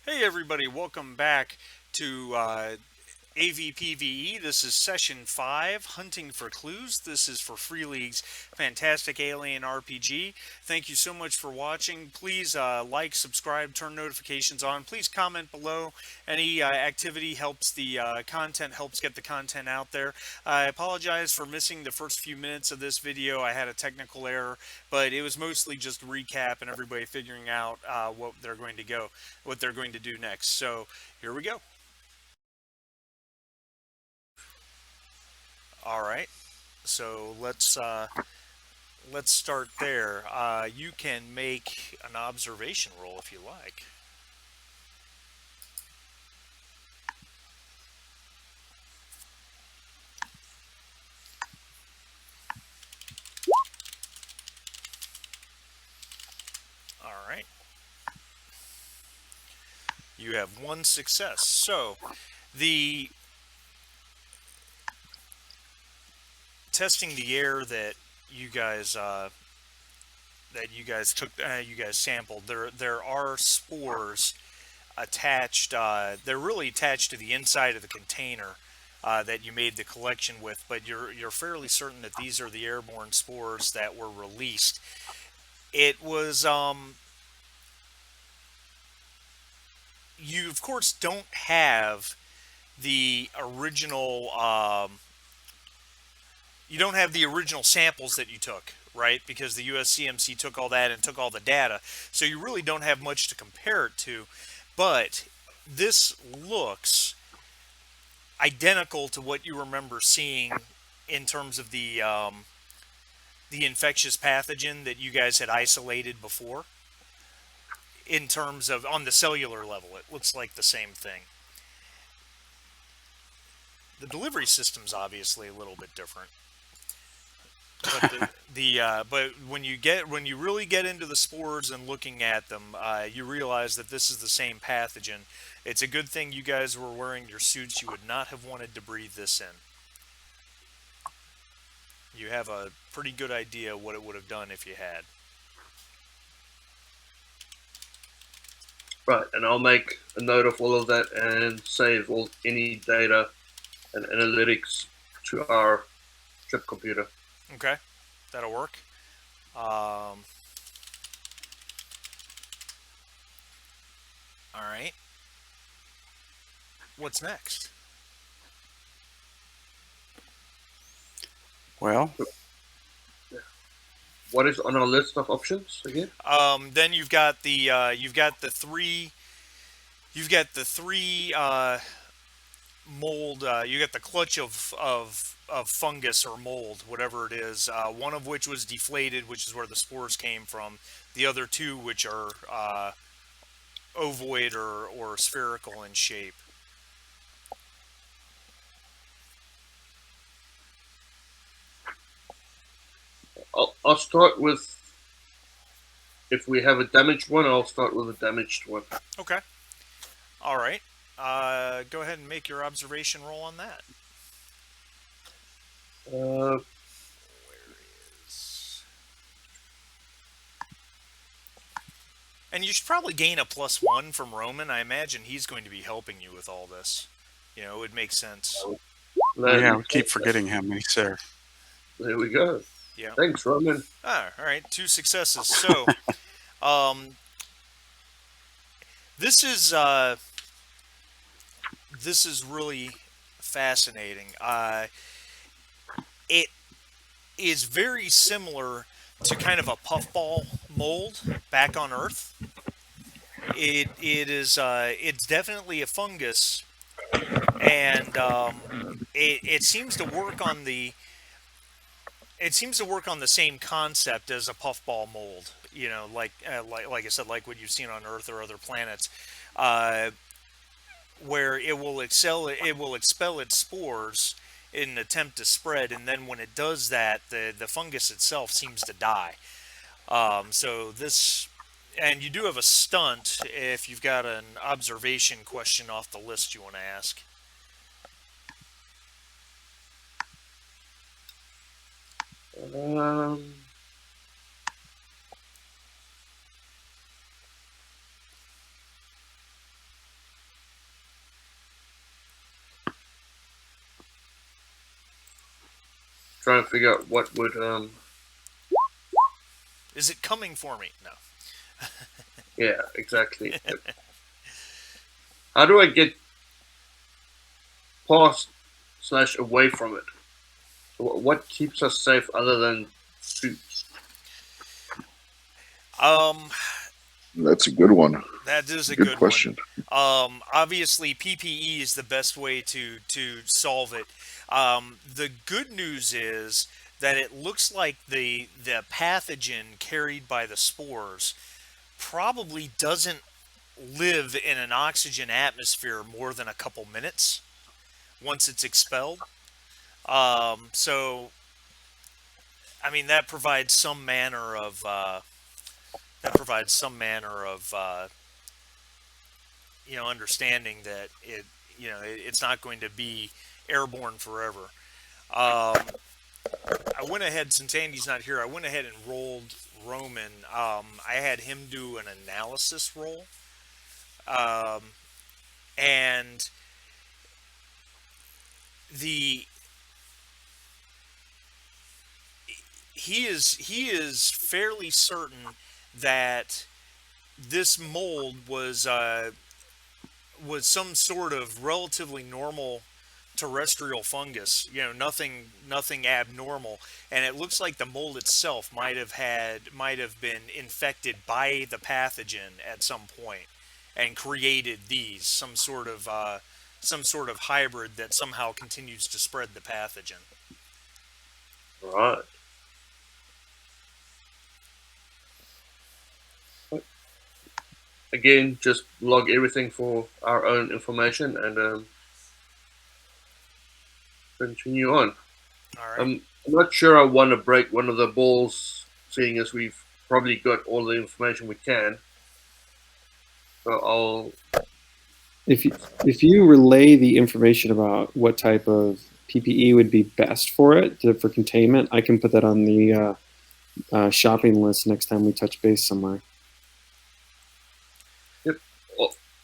Hey everybody, welcome back to AvPvE. This is session 5, Hunting for Clues. This is for Free League's Fantastic Alien RPG. Thank you so much for watching. Please like, subscribe, turn notifications on. Please comment below. Any activity helps the content, helps get the content out there. I apologize for missing the first few minutes of this video. I had a technical error, but it was mostly just recap and everybody figuring out what they're going to do next. So here we go. All right, so let's start there. You can make an observation roll if you like. All right, you have one success. So the testing the air that you guys sampled. There are spores attached. They're really attached to the inside of the container that you made the collection with, but you're fairly certain that these are the airborne spores that were released. It was you of course don't have the original you don't have the original samples that you took, right? Because the USCMC took all that and took all the data. So you really don't have much to compare it to. But this looks identical to what you remember seeing in terms of the infectious pathogen that you guys had isolated before. In terms of on the cellular level, it looks like the same thing. The delivery system's obviously a little bit different. But but when you really get into the spores and looking at them, you realize that this is the same pathogen. It's a good thing you guys were wearing your suits. You would not have wanted to breathe this in. You have a pretty good idea what it would have done if you had. Right, and I'll make a note of all of that and save any data and analytics to our chip computer. Okay, that'll work. All right. What's next? Well, what is on our list of options again? Then you've got the three mold. You got the clutch of fungus or mold, whatever it is. One of which was deflated, which is where the spores came from. The other two, which are ovoid or spherical in shape. I'll start with, if we have a damaged one, I'll start with a damaged one. Okay. All right. Go ahead and make your observation roll on that. Where is... And you should probably gain a +1 from Roman. I imagine he's going to be helping you with all this. You know, it would make sense. yeah, we keep forgetting him. He's there. There we go. Yeah. Thanks, Roman. All right, 2 successes. So, this is really fascinating. It is very similar to kind of a puffball mold back on Earth. It's definitely a fungus, and it seems to work on the same concept as a puffball mold. You know, like I said, like what you've seen on Earth or other planets, where it will expel its spores in an attempt to spread, and then when it does that, the fungus itself seems to die. So this, and you do have a stunt if you've got an observation question off the list you want to ask. trying to figure out what would Is it coming for me? No. yeah, exactly. How do I get past / away from it? What keeps us safe other than suits? That's a good one. That is a Good good question. one. Obviously, PPE is the best way to solve it. The good news is that it looks like the pathogen carried by the spores probably doesn't live in an oxygen atmosphere more than a couple minutes once it's expelled. So, I mean, that provides some manner of understanding that it's not going to be airborne forever. I went ahead, since Andy's not here, I went ahead and rolled Roman. I had him do an analysis roll, and the he is fairly certain that this mold was some sort of relatively normal terrestrial fungus. Nothing abnormal, and it looks like the mold itself might have been infected by the pathogen at some point and created some sort of hybrid that somehow continues to spread the pathogen. Right. Again, just log everything for our own information and continue on. All right. I'm not sure I want to break one of the balls, seeing as we've probably got all the information we can. So If you relay the information about what type of PPE would be best for it for containment, I can put that on the shopping list next time we touch base somewhere. Yep,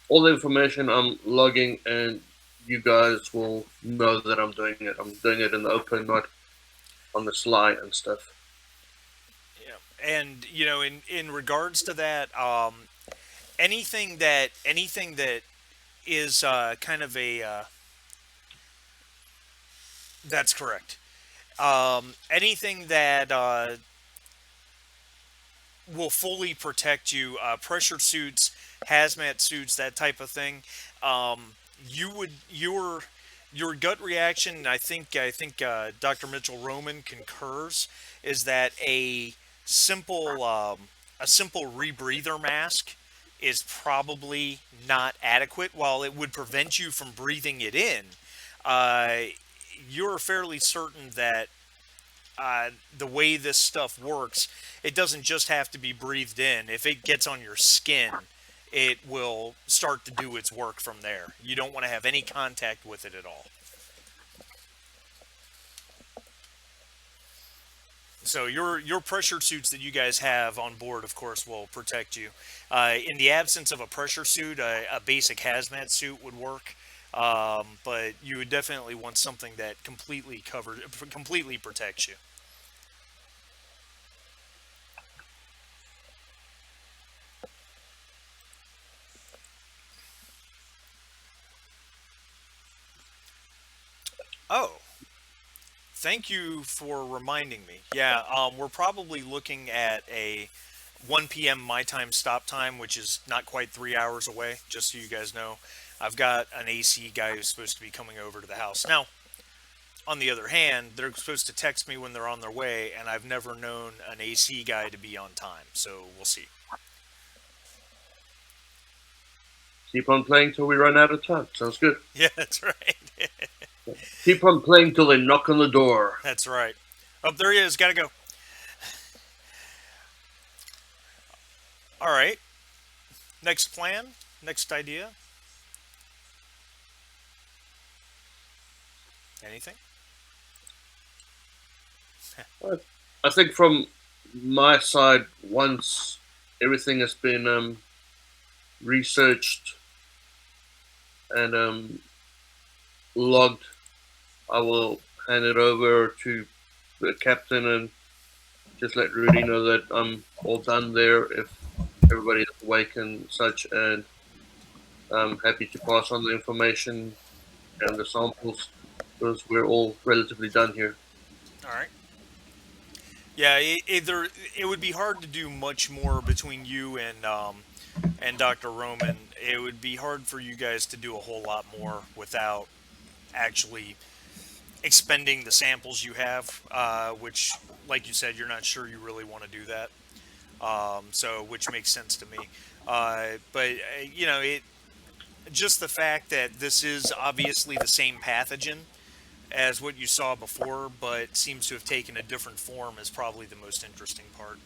all the information I'm logging, and you guys will know that I'm doing it. I'm doing it in the open, not on the sly and stuff. Yeah, and in regards to that, anything that is kind of a that's correct. Anything that will fully protect you, pressure suits, hazmat suits, that type of thing. Your gut reaction, I think Dr. Mitchell Roman concurs, is that a simple rebreather mask is probably not adequate. While it would prevent you from breathing it in, you're fairly certain that the way this stuff works, it doesn't just have to be breathed in. If it gets on your skin, it will start to do its work from there. You don't want to have any contact with it at all. So your pressure suits that you guys have on board, of course, will protect you. In the absence of a pressure suit, a basic hazmat suit would work. But you would definitely want something that completely protects you. Oh, thank you for reminding me. Yeah, we're probably looking at a 1 p.m. my time stop time, which is not quite 3 hours away, just so you guys know. I've got an AC guy who's supposed to be coming over to the house. Now, on the other hand, they're supposed to text me when they're on their way, and I've never known an AC guy to be on time, so we'll see. Keep on playing till we run out of time. Sounds good. Yeah, that's right. Keep on playing till they knock on the door. That's right. Oh, there he is. Gotta go. All right. Next plan. Next idea. Anything? I think from my side, once everything has been researched and logged, I will hand it over to the captain and just let Rudy know that I'm all done there if everybody is awake and such, and I'm happy to pass on the information and the samples because we're all relatively done here. All right. Yeah, it would be hard to do much more between you and Dr. Roman. It would be hard for you guys to do a whole lot more without actually expending the samples you have, which, like you said, you're not sure you really want to do that. So, which makes sense to me. But you know, just the fact that this is obviously the same pathogen as what you saw before, but seems to have taken a different form is probably the most interesting part.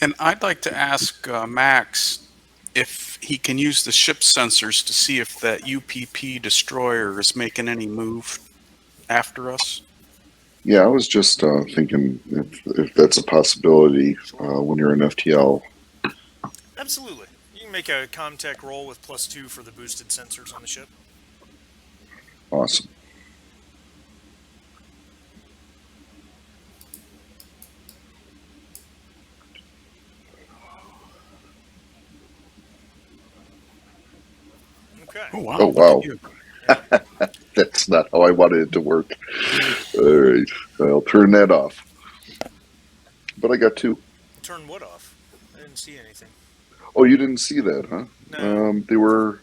And I'd like to ask Max if he can use the ship sensors to see if that UPP destroyer is making any move after us. Yeah, I was just thinking if that's a possibility when you're in FTL. Absolutely. You can make a Comtech roll with +2 for the boosted sensors on the ship. Awesome. Okay. Oh, wow. Oh, wow. Look at you. That's not how I wanted it to work. All right, I'll turn that off. But I got 2. Turn what off? I didn't see anything. Oh, you didn't see that, huh? No. They were.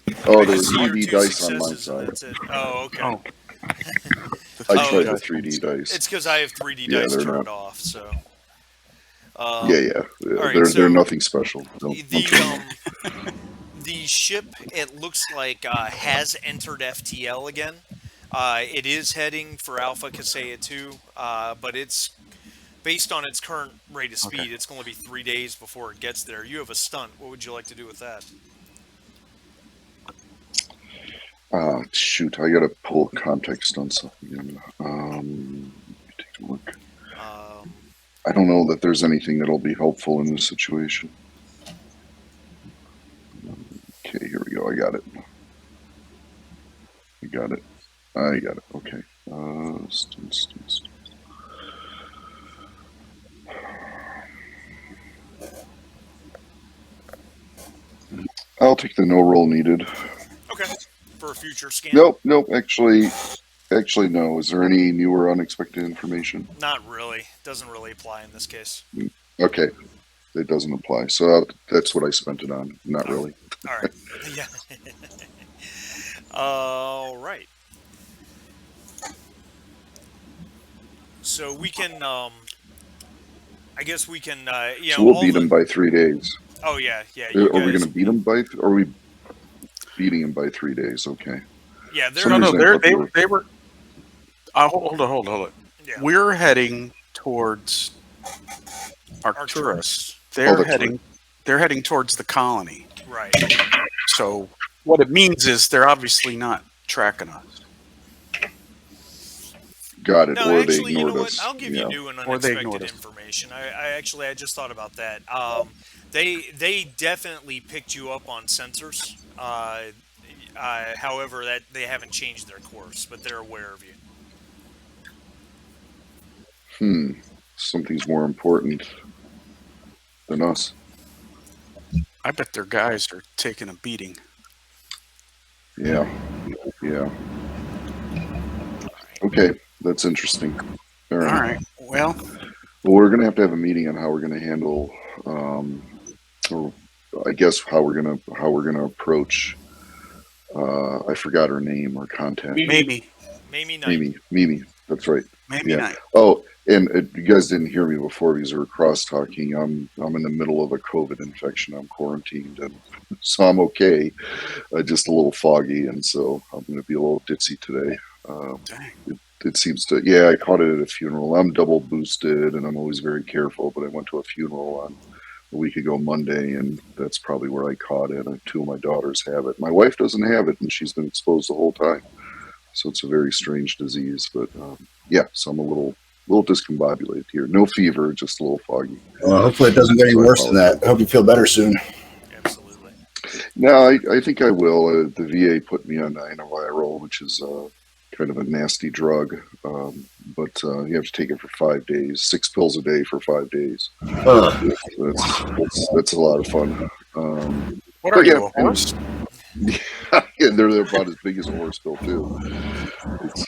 I Oh, there just were see your 3D 2 dice on my successes and side. that's it. Oh, okay. Oh. I tried Oh, the 3D dice. It's because I have 3D Yeah, dice they're turned not. off, so. Yeah. All right, They're so nothing special. Don't the ship, it looks like, has entered FTL again. It is heading for Alpha Casea II, but it's based on its current rate of speed. Okay. It's going to be 3 days before it gets there. You have a stunt. What would you like to do with that? shoot, I gotta pull context on something again. Take a look. I don't know that there's anything that'll be helpful in this situation. Okay, here we go. I got it. Okay. Stunts. I'll take the no roll needed. Okay. For a future scan? Nope. Actually, no. Is there any new or unexpected information? Not really. Doesn't really apply in this case. Okay, it doesn't apply. So that's what I spent it on. Not really. All right. Yeah. All right. So we can, I guess we can, So we'll beat him by 3 days. Oh yeah. Are we going to beat him by? Are we beating him by 3 days? Okay. Yeah. They were. Hold on. Yeah. We're heading towards Arcturus. They're heading towards the colony. Right. So what it means is they're obviously not tracking us. Got it. No, or actually, they you know ignored what? us. I'll give you new and Or they ignored unexpected us. information. I just thought about that. They definitely picked you up on sensors. However, that they haven't changed their course, but they're aware of you. Something's more important than us. I bet their guys are taking a beating. Yeah. Okay, that's interesting. All right. Well, we're going to have a meeting on how we're going to handle, or I guess how we're going to approach. I forgot her name or contact. Mayme Mayme. That's right. Mayme Knight. Oh, and you guys didn't hear me before because we were cross talking. I'm in the middle of a COVID infection. I'm quarantined, and so I'm okay. Just a little foggy, and so I'm going to be a little ditzy today. It seems to. Yeah, I caught it at a funeral. I'm double boosted, and I'm always very careful. But I went to a funeral on a week ago Monday, and that's probably where I caught it. 2 of my daughters have it. My wife doesn't have it, and she's been exposed the whole time. So it's a very strange disease. But so I'm a little discombobulated here. No fever, just a little foggy. Well, hopefully it doesn't get any worse than that. I hope you feel better soon. Absolutely. No, I think I will. The VA put me on antiviral, which is kind of a nasty drug. But you have to take it for 5 days, 6 pills a day for 5 days. That's a lot of fun. What are but you, yeah, a horse? yeah, they're about as big as a horse pill too.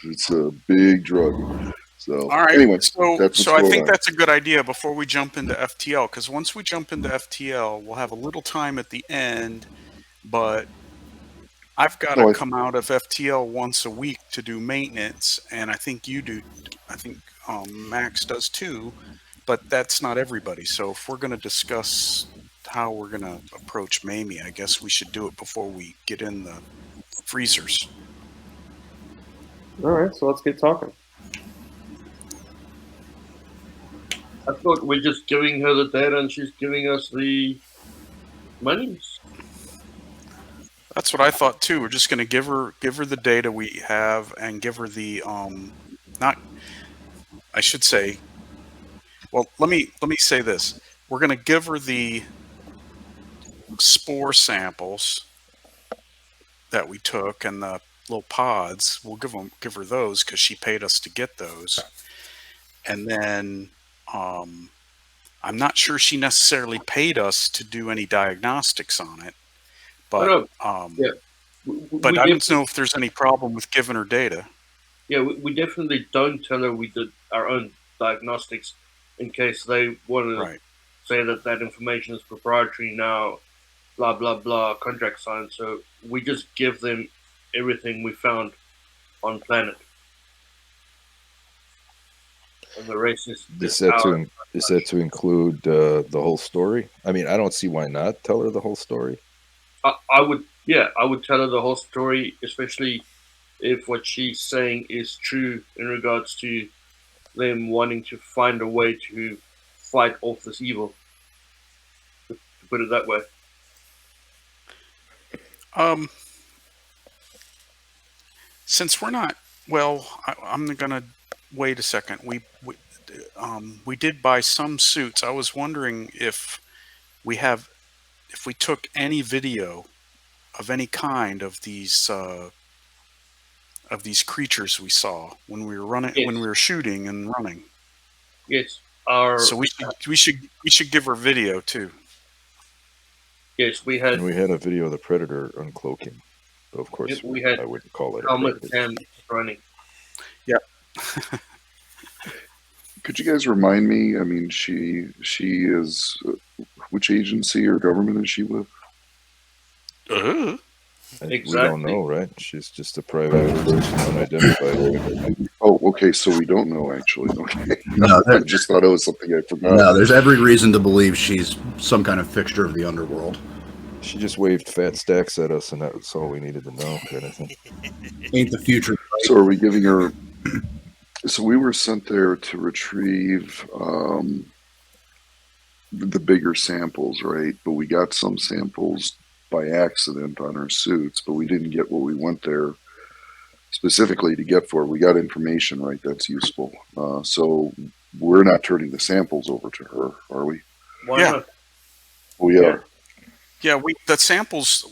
It's a big drug. So All right. anyway, So, that's what's I going think on. that's a good idea before we jump into FTL, because once we jump into FTL, we'll have a little time at the end, but I've got to No, come out of FTL once a week to do maintenance, and I think you do. I think Max does too, but that's not everybody. So if we're going to discuss how we're going to approach Mayme, I guess we should do it before we get in the freezers. All right, so let's get talking. I thought we're just giving her the data and she's giving us the monies. That's what I thought too. We're just going to give her the data we have and give her the not. I should say. Well, let me say this. We're going to give her the spore samples that we took and the little pods. We'll give her those because she paid us to get those. And then I'm not sure she necessarily paid us to do any diagnostics on it, but yeah. but I don't know if there's any problem with giving her data. Yeah, we definitely don't tell her we did our own diagnostics in case they want to say that information is proprietary now, blah, blah, blah, contract signed. So we just give them everything we found on planet. And the rest is that to include the whole story? I mean, I don't see why not tell her the whole story. I would tell her the whole story, especially if what she's saying is true in regards to them wanting to find a way to fight off this evil, to put it that way. Since we're not, well, I'm gonna wait a second. We did buy some suits. I was wondering if we took any video of any kind of these creatures we saw when we were running, when we were shooting and running. Yes. So we should give her video too. Yes, we had a video of the predator uncloaking. But of course, I wouldn't call it a predator. Cam running. Yeah. Could you guys remind me? I mean, she is which agency or government is she with? Exactly. We don't know, right? She's just a private person, unidentified. Oh, okay. So we don't know actually. Okay. No, I just thought it was something I forgot. No, there's every reason to believe she's some kind of fixture of the underworld. She just waved fat stacks at us, and that's all we needed to know, kind of thing. Ain't the future. So are we giving her? So we were sent there to retrieve the bigger samples, right? But we got some samples by accident on our suits, but we didn't get what we went there specifically to get for. We got information, right? That's useful. So we're not turning the samples over to her, are we? Why not? We are. Yeah, the samples.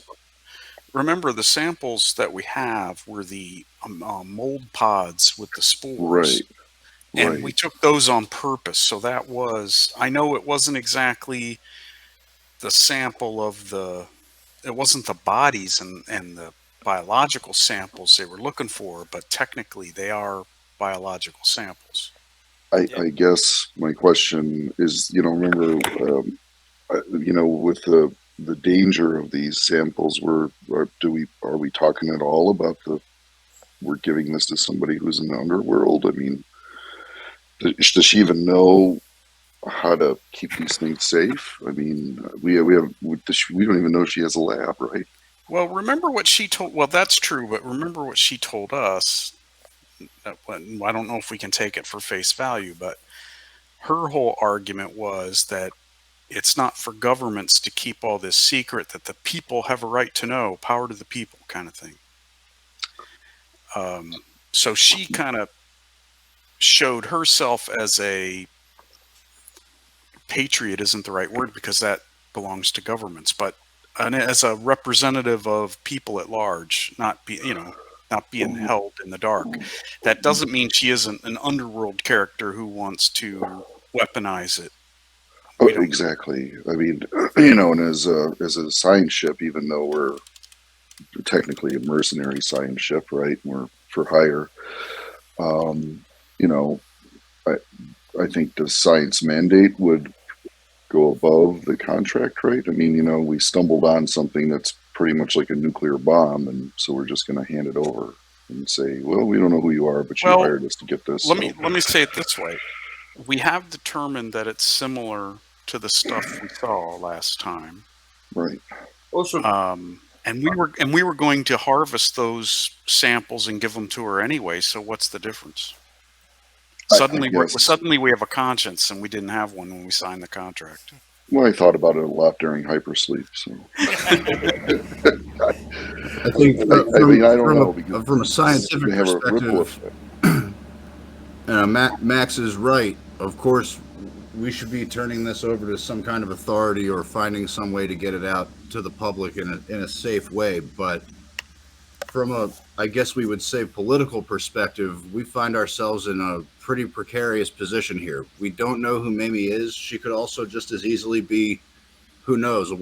Remember, the samples that we have were the mold pods with the spores. Right. And we took those on purpose. So that was, I know it wasn't exactly the sample of it wasn't the bodies and the biological samples they were looking for, but technically they are biological samples. I guess my question is, remember, with the danger of these samples, are we talking at all about we're giving this to somebody who's in the underworld? I mean, does she even know how to keep these things safe? I mean, we don't even know if she has a lab, right? Well, remember what she told. Well, that's true, but remember what she told us. I don't know if we can take it for face value, but her whole argument was that it's not for governments to keep all this secret, that the people have a right to know, power to the people kind of thing. So she kind of showed herself as a patriot, isn't the right word because that belongs to governments, but as a representative of people at large, not not being held in the dark. That doesn't mean she isn't an underworld character who wants to weaponize it. Oh, We don't- exactly. I mean, and as a science ship, even though we're technically a mercenary science ship, right? We're for hire. You know, I think the science mandate would go above the contract, right? I mean, we stumbled on something that's pretty much like a nuclear bomb, and so we're just going to hand it over and say, well, we don't know who you are, but you Well, hired us to get this. Let me say it this way: we have determined that it's similar to the stuff we saw last time, Right. Also, and we were going to harvest those samples and give them to her anyway. So what's the difference? Suddenly we have a conscience, and we didn't have one when we signed the contract. Well, I thought about it a lot during hypersleep. So I think I mean, I don't know, because from a scientific they have a ripple perspective, effect. Max is right. Of course, we should be turning this over to some kind of authority or finding some way to get it out to the public in a safe way. But from a, I guess we would say, political perspective, we find ourselves in a pretty precarious position here. We don't know who Mayme is. She could also just as easily be, who knows, a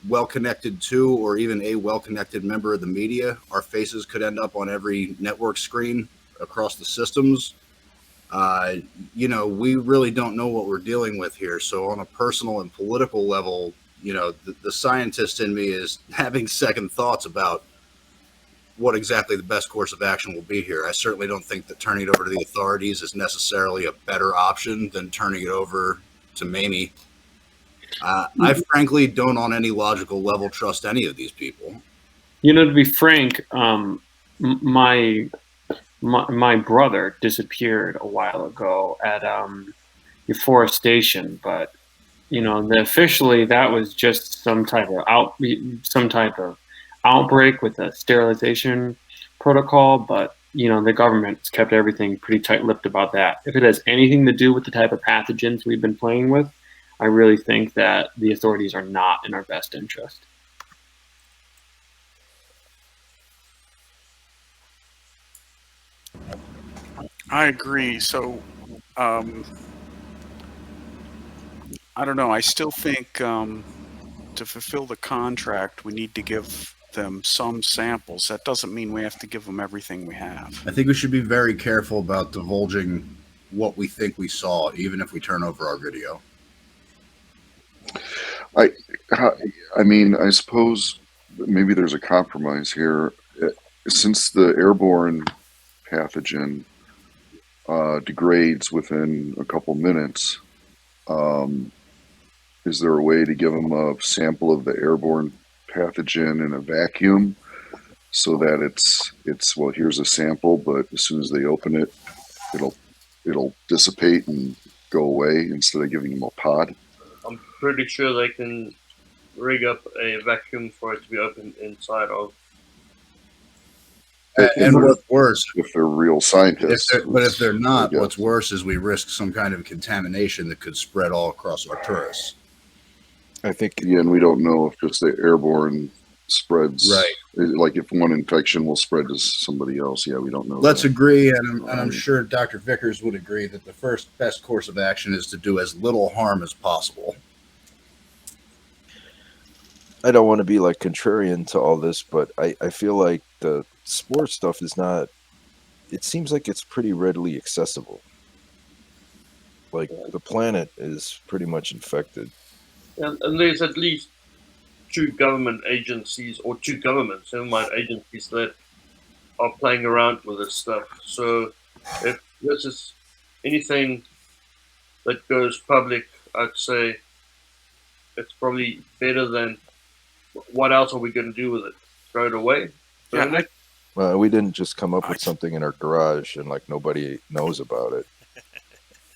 well-connected to, or even a well-connected member of the media. Our faces could end up on every network screen across the systems. We really don't know what we're dealing with here. So on a personal and political level, the scientist in me is having second thoughts about what exactly the best course of action will be here. I certainly don't think that turning it over to the authorities is necessarily a better option than turning it over to Mayme. I frankly don't on any logical level trust any of these people. To be frank, my brother disappeared a while ago at deforestation, but officially that was just some type of outbreak with a sterilization protocol, but the government's kept everything pretty tight-lipped about that. If it has anything to do with the type of pathogens we've been playing with, I really think that the authorities are not in our best interest. I agree. So, I don't know. I still think to fulfill the contract, we need to give them some samples. That doesn't mean we have to give them everything we have. I think we should be very careful about divulging what we think we saw, even if we turn over our video. I mean, I suppose maybe there's a compromise here. Since the airborne pathogen degrades within a couple minutes, is there a way to give them a sample of the airborne pathogen in a vacuum so that it's well, here's a sample, but as soon as they open it, it'll dissipate and go away instead of giving them a pod? I'm pretty sure they can rig up a vacuum for it to be opened inside of. And what's worse, if they're real scientists. if they're not, what's worse is we risk some kind of contamination that could spread all across Arcturus. I think, Yeah, and we don't know if just the airborne spreads. Right. Like if one infection will spread to somebody else. Yeah, we don't know. Let's that. agree, and I'm sure Dr. Vickers would agree, that the first best course of action is to do as little harm as possible. I don't want to be like contrarian to all this, but I feel like the spore stuff is not, it seems like it's pretty readily accessible. Like the planet is pretty much infected. And there's at least 2 government agencies, or 2 governments, never mind agencies, that are playing around with this stuff. So if this is anything that goes public, I'd say it's probably better than, what else are we going to do with it? Throw it away? Yeah, Well, we didn't just come up with something in our garage and like nobody knows about it.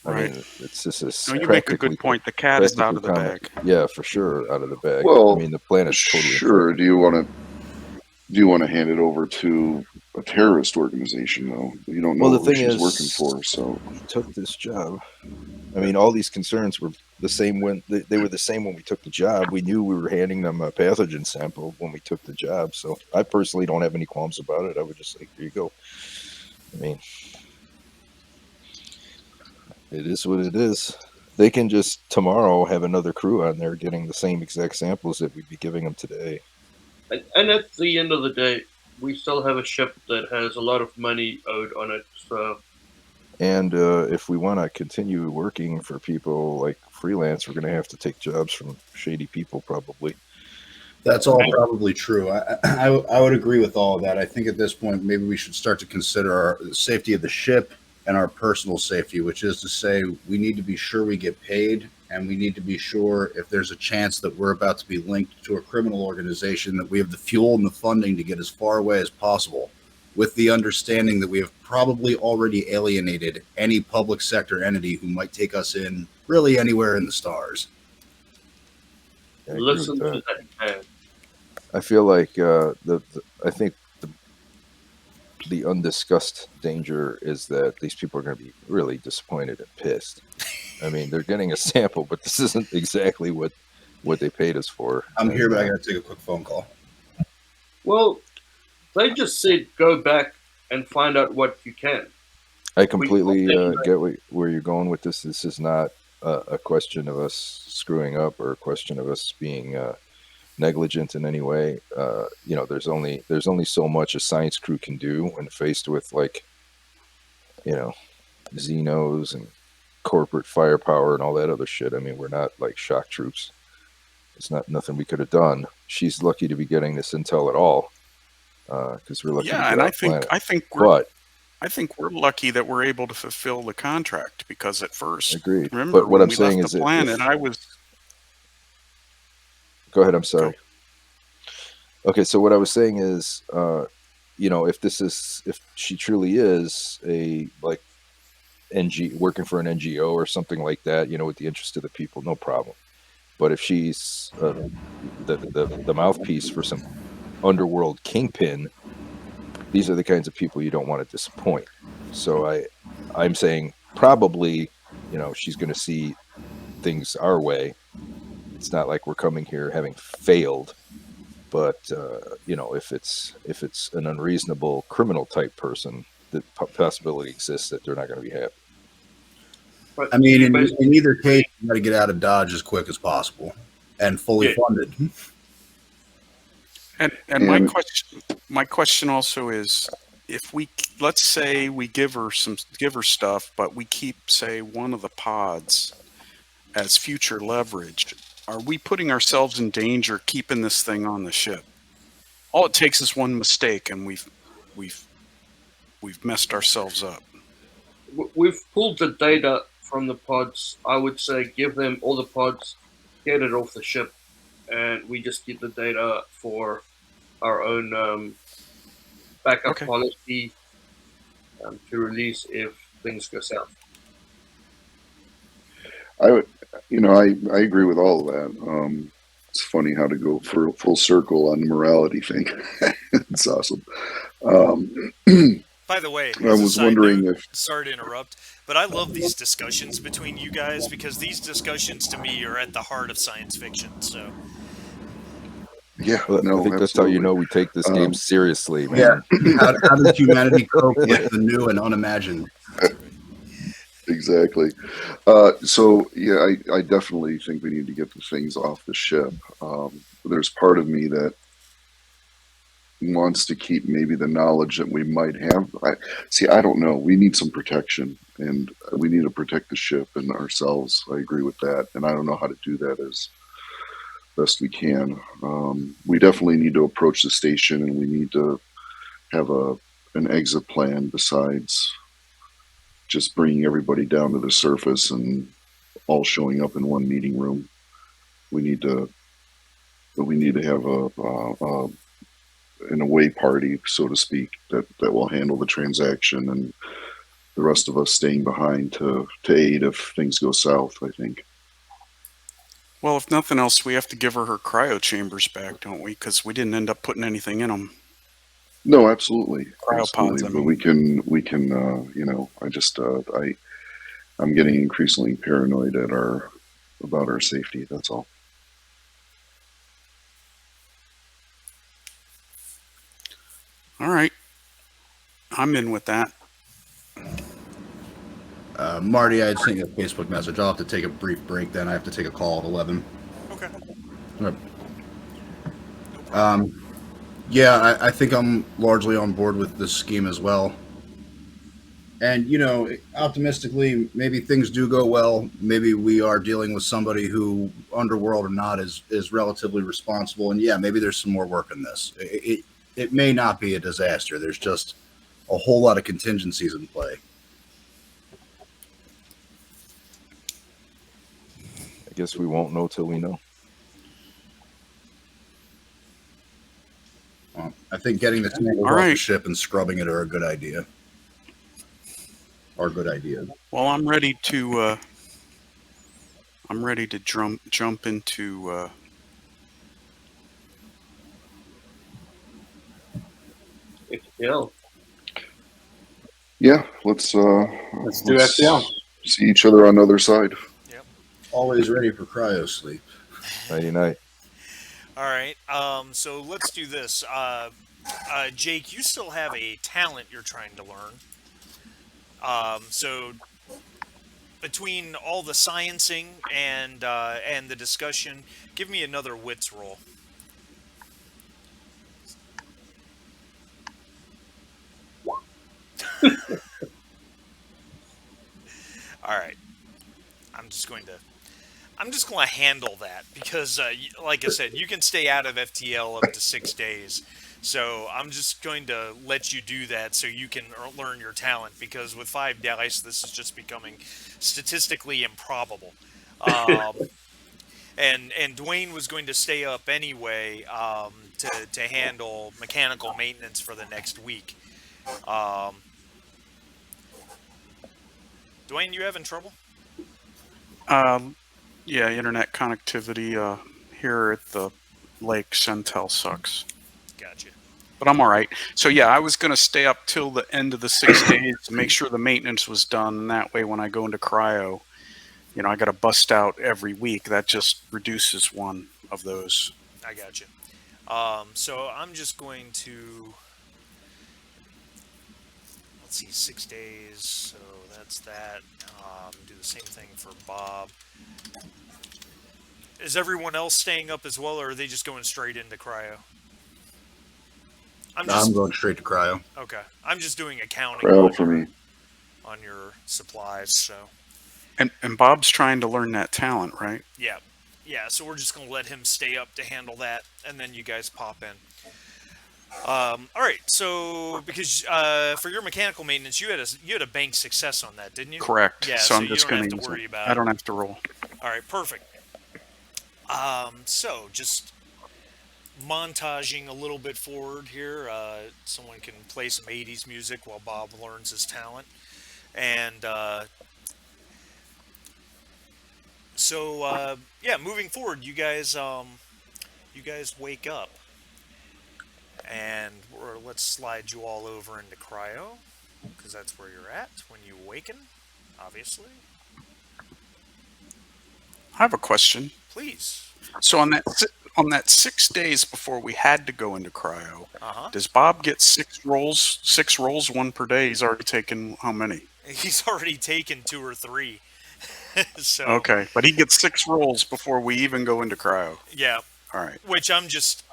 I mean, it's just a. No, you make a good point. The cat is out of the bag. Yeah, for sure, out of the bag. Well, I mean, the planet's totally sure. infected. Do you want to? Do you want to hand it over to a terrorist organization, though? You don't know Well, the who thing she's is, working for, so we took this job. I mean, all these concerns were the same when they were the same when we took the job. We knew we were handing them a pathogen sample when we took the job. So I personally don't have any qualms about it. I would just say, here you go. I mean, it is what it is. They can just tomorrow have another crew on there getting the same exact samples that we'd be giving them today. And at the end of the day, we still have a ship that has a lot of money owed on it. So, And if we want to continue working for people like freelance, we're going to have to take jobs from shady people probably. That's all probably true. I would agree with all of that. I think at this point, maybe we should start to consider the safety of the ship and our personal safety, which is to say we need to be sure we get paid, and we need to be sure if there's a chance that we're about to be linked to a criminal organization that we have the fuel and the funding to get as far away as possible, with the understanding that we have probably already alienated any public sector entity who might take us in really anywhere in the stars. I agree with listen to that. that man. I feel like I think the undiscussed danger is that these people are going to be really disappointed and pissed. I mean, they're getting a sample, but this isn't exactly what they paid us for. I'm And, here, but I got to take a quick phone call. Well, they just said go back and find out what you can. I completely get where you're going with this. This is not a question of us screwing up or a question of us being negligent in any way. There's only so much a science crew can do when faced with Xenos and corporate firepower and all that other shit. I mean, we're not like shock troops. It's not nothing we could have done. She's lucky to be getting this intel at all, because we're lucky. Yeah, to and get I think we're lucky that we're able to fulfill the contract, because at first, agreed. remember, But what I'm we saying left is the that planet, I was. Go ahead. I'm sorry. Okay, so what I was saying is, if she truly is a working for an NGO or something like that, with the interest of the people, no problem. But if she's the mouthpiece for some underworld kingpin, these are the kinds of people you don't want to disappoint. So I'm saying probably, she's going to see things our way. It's not like we're coming here having failed, but if it's an unreasonable criminal type person, the possibility exists that they're not going to be happy. But I mean, in either case, you got to get out of Dodge as quick as possible and fully funded. And my question also is, if let's say we give her stuff, but we keep, say, one of the pods as future leverage, are we putting ourselves in danger keeping this thing on the ship? All it takes is one mistake, and we've messed ourselves up. We've pulled the data from the pods. I would say give them all the pods, get it off the ship, and we just keep the data for our own backup policy to release if things go south. I agree with all of that. It's funny how to go for full circle on the morality thing. It's awesome. By the way, I was wondering sorry to interrupt, but I love these discussions between you guys, because these discussions to me are at the heart of science fiction. So yeah, well, no, I think that's absolutely. how we take this game seriously, man. Yeah. How does humanity cope with the new and unimagined? Exactly. So yeah, I definitely think we need to get the things off the ship. There's part of me that wants to keep maybe the knowledge that we might have. I don't know. We need some protection, and we need to protect the ship and ourselves. I agree with that, and I don't know how to do that as best we can. We definitely need to approach the station, and we need to have an exit plan besides just bringing everybody down to the surface and all showing up in one meeting room. We need to have an away party, so to speak, that will handle the transaction, and the rest of us staying behind to aid if things go south, I think. Well, if nothing else, we have to give her cryo chambers back, don't we? Because we didn't end up putting anything in them. No, absolutely, Cryopods, absolutely. I But mean. we can, I'm getting increasingly paranoid about our safety. That's all. All right. I'm in with that. Marty, I had sent you a Facebook message. I'll have to take a brief break then. I have to take a call at 11. Okay. All right. No problem. Yeah, I think I'm largely on board with this scheme as well. And, optimistically, maybe things do go well. Maybe we are dealing with somebody who, underworld or not, is relatively responsible. And yeah, maybe there's some more work in this. It may not be a disaster. There's just a whole lot of contingencies in play. I guess we won't know till we know. Well, I think getting the tankers All off the right. ship and scrubbing it are a good idea. Are good ideas. Well, I'm ready to jump into Yeah. Yeah, let's do FTL. see each other on the other side. Yep. Always ready for cryo sleep. Nighty night. All right. So let's do this. Jake, you still have a talent you're trying to learn. So between all the sciencing and the discussion, give me another wits roll. All right. I'm just going to handle that because, like I said, you can stay out of FTL up to 6 days. So I'm just going to let you do that so you can learn your talent, because with 5 dice, this is just becoming statistically improbable. And Dwayne was going to stay up anyway to handle mechanical maintenance for the next week. Dwayne, you having trouble? yeah, internet connectivity here at the lake Centel sucks. Gotcha. But I'm all right. So yeah, I was going to stay up till the end of the 6 days to make sure the maintenance was done. And that way, when I go into cryo, I got to bust out every week. That just reduces one of those. I gotcha. So I'm just going to, let's see, 6 days. So that's that. Do the same thing for Bob. Is everyone else staying up as well, or are they just going straight into cryo? I'm going straight to cryo. Okay. I'm just doing accounting Cryo for me. on your supplies, so. And Bob's trying to learn that talent, right? Yeah. Yeah, so we're just going to let him stay up to handle that, and then you guys pop in. All right, so because for your mechanical maintenance, you had a bank success on that, didn't you? Correct. Yeah, so I'm just you don't going have to worry about it. I don't have to roll. All right, perfect. So just montaging a little bit forward here. Someone can play some 80s music while Bob learns his talent. And yeah, moving forward, you guys wake up. And let's slide you all over into cryo, because that's where you're at when you awaken, obviously. I have a question. Please. So on that 6 days before we had to go into cryo, does Bob get 6 rolls? 6 rolls, 1 per day. He's already taken how many? He's already taken 2 or 3. So okay, but he gets 6 rolls before we even go into cryo. Yeah. All right. Which I'm just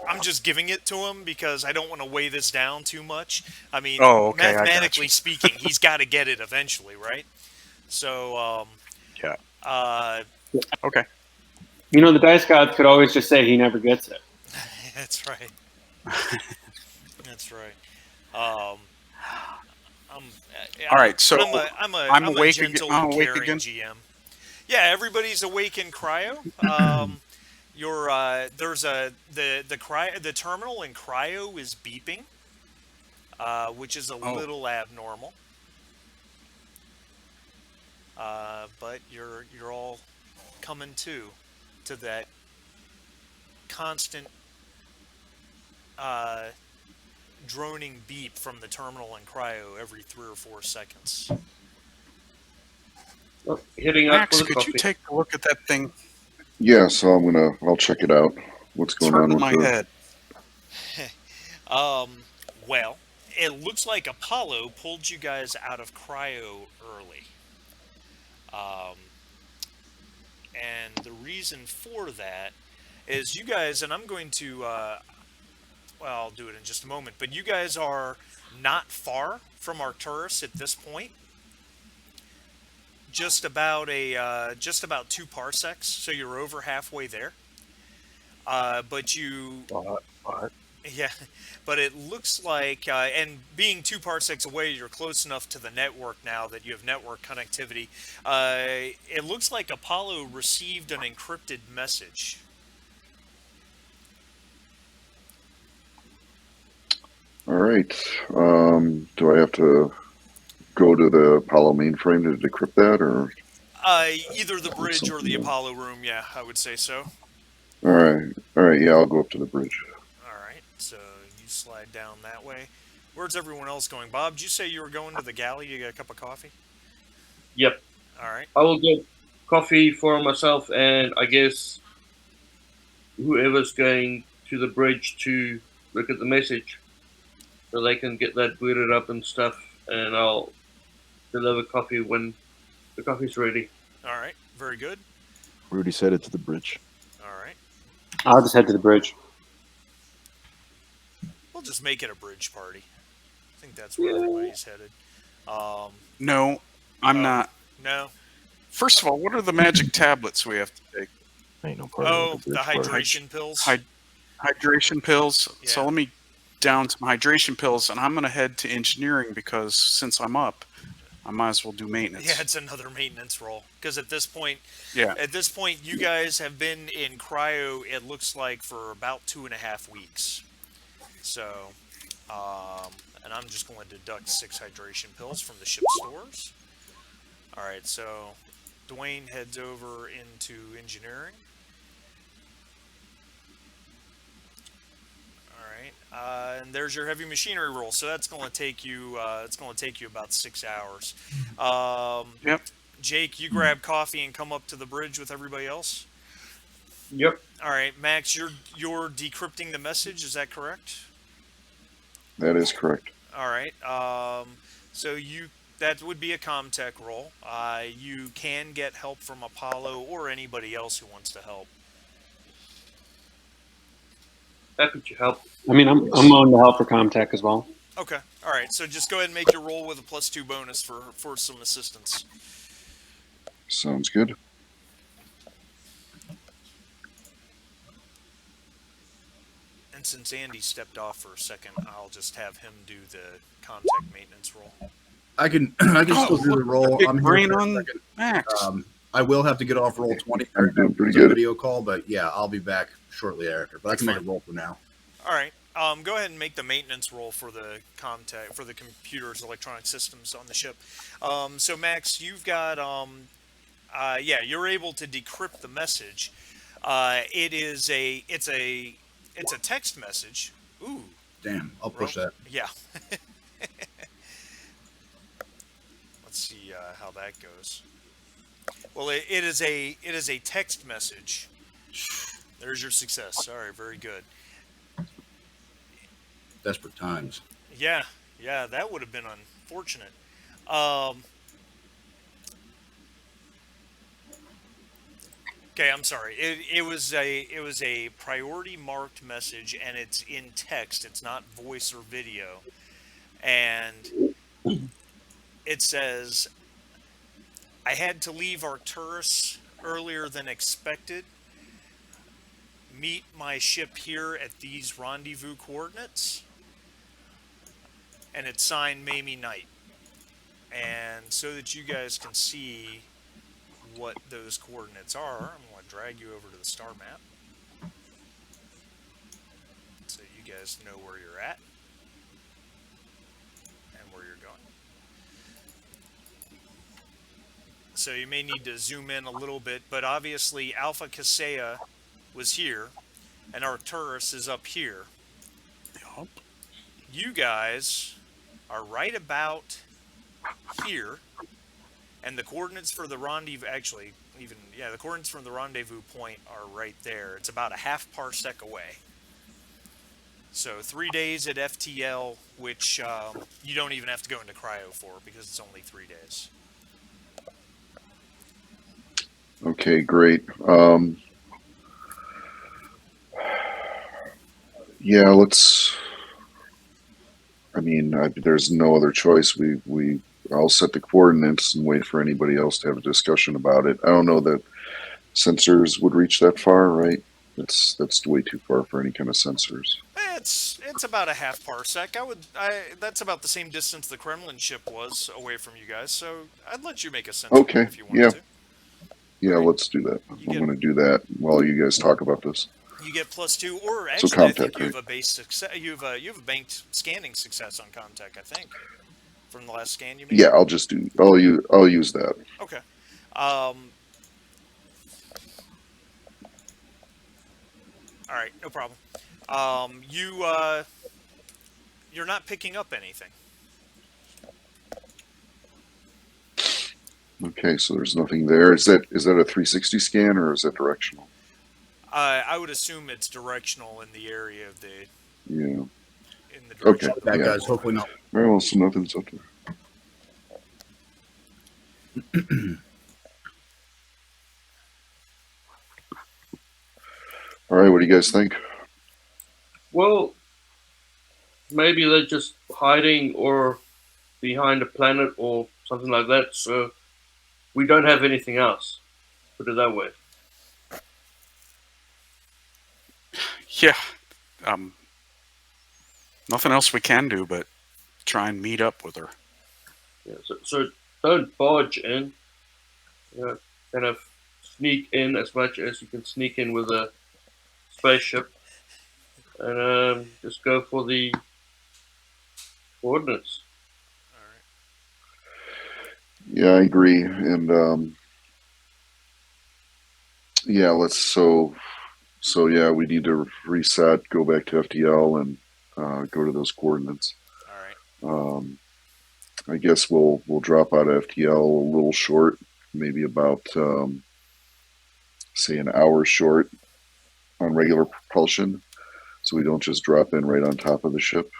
giving it to him because I don't want to weigh this down too much. I mean, mathematically speaking, he's got to get it eventually, right? So yeah. Okay. The dice gods could always just say he never gets it. That's right. That's right. All right, so I'm awake a gentle again. and caring GM. Yeah, everybody's awake in cryo. There's the terminal in cryo is beeping, which is a little abnormal. But you're all coming to that constant droning beep from the terminal in cryo every 3 or 4 seconds. Well, heading up Max, for the could you coffee. take a look at that thing? Yeah, so I'll check it out. What's It's going on hurting with my head. Well, it looks like Apollo pulled you guys out of cryo early. And the reason for that is you guys, and I'm going to, well, I'll do it in just a moment, but you guys are not far from Arcturus at this point. Just about 2 parsecs, so you're over halfway there. But you, yeah, but it looks like, and being 2 parsecs away, you're close enough to the network now that you have network connectivity. It looks like Apollo received an encrypted message. All right. Do I have to go to the Apollo mainframe to decrypt that, or? Either the bridge or the Something else. Apollo room, yeah, I would say so. All right. Yeah, I'll go up to the bridge. Alright, so you slide down that way. Where's everyone else going? Bob, did you say you were going to the galley to get a cup of coffee? Yep. Alright. I will get coffee for myself, and I guess whoever's going to the bridge to look at the message, so they can get that booted up and stuff, and I'll deliver coffee when the coffee's ready. Alright, very good. Rudy's headed to the bridge. Alright. I'll just head to the bridge. We'll just make it a bridge party. I think that's where everybody's headed. No, I'm Oh. not. No? First of all, what are the magic tablets we have to take? Ain't no part Oh, of the bridge part. hydration pills? Hydration pills. Yeah. So let me down some hydration pills, and I'm going to head to engineering because since I'm up, I might as well do maintenance. Yeah, it's another maintenance role. Because at this point, Yeah. you guys have been in cryo, it looks like, for about 2.5 weeks. So, and I'm just going to deduct 6 hydration pills from the ship stores. Alright, so Dwayne heads over into engineering. Alright, and there's your heavy machinery roll. So that's going to take you, about 6 hours. Yep. Jake, you grab coffee and come up to the bridge with everybody else. Yep. All right, Max, you're decrypting the message. Is that correct? That is correct. All right. So that would be a Comtech roll. You can get help from Apollo or anybody else who wants to help. Happy to help. I mean, I'm willing to help for Comtech as well. Okay. All right. So just go ahead and make your roll with a +2 bonus for some assistance. Sounds good. And since Andy stepped off for a second, I'll just have him do the Comtech maintenance roll. I can still do the roll. Big I'm here brain for a on second. Max. I will have to get off roll 20 I'm doing pretty for a good. video call, but yeah, I'll be back shortly after. But I can make a roll for now. All right. Go ahead and make the maintenance roll for the Comtech, for the computers, electronic systems on the ship. So Max, you've got, yeah, you're able to decrypt the message. It's a text message. Ooh. Damn, I'll push that. Yeah. Let's see how that goes. Well, it is a text message. There's your success. All right, very good. Desperate times. Yeah, that would have been unfortunate. Okay, I'm sorry. It was a priority marked message, and it's in text. It's not voice or video, and it says, "I had to leave Arcturus earlier than expected. Meet my ship here at these rendezvous coordinates." And it's signed Mayme Knight. And so that you guys can see what those coordinates are, I'm going to drag you over to the star map so you guys know where you're at and where you're going. So you may need to zoom in a little bit, but obviously Alpha Casea was here and Arcturus is up here. Yup. you guys are right about here, and the coordinates for the rendezvous, actually, the coordinates from the rendezvous point are right there. It's about a half parsec away. So 3 days at FTL, which you don't even have to go into cryo for because it's only 3 days. Okay, great. Yeah, let's. I mean, there's no other choice. I'll set the coordinates and wait for anybody else to have a discussion about it. I don't know that sensors would reach that far, right? That's way too far for any kind of sensors. It's about a half parsec. That's about the same distance the Kremlin ship was away from you guys. So I'd let you make a sensor Okay, if you wanted to. Yeah, Alright. let's do that. I'm going to do that while you guys talk about this. You get +2, or So actually, I think Comtech, you have right? a base success. You have a banked scanning success on Comtech. I think from the last scan you made. Yeah, I'll use that. Okay. All right, no problem. You're not picking up anything. Okay, so there's nothing there. Is that a 360 scan or is that directional? I would assume it's directional in the area of the Yeah. in the direction. Okay. of the That Yeah. guy's hopefully not. All right, well, so nothing's up there. All right, what do you guys think? Well, maybe they're just hiding or behind a planet or something like that. So we don't have anything else. Put it that way. Yeah. Nothing else we can do but try and meet up with her. Yeah. So don't barge in. You know, kind of sneak in as much as you can sneak in with a spaceship, and just go for the coordinates. All right. Yeah, I agree. And yeah, so yeah, we need to reset, go back to FTL, and go to those coordinates. All right. I guess we'll drop out of FTL a little short, maybe about say an hour short on regular propulsion, so we don't just drop in right on top of the ship.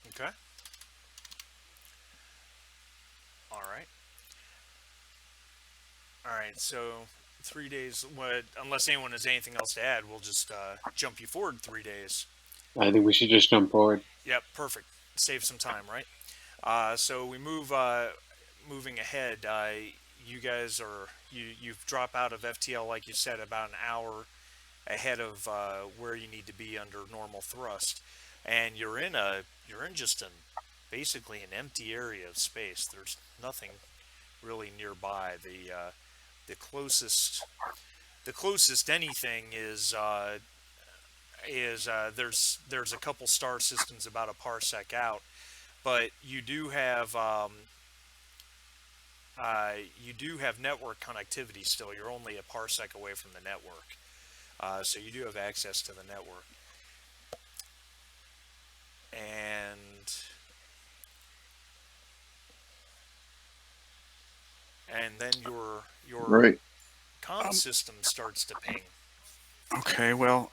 Okay. All right. All right. So 3 days. Unless anyone has anything else to add, we'll just jump you forward 3 days. I think we should just jump forward. Yep. Perfect. Save some time, right? So we moving ahead. You guys you've dropped out of FTL, like you said, about an hour ahead of where you need to be under normal thrust, and you're in just basically an empty area of space. There's nothing really nearby. The closest anything is there's a couple star systems about a parsec out, but you do have network connectivity still. You're only a parsec away from the network, so you do have access to the network. And then your Right. comm system starts to ping. Okay, well,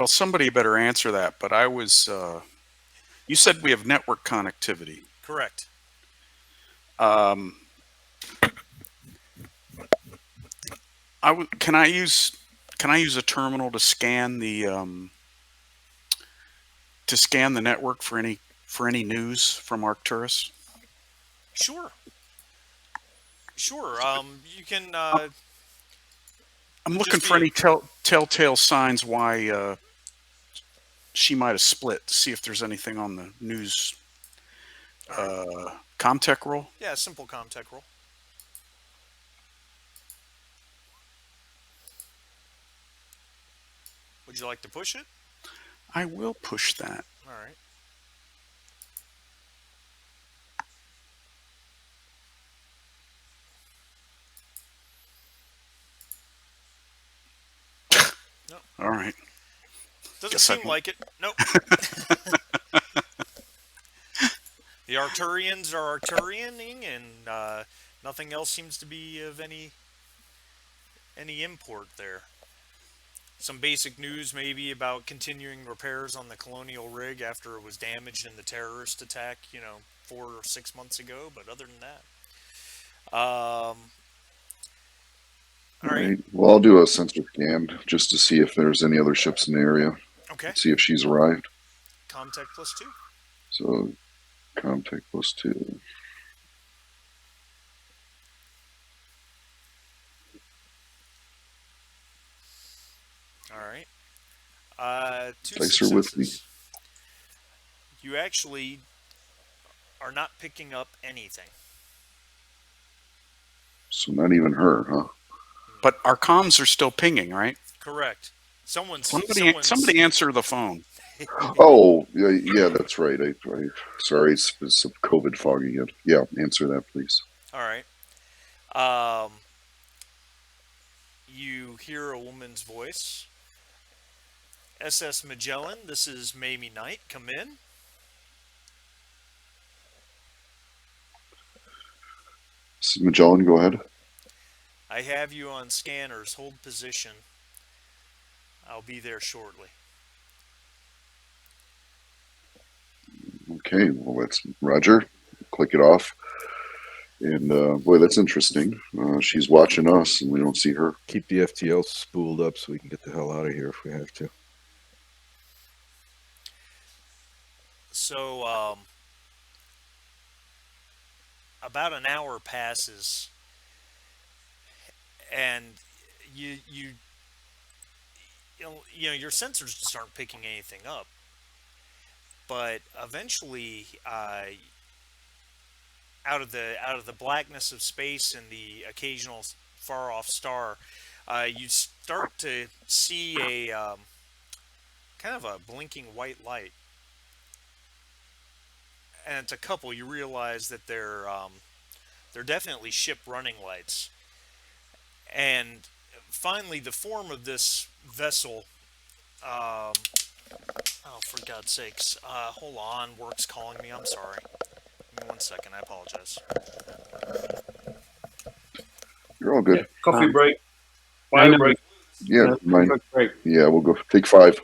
somebody better answer that. But I was, you said we have network connectivity. Correct. Can I use a terminal to scan the network for any news from Arcturus? Sure. You can. I'm looking for any telltale signs why she might have split. To see if there's anything on the news. Comtech roll? Yeah, simple Comtech roll. Would you like to push it? I will push that. All right. No, All right. doesn't Guess I seem don't. like it. Nope. The Arcturians are Arcturianing, and nothing else seems to be of any import there. Some basic news maybe about continuing repairs on the colonial rig after it was damaged in the terrorist attack, 4 or 6 months ago. But other than that, all All right, right. Well, I'll do a sensor scan just to see if there's any other ships in the area. okay. See if she's arrived. Contact +2. So, contact +2. All right. Two Dice are with me. successes. You actually are not picking up anything. So not even her, huh? But our comms are still pinging, right? Correct. Someone's Somebody answer the phone. Oh, yeah, that's right. Sorry, it's some COVID fogging it. Yeah, answer that, please. All right. Um, you hear a woman's voice. SS Magellan, this is Mayme Knight. Come in. This is Magellan, go ahead. I have you on scanners. Hold position. I'll be there shortly. Okay, well, that's Roger. Click it off. And boy, that's interesting. She's watching us, and we don't see her. Keep the FTL spooled up so we can get the hell out of here if we have to. So, about an hour passes, and you know your sensors just aren't picking anything up. But eventually, out of the blackness of space and the occasional far off star, you start to see a kind of a blinking white light, and it's a couple. You realize that they're definitely ship running lights, and finally, the form of this vessel. Oh, for God's sakes! Hold on, work's calling me. I'm sorry. Give me 1 second. I apologize. You're all good. Coffee break. I Bio know. break. Yeah, mine. Great. Yeah, we'll go take 5.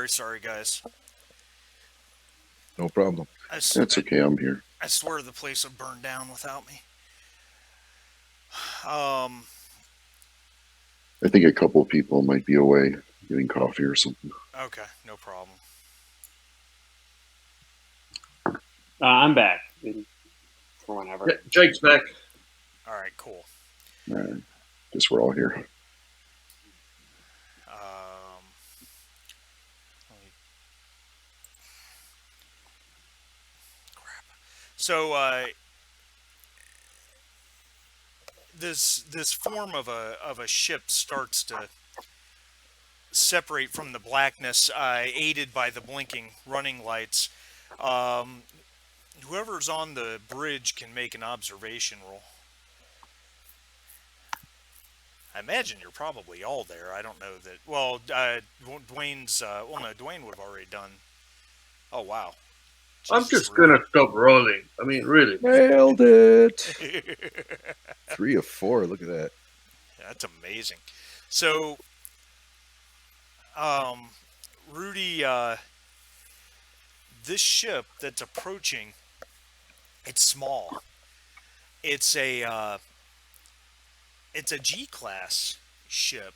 very sorry, guys. No problem. That's okay. I'm here. I swear the place would burn down without me. Um, I think a couple of people might be away getting coffee or something. okay, no problem. I'm back for whenever. Yeah, Jake's back. All right, cool. All right. Guess we're all here. Let me- crap. So this form of a ship starts to separate from the blackness, aided by the blinking running lights. Whoever's on the bridge can make an observation roll. I imagine you're probably all there. I don't know that. Well, Dwayne's. Well, no, Dwayne would have already done. Oh wow. I'm Jesus, just gonna stop rolling. I mean, really. Nailed it. really. 3 of 4. Look at that. That's amazing. So, Rudy, this ship that's approaching, it's small. It's a G-class ship.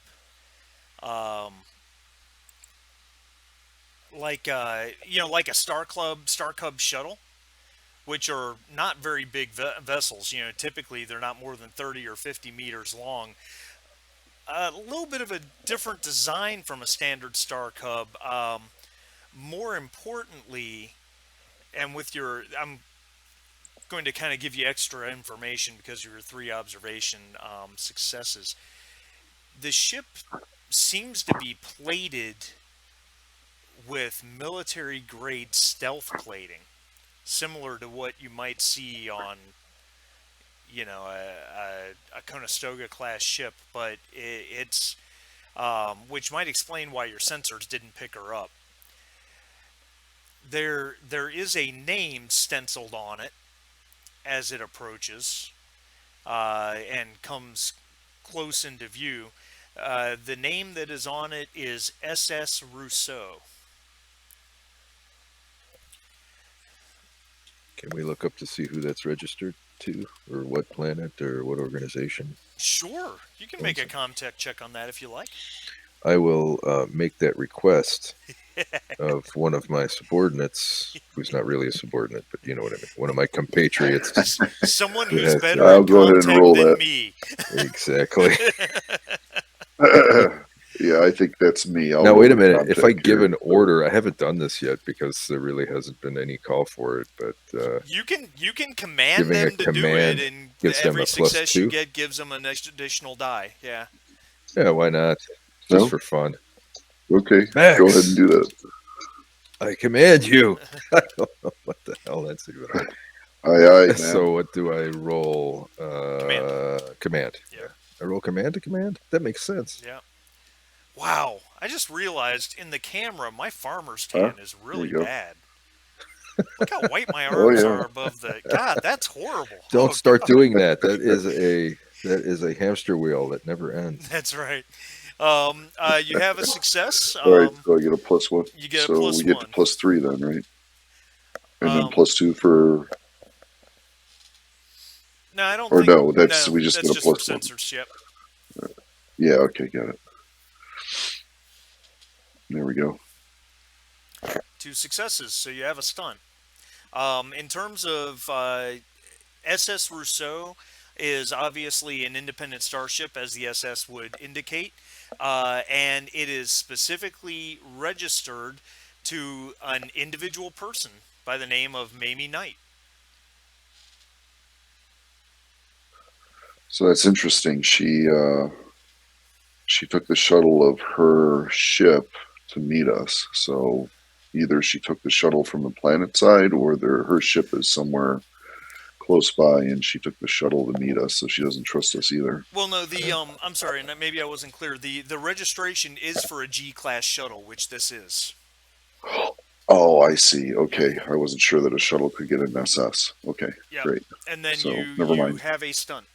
Like like a Star Cub shuttle, which are not very big vessels. Typically they're not more than 30 or 50 meters long. A little bit of a different design from a standard Star Cub. More importantly, and I'm going to kind of give you extra information because of your 3 observation successes. The ship seems to be plated with military-grade stealth plating, similar to what you might see on, a Conestoga-class ship, but it's which might explain why your sensors didn't pick her up. There is a name stenciled on it as it approaches and comes close into view. The name that is on it is SS Rousseau. Can we look up to see who that's registered to, or what planet, or what organization? Sure, you can make a ComTech check on that if you like. I will make that request of one of my subordinates, who's not really a subordinate, but you know what I mean. One of my compatriots. Someone Who who's has- better I'll at go ahead and ComTech roll than that. me. Exactly. Yeah, I think that's me. Now, wait a minute. If I contact give here. an order, I haven't done this yet because there really hasn't been any call for it, but You can command Giving a them to do command it, and gives them every a plus success you 2? get gives them an additional die. Yeah. yeah, why not? Just No? for fun. Okay, Max. go ahead and do that. I command you. I don't know what the hell that's even. Aye, aye, man. So what do I roll? Command. Yeah. I roll command to command? That makes sense. Yeah. Wow. I just realized in the camera my farmer's tan is really go. bad. Look how white my Oh, arms yeah. are above the. God, that's horrible. Don't Oh, start God. doing that. That is a hamster wheel that never ends. That's right. You have a success. All right, so I get a +1. You get a so plus we get one. to +3 then, right? And then Um, +2 for. No, I don't Or think. no, that's no, we just that's get a just for +1. sensors. Yep. Yeah, okay, got it. There we go. 2 successes, so you have a stun. In terms of SS Rousseau is obviously an independent starship, as the SS would indicate, and it is specifically registered to an individual person by the name of Mayme Knight. So that's interesting. She took the shuttle of her ship to meet us. So either she took the shuttle from the planet side, or her ship is somewhere close by, and she took the shuttle to meet us. So she doesn't trust us either. Well, no, I'm sorry, and maybe I wasn't clear. The registration is for a G-class shuttle, which this is. Oh, I see. Okay, I wasn't sure that a shuttle could get an SS. Okay, Yep. great. And then So, you never mind. have a stunt.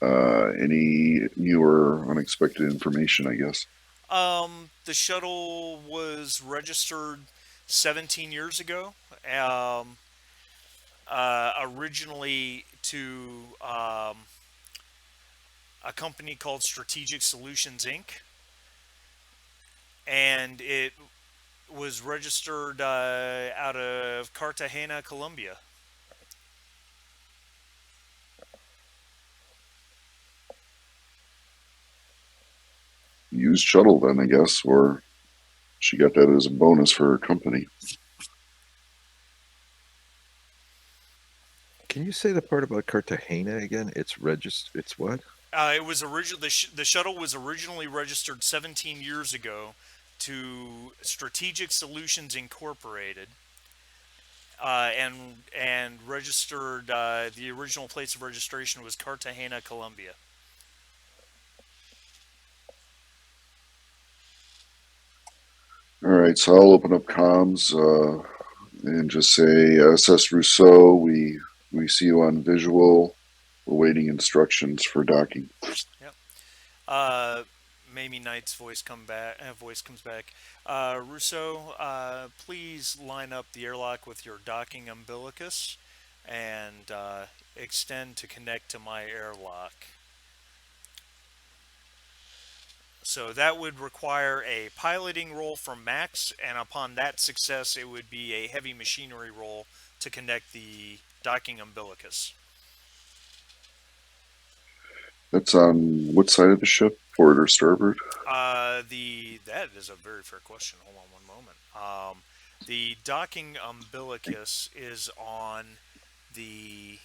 Any new or unexpected information, I guess. The shuttle was registered 17 years ago. Originally to a company called Strategic Solutions Inc. And it was registered out of Cartagena, Colombia. Used shuttle then, I guess, or she got that as a bonus for her company. Can you say the part about Cartagena again? It's registered. It's what? It was the shuttle was originally registered 17 years ago to Strategic Solutions Incorporated, and registered. The original place of registration was Cartagena, Colombia. All right, so I'll open up comms and just say, SS Rousseau, we see you on visual. We're waiting instructions for docking. Yep. Mayme Knight's voice comes back. Rousseau, please line up the airlock with your docking umbilicus and extend to connect to my airlock. So that would require a piloting roll from Max, and upon that success, it would be a heavy machinery roll to connect the docking umbilicus. That's on what side of the ship, port or starboard? That is a very fair question. Hold on one moment. The docking umbilicus is on the.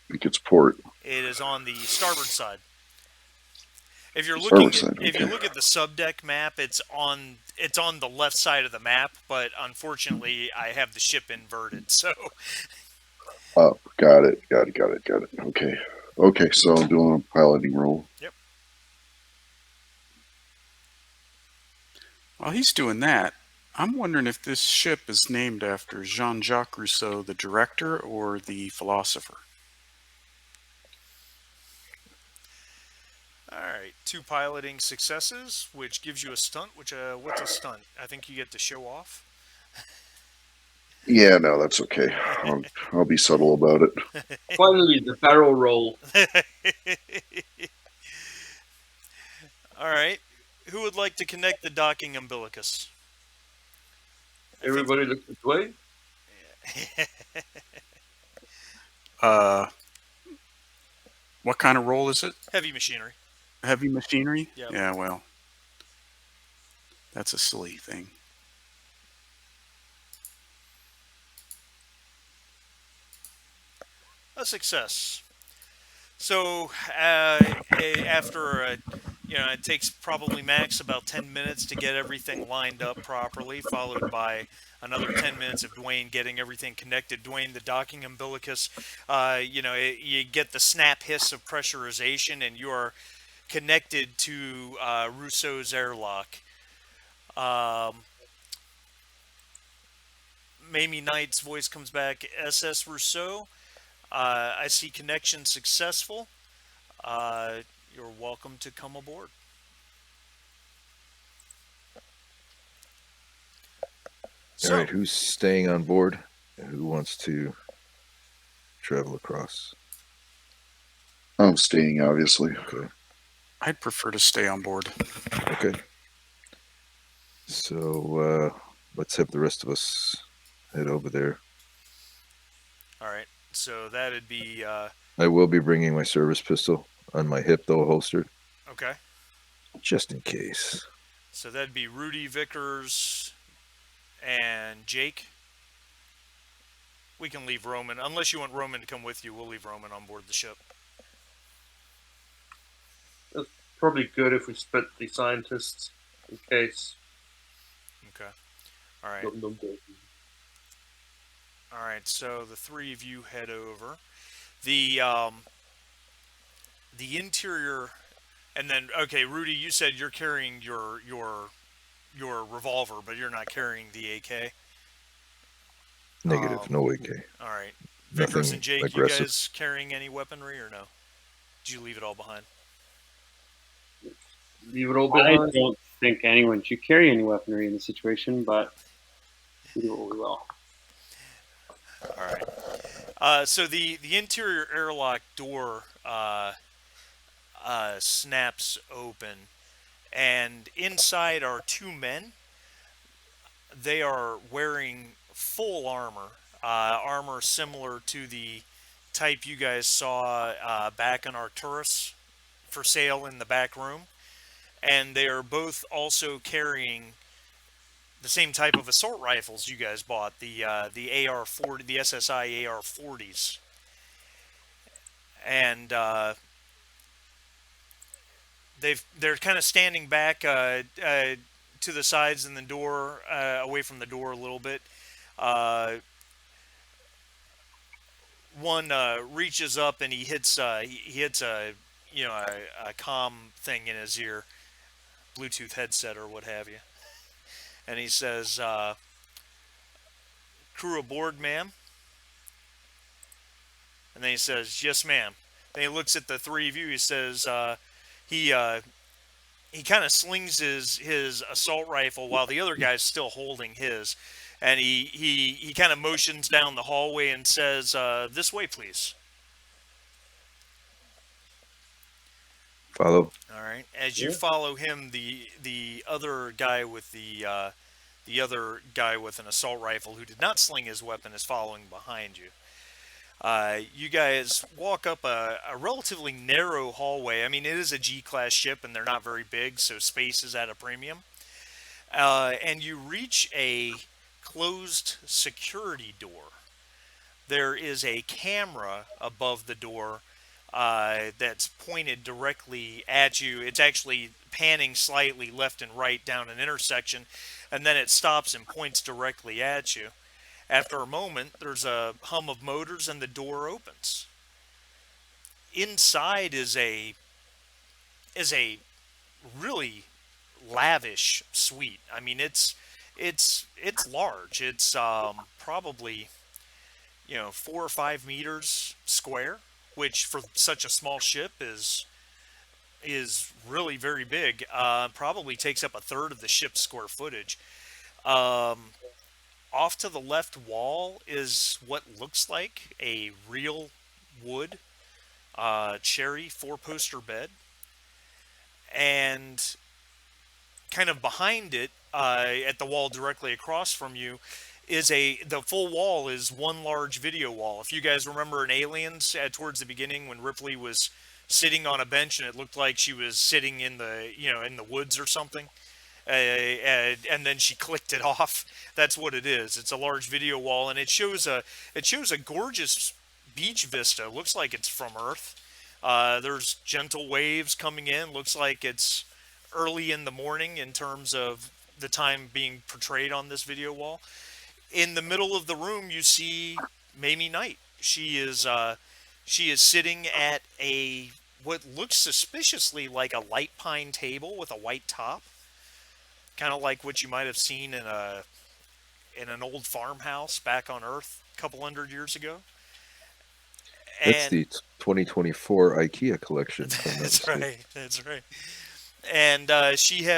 I think it's port. It is on the starboard side. If you're Starboard looking, side, if you okay. look at the subdeck map, it's on the left side of the map. But unfortunately, I have the ship inverted. So. Oh, got it. Okay, so I'm doing a piloting roll. Yep. While he's doing that, I'm wondering if this ship is named after Jean-Jacques Rousseau, the director, or the philosopher. All right, 2 piloting successes, which gives you a stunt. What's a stunt? I think you get to show off. Yeah, no, that's okay. I'll be subtle about it. Finally, the barrel roll. All right, who would like to connect the docking umbilicus? Everybody looks this way. What kind of roll is it? Heavy machinery. Heavy machinery? Yep. Yeah, well, that's a silly thing. A success. So after it takes probably max about 10 minutes to get everything lined up properly, followed by another 10 minutes of Dwayne getting everything connected. Dwayne, the docking umbilicus, you get the snap hiss of pressurization, and you are connected to Rousseau's airlock. Mayme Knight's voice comes back. SS Rousseau, I see connection successful. You're welcome to come aboard. All right, who's staying on board? Who wants to travel across? I'm staying, obviously. Okay. I'd prefer to stay on board. Okay. So let's have the rest of us head over there. All right. So that'd be. I will be bringing my service pistol on my hip, though, holstered. Okay. Just in case. So that'd be Rudy, Vickers, and Jake. We can leave Roman. Unless you want Roman to come with you, we'll leave Roman on board the ship. It's probably good if we split the scientists in case. Okay. All right. All right. So the 3 of you head over. The interior, and then okay, Rudy, you said you're carrying your revolver, but you're not carrying the AK. Negative, no AK. All right, Vickers and Jake, aggressive. you guys carrying any weaponry or no? Did you leave it all behind? Leave it all I behind. don't think anyone should carry any weaponry in the situation, but we do what we will. All right. So the interior airlock door snaps open, and inside are two men. They are wearing full armor, armor similar to the type you guys saw back on Arcturus for sale in the back room, and they are both also carrying the same type of assault rifles you guys bought, the AR-40, the SSI AR-40s, and they're kind of standing back to the sides in the door, away from the door a little bit. One reaches up and he hits a a comm thing in his ear, Bluetooth headset or what have you, and he says, "Crew aboard, ma'am." And then he says, "Yes, ma'am." Then he looks at the three of you. He says, he kind of slings his assault rifle while the other guy's still holding his, and he kind of motions down the hallway and says, "This way, please." Follow. All right. As you follow him, the other guy with the other guy with an assault rifle who did not sling his weapon is following behind you. You guys walk up a relatively narrow hallway. I mean, it is a G-class ship, and they're not very big, so space is at a premium. And you reach a closed security door. There is a camera above the door that's pointed directly at you. It's actually panning slightly left and right down an intersection, and then it stops and points directly at you. After a moment, there's a hum of motors and the door opens. Inside is a really lavish suite. I mean, it's large. It's probably 4 or 5 meters square, which for such a small ship is really very big. Probably takes up a third of the ship's square footage. Off to the left wall is what looks like a real wood cherry 4-poster bed, and kind of behind it, at the wall directly across from you, is the full wall is one large video wall. If you guys remember in Aliens, towards the beginning when Ripley was sitting on a bench and it looked like she was sitting in the in the woods or something. And then she clicked it off. That's what it is. It's a large video wall, and it shows a gorgeous beach vista. It looks like it's from Earth. There's gentle waves coming in. Looks like it's early in the morning in terms of the time being portrayed on this video wall. In the middle of the room, you see Mayme Knight. She is sitting at what looks suspiciously like a light pine table with a white top. Kind of like what you might have seen in an old farmhouse back on Earth a couple hundred years ago. That's the 2024 IKEA collection. That's right. That's right. And she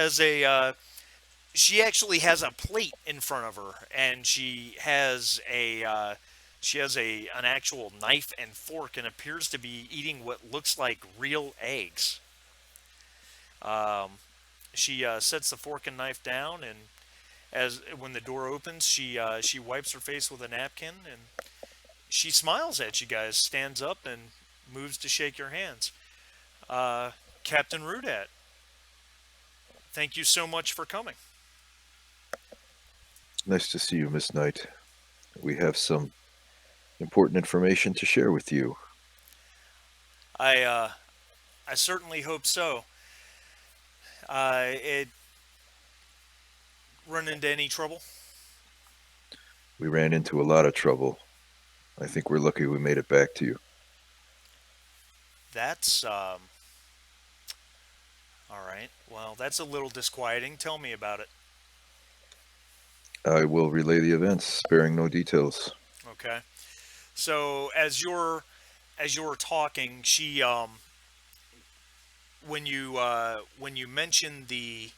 actually has a plate in front of her, and she has an actual knife and fork, and appears to be eating what looks like real eggs. She sets the fork and knife down, and when the door opens, she wipes her face with a napkin, and she smiles at you guys, stands up, and moves to shake your hands. Captain Rudat, thank you so much for coming. Nice to see you, Miss Knight. We have some important information to share with you. I certainly hope so. It run into any trouble? We ran into a lot of trouble. I think we're lucky we made it back to you. That's all right. Well, that's a little disquieting. Tell me about it. I will relay the events, sparing no details. Okay. So as you're talking, she when you mention the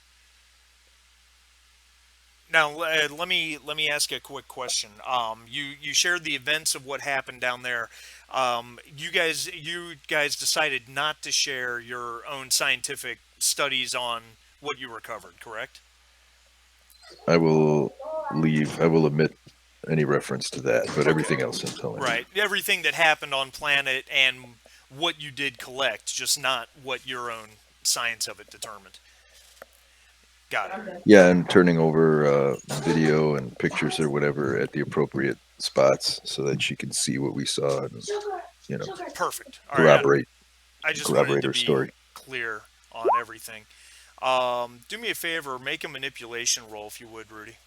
Now, let me ask you a quick question. You shared the events of what happened down there. You guys decided not to share your own scientific studies on what you recovered, correct? I will leave. I will omit any reference to that, but everything else I'm telling you. Right. Everything that happened on planet and what you did collect, just not what your own science of it determined. Got it. Yeah, and turning over video and pictures or whatever at the appropriate spots so that she can see what we saw and, you know, Perfect. All right. corroborate I just wanted to her be story. clear on everything. Do me a favor, make a manipulation roll if you would, Rudy.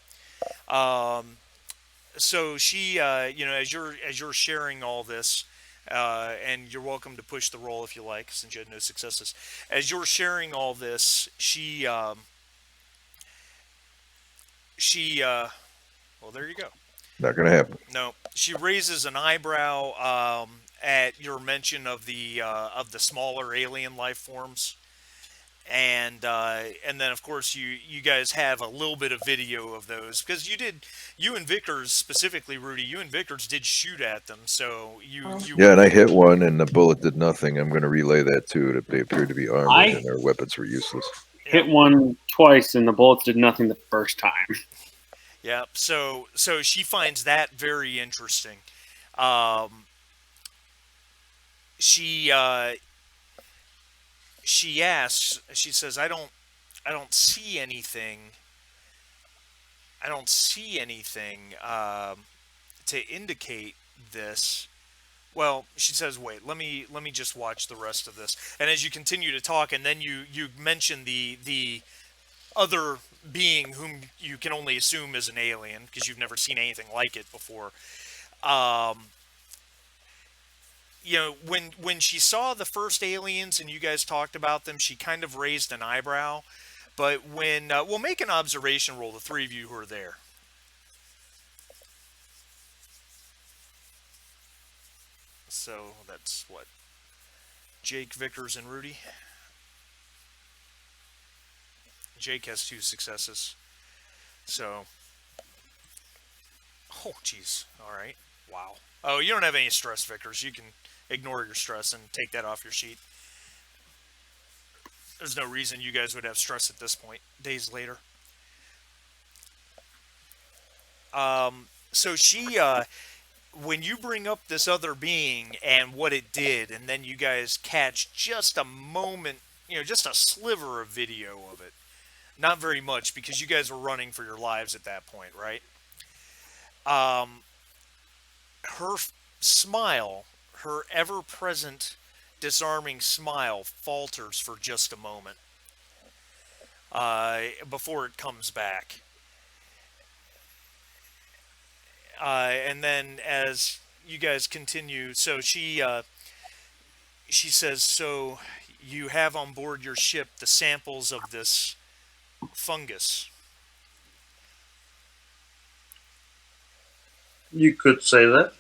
So she, you know, as you're sharing all this, and you're welcome to push the roll if you like, since you had no successes. As you're sharing all this, well, there you go. Not going to happen. No, she raises an eyebrow at your mention of the smaller alien life forms, and then of course you guys have a little bit of video of those because you and Vickers specifically, Rudy, you and Vickers did shoot at them, so you Yeah, and I hit one and the bullet did nothing. I'm going to relay that too. That they appeared to be armored and their weapons were useless. Hit one twice, and the bullets did nothing the first time. Yeah, so she finds that very interesting. She asks, she says, I don't see anything. I don't see anything to indicate this. Well, she says, wait, let me just watch the rest of this. And as you continue to talk, and then you mention the other being whom you can only assume is an alien because you've never seen anything like it before. You know, when she saw the first aliens and you guys talked about them, she kind of raised an eyebrow. But when we'll make an observation roll, the three of you who are there. So that's what? Jake, Vickers, and Rudy. Jake has 2 successes. So, oh, jeez. All right. Wow. Oh, you don't have any stress, Vickers. You can ignore your stress and take that off your sheet. There's no reason you guys would have stress at this point, days later. So she, when you bring up this other being and what it did, and then you guys catch just a moment, you know, just a sliver of video of it. Not very much, because you guys were running for your lives at that point, right? Her smile, her ever-present, disarming smile, falters for just a moment before it comes back. And then as you guys continue, so she says, so you have on board your ship the samples of this fungus. You could say that.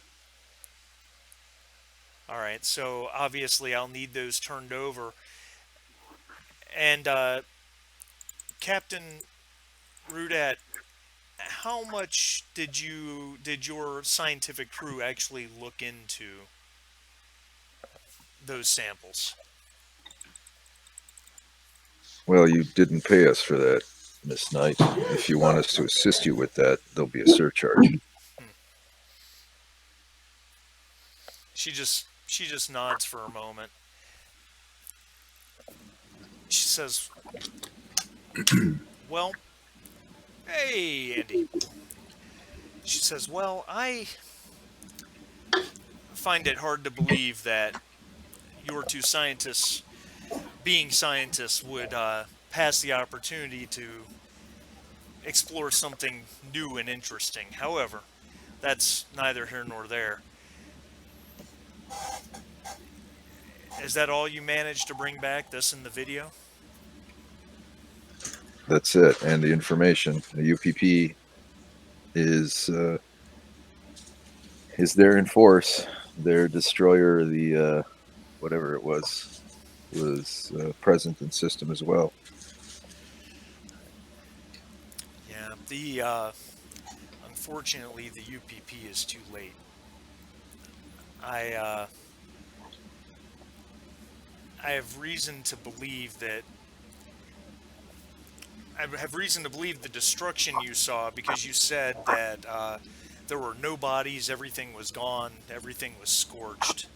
All right, so obviously I'll need those turned over. And Captain Rudat, how much did your scientific crew actually look into those samples? Well, you didn't pay us for that, Miss Knight. If you want us to assist you with that, there'll be a surcharge. She just nods for a moment. She says, well, hey, Andy. She says, well, I find it hard to believe that your 2 scientists, being scientists, would pass the opportunity to explore something new and interesting. However, that's neither here nor there. Is that all you managed to bring back, this in the video? That's it. And the information. The UPP is there in force. Their destroyer, the whatever it was present in system as well. Yeah, The unfortunately, the UPP is too late. I uh, I have reason to believe that I have reason to believe the destruction you saw because you said that there were no bodies, everything was gone, everything was scorched.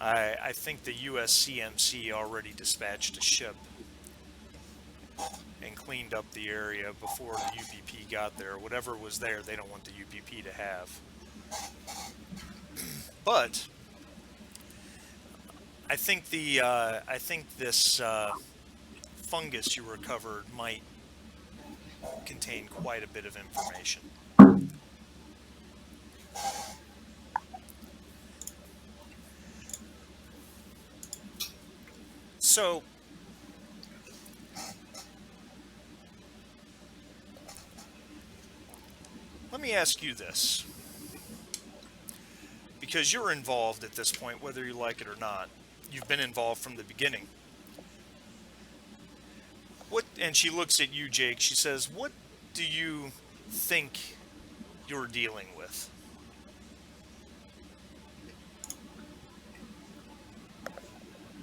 I think the USCMC already dispatched a ship and cleaned up the area before the UPP got there. Whatever was there, they don't want the UPP to have. But I think this fungus you recovered might contain quite a bit of information. So let me ask you this, because you're involved at this point, whether you like it or not. You've been involved from the beginning. What? And she looks at you, Jake. She says, "What do you think you're dealing with?"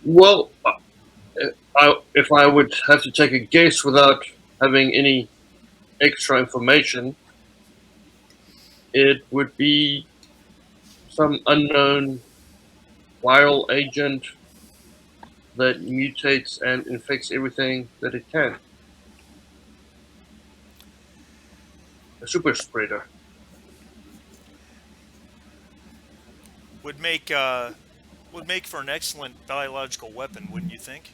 Well, if I would have to take a guess without having any extra information, it would be some unknown viral agent that mutates and infects everything that it can. A super spreader. Would make for an excellent biological weapon, wouldn't you think?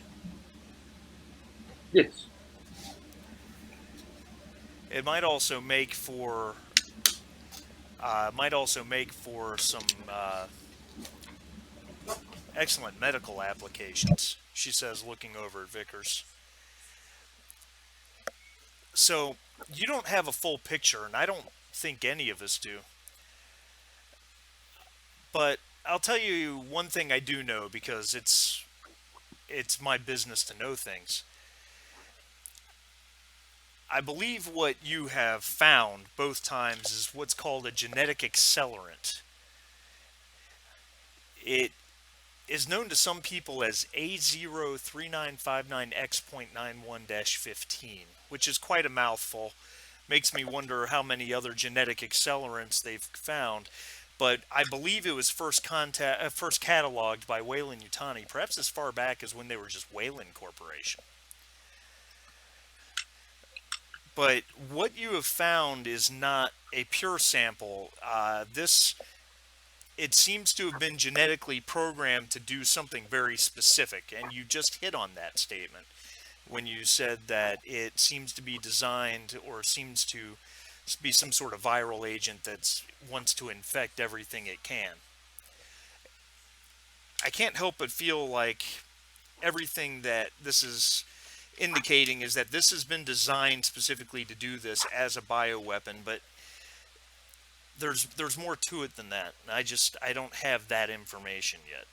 Yes. It might also make for some excellent medical applications. She says, looking over at Vickers. So you don't have a full picture, and I don't think any of us do. But I'll tell you one thing I do know, because it's my business to know things. I believe what you have found both times is what's called a genetic accelerant. It is known to some people as A03959X.91-15, which is quite a mouthful. Makes me wonder how many other genetic accelerants they've found. But I believe it was first cataloged by Weyland-Yutani, perhaps as far back as when they were just Weyland Corporation. But what you have found is not a pure sample. It seems to have been genetically programmed to do something very specific, and you just hit on that statement when you said that it seems to be designed, or seems to be some sort of viral agent that wants to infect everything it can. I can't help but feel like everything that this is indicating is that this has been designed specifically to do this as a bioweapon, but there's more to it than that. I don't have that information yet.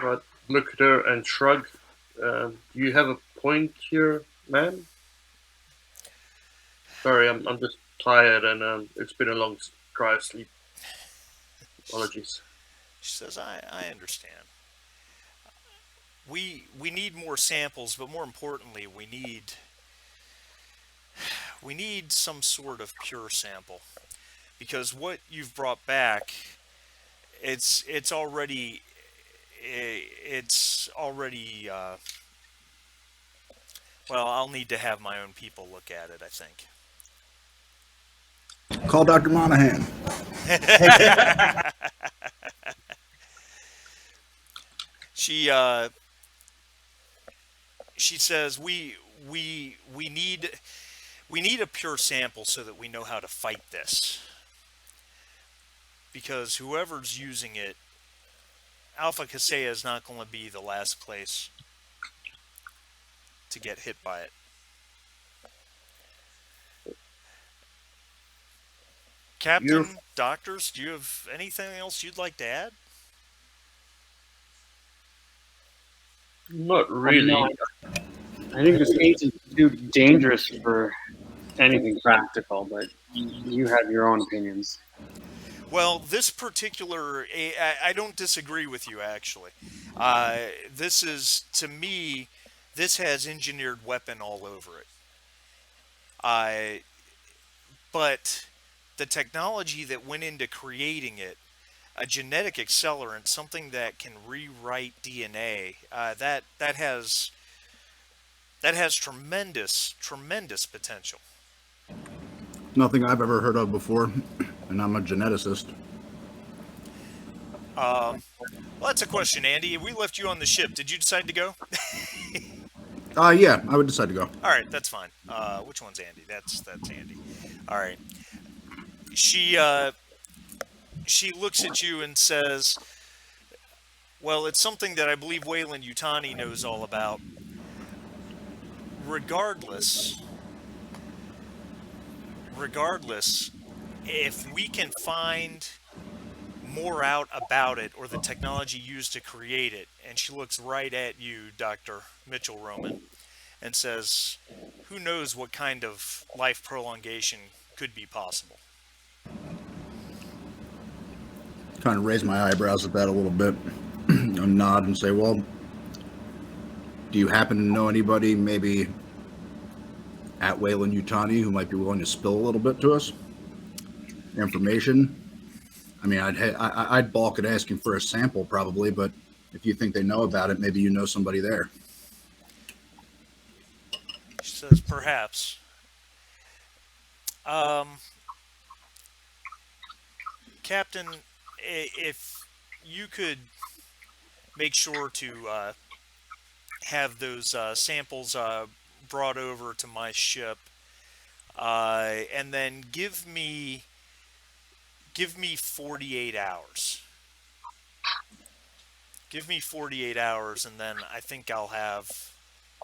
But look at her and shrug. You have a point here, ma'am? Sorry, I'm just tired, and it's been a long dry sleep. Apologies. She says, I understand. We need more samples, but more importantly, we need some sort of pure sample, because what you've brought back, it's already well, I'll need to have my own people look at it, I think. Call Dr. Monahan. She says we need a pure sample so that we know how to fight this, because whoever's using it, Alpha Casea is not going to be the last place to get hit by it. Captain, doctors, do you have anything else you'd like to add? Not really. I think this agent's too dangerous for anything practical, but you have your own opinions. Well, this particular, I don't disagree with you actually. This is, to me, this has engineered weapon all over it. But the technology that went into creating it, a genetic accelerant, something that can rewrite DNA, that has tremendous potential. Nothing I've ever heard of before, and I'm a geneticist. Well, that's a question, Andy. We left you on the ship. Did you decide to go? Yeah, I would decide to go. All right, that's fine. Which one's Andy? That's Andy. All right. She looks at you and says, "Well, it's something that I believe Weyland-Yutani knows all about. Regardless, if we can find more out about it or the technology used to create it," and she looks right at you, Dr. Mitchell Roman, and says, "Who knows what kind of life prolongation could be possible?" Kind of raise my eyebrows at that a little bit, and nod and say, "Well, do you happen to know anybody, maybe at Weyland-Yutani, who might be willing to spill a little bit to us? Information? I mean, I'd balk at asking for a sample probably, but if you think they know about it, maybe you know somebody there." She says, "Perhaps. Captain, if you could make sure to have those samples brought over to my ship, and then give me 48 hours. Give me 48 hours, and then I think I'll have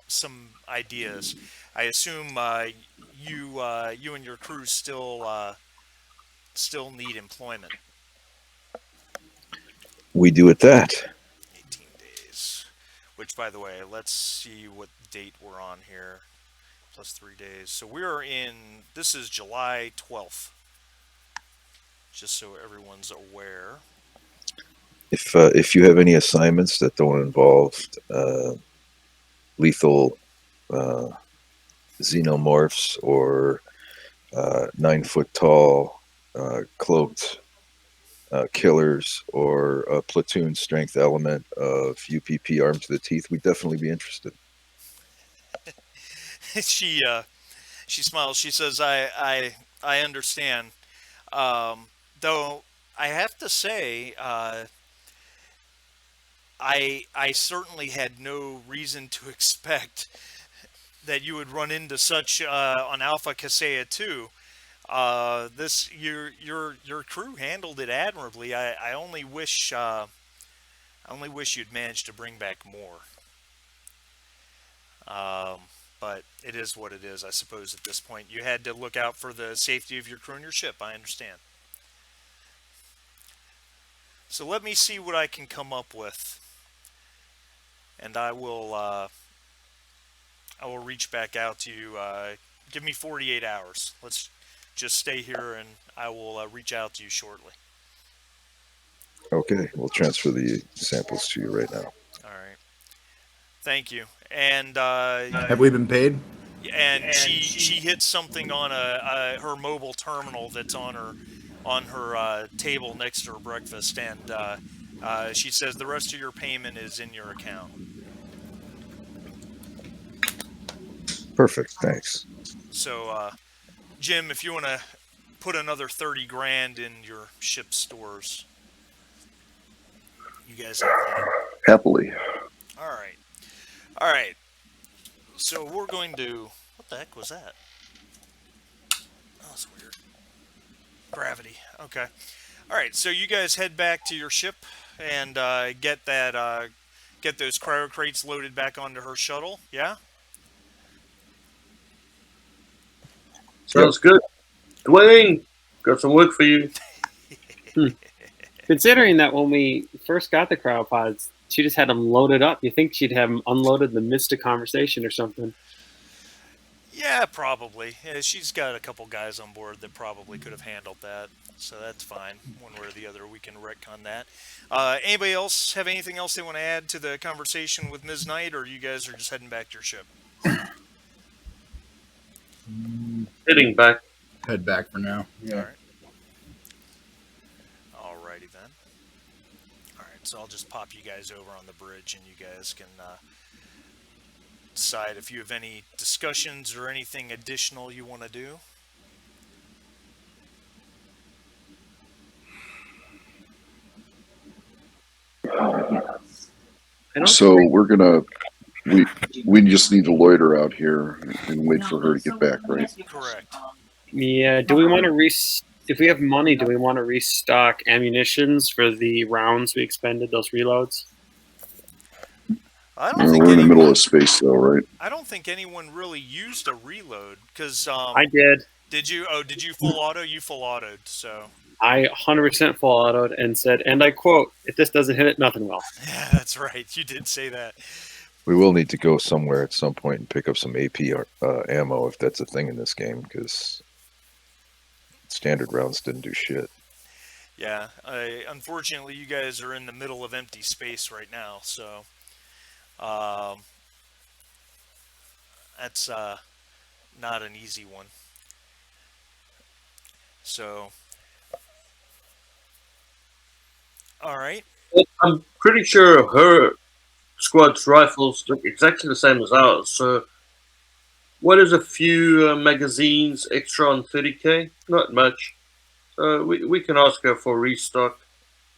some ideas. I assume you and your crew still need employment." We do at that. 18 days. Which, by the way, let's see what date we're on here. Plus 3 days. So we're in, this is July 12th. Just so everyone's aware. If you have any assignments that don't involve lethal xenomorphs or 9-foot tall cloaked killers or a platoon strength element of UPP armed to the teeth, we'd definitely be interested. She smiles. She says, I understand. Though I have to say, I certainly had no reason to expect that you would run into such on Alpha Casea II. Your crew handled it admirably. I only wish you'd managed to bring back more. But it is what it is, I suppose. At this point, you had to look out for the safety of your crew and your ship. I understand. So let me see what I can come up with, and I will reach back out to you. Give me 48 hours. Let's just stay here, and I will reach out to you shortly. Okay, we'll transfer the samples to you right now. All right. Thank you. And Have we been paid? and she hits something on her mobile terminal that's on her table next to her breakfast, and she says the rest of your payment is in your account. Perfect, thanks. So, Jim, if you want to put another 30 grand in your ship stores, you guys have that. Happily. All right. All right. So we're going to... What the heck was that? Oh, that's weird. Gravity. Okay. All right. So you guys head back to your ship and get those cryo crates loaded back onto her shuttle. Yeah. Sounds good. Dwayne, got some work for you. Considering that when we first got the cryopods, She just had them loaded up. You think she'd have them unloaded in the midst of conversation or something? Yeah, probably. Yeah, she's got a couple guys on board that probably could have handled that, so that's fine. One way or the other, we can retcon that. Anybody else have anything else they want to add to the conversation with Ms. Knight, or you guys are just heading back to your ship? Heading back. Head back for now. Yeah. All right. Alrighty then. All right, so I'll just pop you guys over on the bridge, and you guys can decide if you have any discussions or anything additional you want to do. So we're gonna we just need to loiter out here and wait for her to get back, right? Correct. Yeah. Do we want to if we have money, do we want to restock ammunitions for the rounds we expended, those reloads? I don't think We're in the anyone, middle of space, though, right? I don't think anyone really used a reload because I did. Did you? Oh, did you full auto? You full autoed. So I 100% full autoed and said, and I quote, "If this doesn't hit it, nothing will." yeah, that's right. You did say that. We will need to go somewhere at some point and pick up some AP ammo if that's a thing in this game, because standard rounds didn't do shit. Yeah. Unfortunately, you guys are in the middle of empty space right now, so that's not an easy one. So, all right. I'm pretty sure her squad's rifles look exactly the same as ours. So, what is a few magazines extra on 30k? Not much. So we can ask her for restock.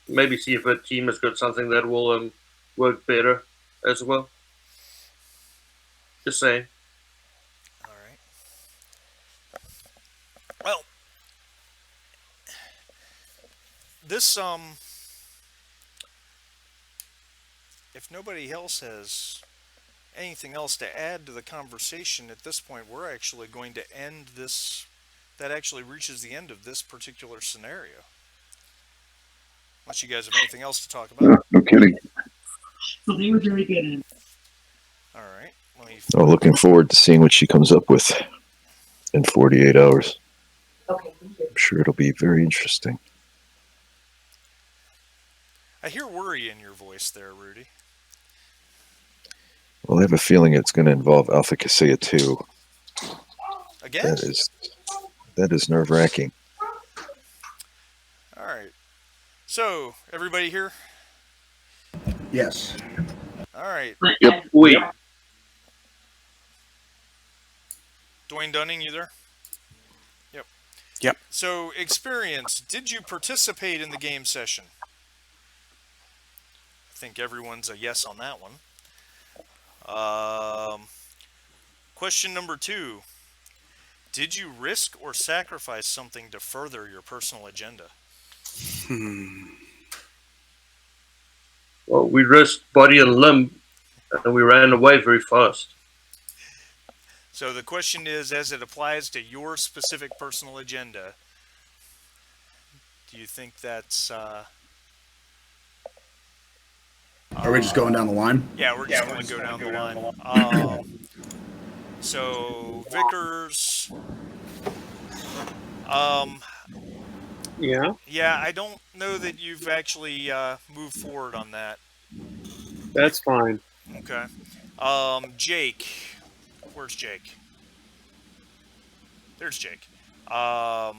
Maybe see if her team has got something that will work better as well. Just saying. All right. Well, this if nobody else has anything else to add to the conversation at this point, we're actually going to end this. That actually reaches the end of this particular scenario. Unless you guys have anything else to talk about. No kidding. So they were very good in. All right. Let me Oh, looking forward to seeing what she comes up with in 48 hours. Okay, thank you. I'm sure it'll be very interesting. I hear worry in your voice there, Rudy. Well, I have a feeling it's going to involve Alpha Casea II. Again? That is nerve-wracking. All right. So, everybody here? Yes. All right. Yep. We. Dwayne Dunning, you there? Yep. Yep. So, experience. Did you participate in the game session? I think everyone's a yes on that one. Question number 2. Did you risk or sacrifice something to further your personal agenda? Well, we risked body and limb, and we ran away very fast. So the question is, as it applies to your specific personal agenda, do you think that's... Are we just going down the line? Yeah, we're just going to go down the line. So, Vickers... Yeah. Yeah, I don't know that you've actually moved forward on that. That's fine. Okay. Jake. Where's Jake? There's Jake. I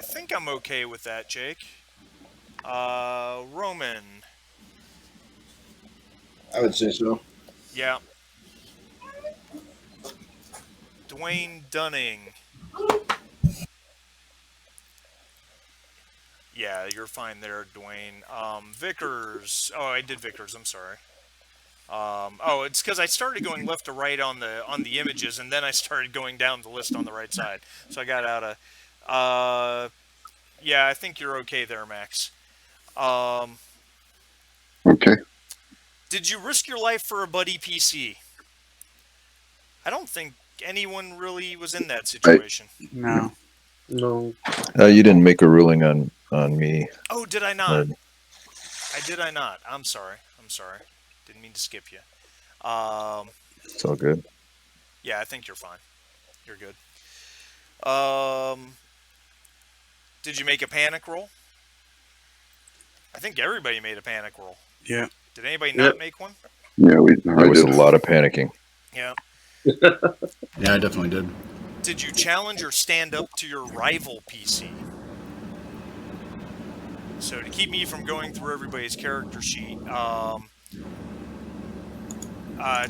think I'm okay with that, Jake. Roman. I would say so. Yeah. Dwayne Dunning. Yeah, you're fine there, Dwayne. Vickers. Oh, I did Vickers. I'm sorry. Oh, it's because I started going left to right on the images, and then I started going down the list on the right side. So I got out of. Yeah, I think you're okay there, Max. Okay. Did you risk your life for a buddy PC? I don't think anyone really was in that situation. No. No. You didn't make a ruling on me. Oh, did I not? Marty. Did I not? I'm sorry. Didn't mean to skip you. It's all good. Yeah, I think you're fine. You're good. Did you make a panic roll? I think everybody made a panic roll. Yeah. Did anybody not make one? Yeah, I There was a did. lot of panicking. Yeah. Yeah, I definitely did. Did you challenge or stand up to your rival PC? So to keep me from going through everybody's character sheet,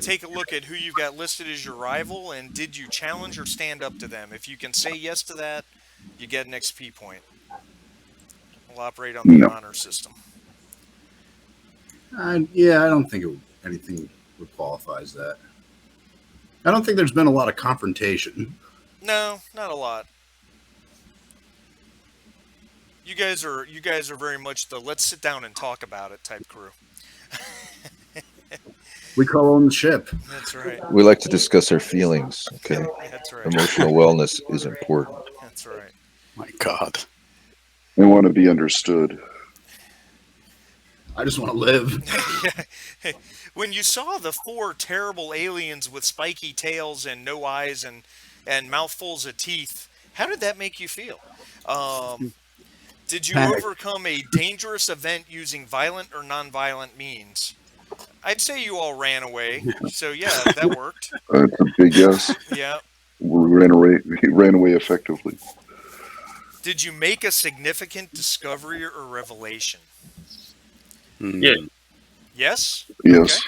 take a look at who you've got listed as your rival, and did you challenge or stand up to them? If you can say yes to that, you get an XP point. We'll operate on the honor system. Yeah, I don't think anything would qualify as that. I don't think there's been a lot of confrontation. No, not a lot. You guys are very much the let's sit down and talk about it type crew. We co-own the ship. That's right. We like to discuss our feelings. Okay. That's right. Emotional wellness is important. That's right. My God. I want to be understood. I just want to live. When you saw the 4 terrible aliens with spiky tails and no eyes and mouthfuls of teeth, how did that make you feel? Did you overcome a dangerous event using violent or non-violent means? I'd say you all ran away, so yeah, that worked. That's a big yes. Yeah. He ran away effectively. Did you make a significant discovery or revelation? Yeah. Yes? Yes.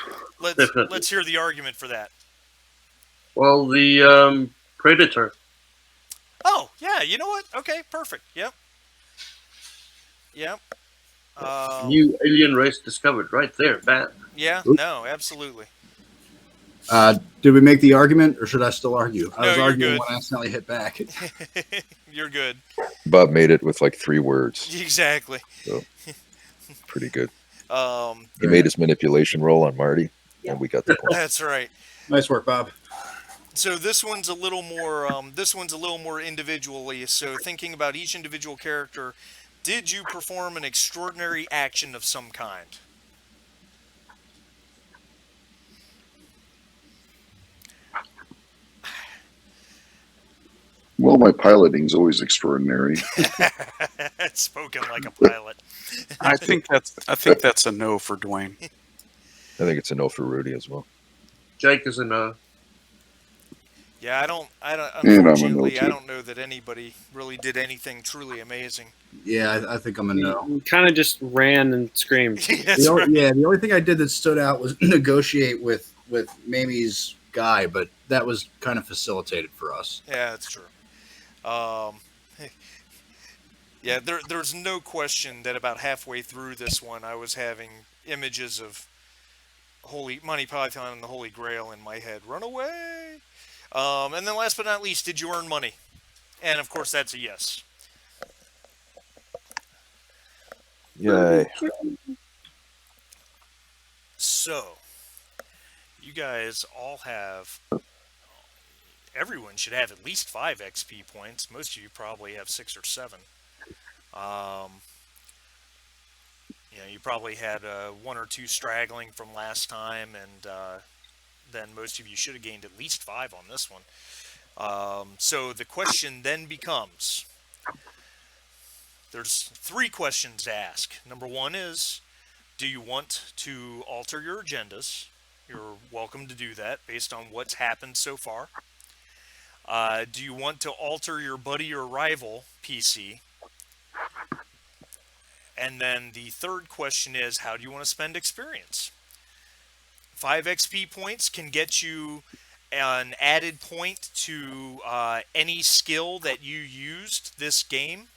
Okay. Let's hear the argument for that. Well, the Predator. Oh, yeah, you know what? Okay, perfect. Yep. New alien race discovered right there, bam. Yeah, no, absolutely. Did we make the argument, or should I still argue? I No, was you're arguing good. when I accidentally hit back. You're good. Bob made it with like 3 words. Exactly. So, pretty good. He Um, made his manipulation roll on Marty, and we got the point. that's right. Nice work, Bob. So this one's a little more. This one's a little more individually. So thinking about each individual character, did you perform an extraordinary action of some kind? Well, my piloting's always extraordinary. Spoken like a pilot. I think that's a no for Dwayne. I think it's a no for Rudy as well. Jake is a no. Yeah, I don't. And I'm a no, Unfortunately, I too. don't know that anybody really did anything truly amazing. Yeah, I think I'm a no. Kind of just ran and screamed. That's right. Yeah, the only thing I did that stood out was negotiate with Mayme's guy, but that was kind of facilitated for us. Yeah, that's true. Yeah, there's no question that about halfway through this one, I was having images of Monty Python and the Holy Grail in my head. Run away! And then last but not least, did you earn money? And of course, that's a yes. Yay. So, you guys all have... Everyone should have at least 5 XP points. Most of you probably have 6 or 7. You probably had 1 or 2 straggling from last time, and then most of you should have gained at least 5 on this one. So the question then becomes, there's 3 questions to ask. Number 1 is, do you want to alter your agendas? You're welcome to do that based on what's happened so far. Do you want to alter your buddy or rival PC? And then the third question is, how do you want to spend experience? 5 XP points can get you an added point to any skill that you used this game,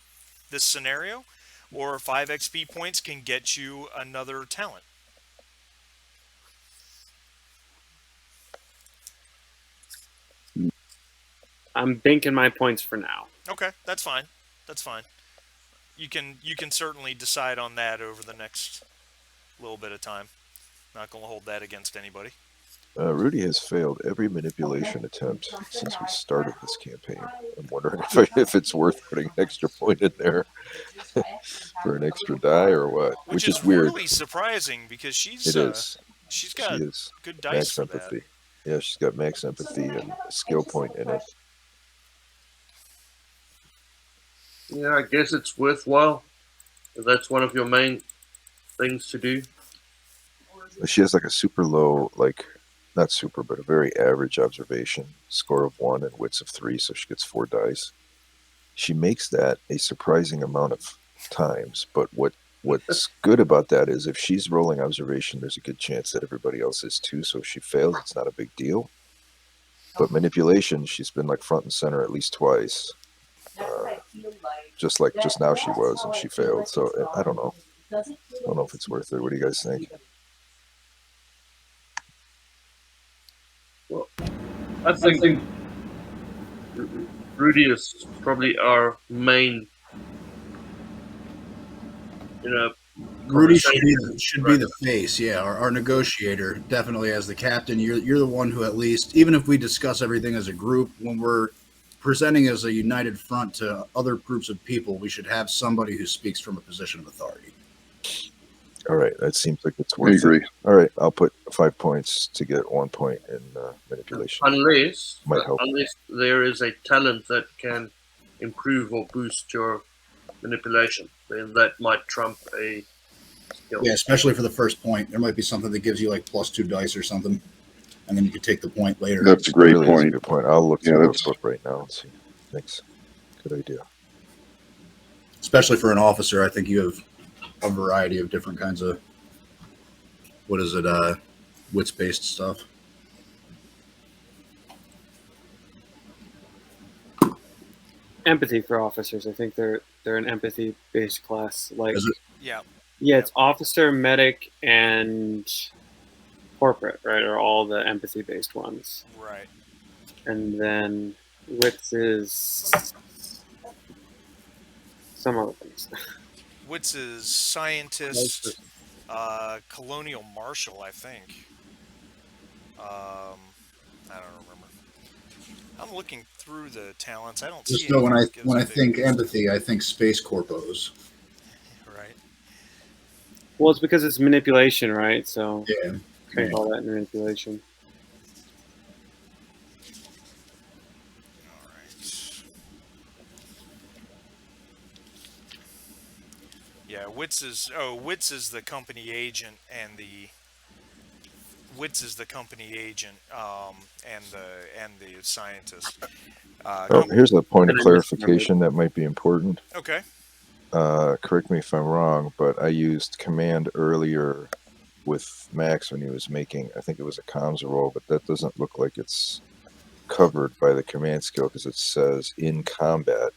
this scenario, or 5 XP points can get you another talent. I'm banking my points for now. Okay, that's fine. That's fine. You can certainly decide on that over the next little bit of time. Not going to hold that against anybody. Rudy has failed every manipulation attempt since we started this campaign. I'm wondering if it's worth putting an extra point in there for an extra die or what. Which is weird. Really surprising because she's It is. she's She got is good dice max for empathy. that. Yeah, she's got max empathy and a skill point in it. Yeah, I guess it's worthwhile. If that's one of your main things to do. She has like a super low, like not super, but a very average observation score of 1 and wits of 3, so she gets 4 dice. She makes that a surprising amount of times, but what's good about that is if she's rolling observation, there's a good chance that everybody else is too, so if she fails, it's not a big deal. But manipulation, she's been like front and center at least twice. Just now she was, and she failed, so I don't know. I don't know if it's worth it. What do you guys think? Well, I think Rudy is probably our main, Rudy should be the face, yeah, our negotiator, definitely as the captain. You're the one who, at least, even if we discuss everything as a group, when we're presenting as a united front to other groups of people, we should have somebody who speaks from a position of authority. All right, that seems like it's worth it. All right, I'll put 5 points to get 1 point in manipulation. Unless Might help. unless there is a talent that can improve or boost your manipulation, then that might trump a skill. Yeah, especially for the first point. There might be something that gives you like +2 dice or something, and then you could take the point later. That's a great Really is a point. good point. I'll look through the book right now and see. Thanks. Good idea. Especially for an officer, I think you have a variety of different kinds of, wits-based stuff. Empathy for officers. I think they're an empathy-based class. Like, Is it? yeah, it's officer, medic, and corporate, right? Are all the empathy-based ones. Right. And then wits is some other things. Wits is scientist, colonial marshal, I think. I don't remember. I'm looking through the talents. I don't see. Just know when anything that I gives a think big- empathy, I think space corpos. Right. Well, it's because it's manipulation, right? So Yeah. I call that manipulation. All right. Yeah, Wits is the company agent, and the scientist. Here's a point of clarification that might be important. Okay. Correct me if I'm wrong, but I used command earlier with Max when he was making, I think it was a comms roll, but that doesn't look like it's covered by the command skill because it says in combat.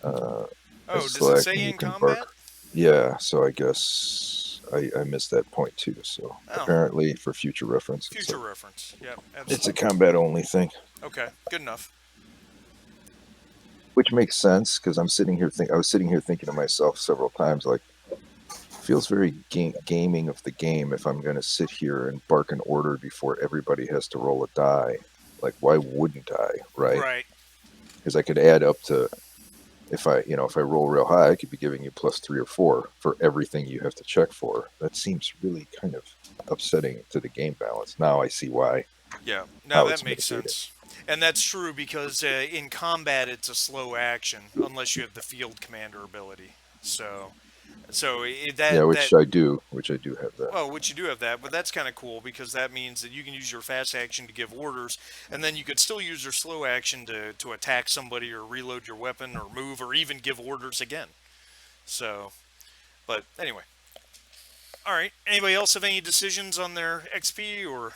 Does it say in combat? Yeah, so I guess I missed that point too. So apparently for future reference. Future reference, yeah. Absolutely. It's a combat only thing. Okay, good enough. Which makes sense because I was sitting here thinking to myself several times, like, feels very gaming of the game if I'm going to sit here and bark an order before everybody has to roll a die. Like, why wouldn't I, right? Right. Because I could add up to, if I roll real high, I could be giving you +3 or 4 for everything you have to check for. That seems really kind of upsetting to the game balance. Now I see why. Yeah, now that makes sense. And that's true because in combat it's a slow action unless you have the field commander ability. Which I do have that. Well, which you do have that, but that's kind of cool because that means that you can use your fast action to give orders, and then you could still use your slow action to attack somebody or reload your weapon or move or even give orders again. So, but anyway. All right. Anybody else have any decisions on their XP or?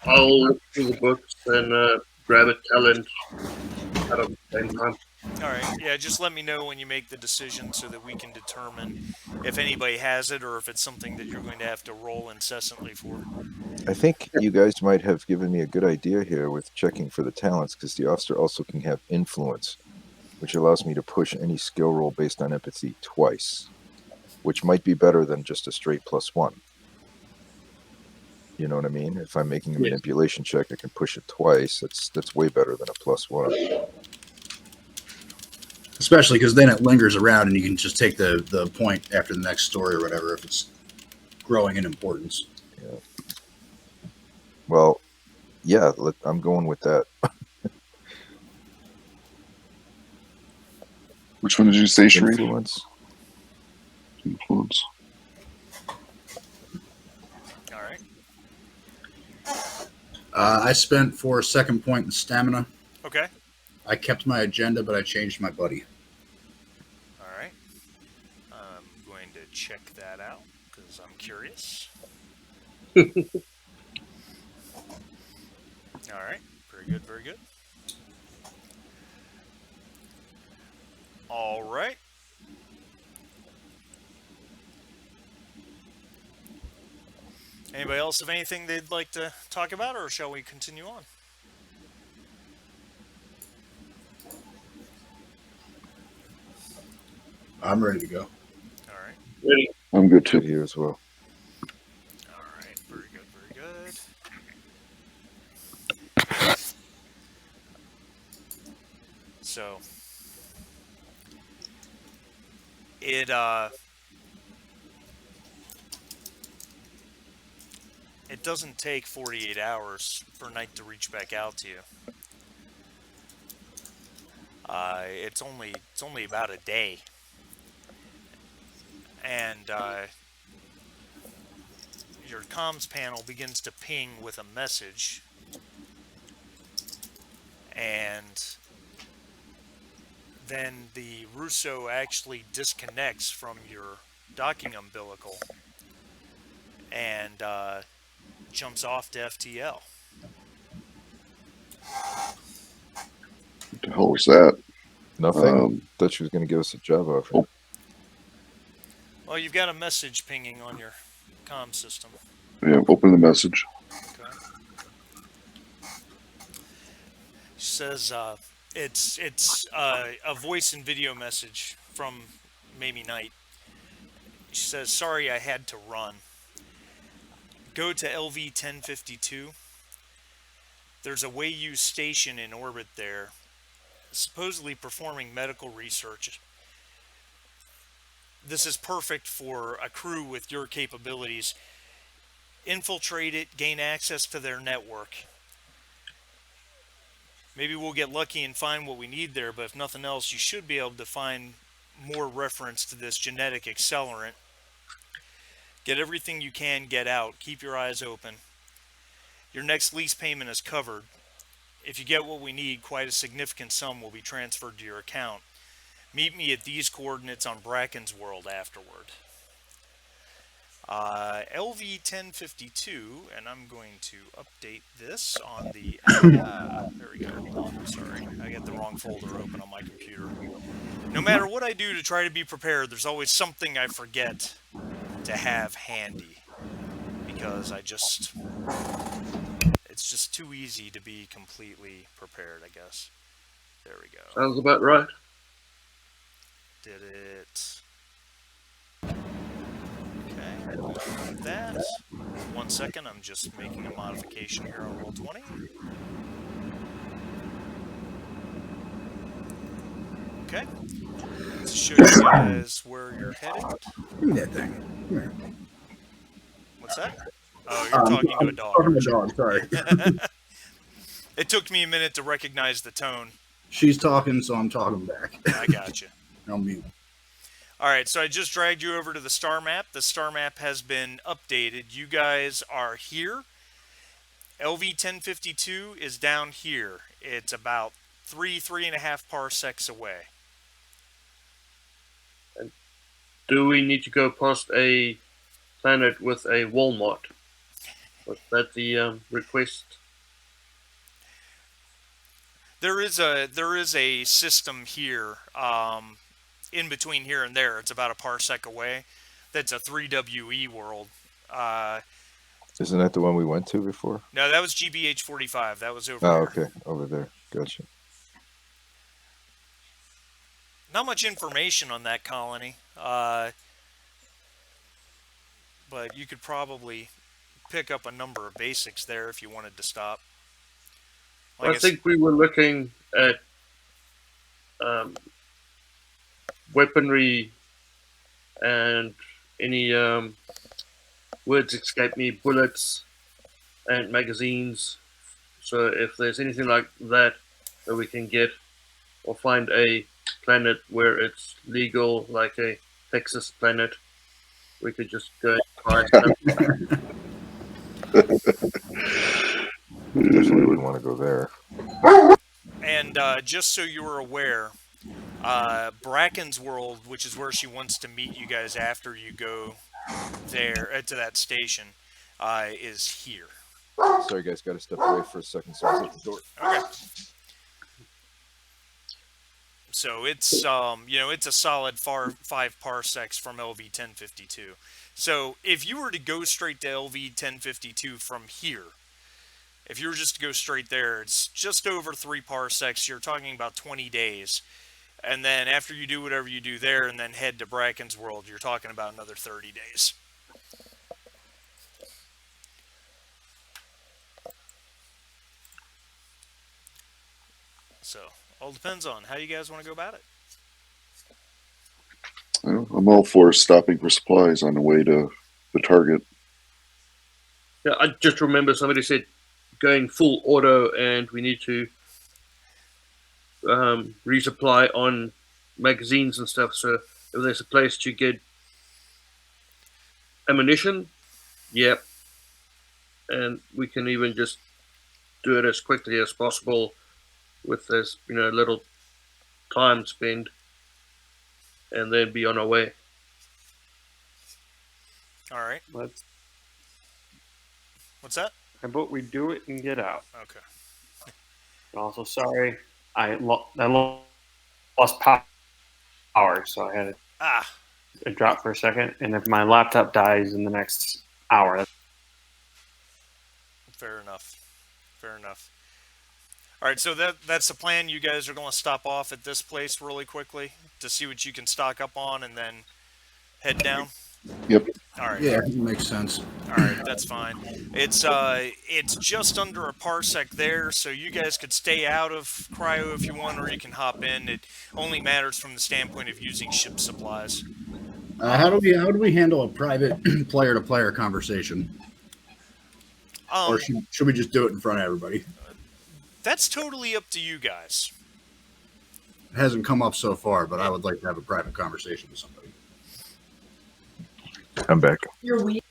I'll look through the books and grab a talent at the same time. All right. Yeah, just let me know when you make the decision so that we can determine if anybody has it or if it's something that you're going to have to roll incessantly for. I think you guys might have given me a good idea here with checking for the talents because the officer also can have influence, which allows me to push any skill roll based on empathy twice, which might be better than just a straight +1. You know what I mean? If I'm making a manipulation check, I can push it twice. That's way better than a +1. Especially because then it lingers around and you can just take the point after the next story or whatever if it's growing in importance. Yeah. Well, yeah, I'm going with that. Which one did you say, Sharif? Influence. Influence. All right. I spent for a second point in stamina. Okay. I kept my agenda, but I changed my buddy. All right. I'm going to check that out because I'm curious. All right. Very good. Very good. All right. Anybody else have anything they'd like to talk about, or shall we continue on? I'm ready to go. All right. Ready? I'm good Good too. here as well. All right. Very good. Very good. So it doesn't take 48 hours for Knight to reach back out to you. It's only about a day, and your comms panel begins to ping with a message, and then the Russo actually disconnects from your docking umbilical and jumps off to FTL. What the hell was that? Nothing. Thought she was going to give us a job offer. Oh. Well, you've got a message pinging on your comm system. Yeah, open the message. Okay. She says it's a voice and video message from Mayme Knight. She says, "Sorry, I had to run. Go to LV 1052. There's a Wayuu station in orbit there, supposedly performing medical research. This is perfect for a crew with your capabilities. Infiltrate it, gain access to their network. Maybe we'll get lucky and find what we need there, but if nothing else, you should be able to find more reference to this genetic accelerant. Get everything you can, get out. Keep your eyes open. Your next lease payment is covered. If you get what we need, quite a significant sum will be transferred to your account. Meet me at these coordinates on Bracken's World afterward." LV 1052, and I'm going to update this on the... there we go. Oh, sorry, I got the wrong folder open on my computer. No matter what I do to try to be prepared, there's always something I forget to have handy. Because it's just too easy to be completely prepared, I guess. There we go. Sounds about right. Did it. Okay, I don't have that. 1 second, I'm just making a modification here on Roll20. Okay. Let's show you guys where you're headed. Give me that thing. Come here. What's that? Oh, you're talking to a dog. Talking to a dog, sorry. It took me a minute to recognize the tone. She's talking, so I'm talking back. I got you. I'll mute. All right, so I just dragged you over to the star map. The star map has been updated. You guys are here. LV 1052 is down here. It's about 3.5 parsecs away. Do we need to go past a planet with a Walmart? Was that the request? There is a system here, in between here and there. It's about a parsec away. That's a 3WE world. Isn't that the one we went to before? No, that was GBH 45. That was over Oh, there. okay. Over there. Gotcha. Not much information on that colony, but you could probably pick up a number of basics there if you wanted to stop. I think we were looking at weaponry and any words escape me, bullets and magazines. So if there's anything like that that we can get, or find a planet where it's legal, like a Texas planet, we could just go and find stuff. Definitely wouldn't want to go there. And just so you were aware, Bracken's world, which is where she wants to meet you guys after you go there to that station, is here. Sorry, guys, got to step away for a second. So I'll hit the door. Okay. So it's it's a solid 5 parsecs from LV 1052. So if you were to go straight to LV 1052 from here, if you were just to go straight there, it's just over 3 parsecs. You're talking about 20 days. And then after you do whatever you do there and then head to Bracken's world, you're talking about another 30 days. So, all depends on how you guys want to go about it. I'm all for stopping for supplies on the way to the target. Yeah, I just remember somebody said going full auto and we need to resupply on magazines and stuff. So if there's a place to get ammunition, yep. And we can even just do it as quickly as possible with this, little time spent, and then be on our way. All right. Let's. What's that? How about we do it and get out? Okay. Also, sorry, I lost power, so I had to drop for a second. And if my laptop dies in the next hour, fair enough. Fair enough. All right, so that's the plan. You guys are going to stop off at this place really quickly to see what you can stock up on, and then head down. Yep. All right. Yeah, it makes sense. All right, that's fine. It's just under a parsec there, so you guys could stay out of cryo if you want, or you can hop in. It only matters from the standpoint of using ship supplies. How do we handle a private player-to-player conversation? Or should we just do it in front of everybody? That's totally up to you guys. It hasn't come up so far, but I would like to have a private conversation with somebody. I'm back. You're weak.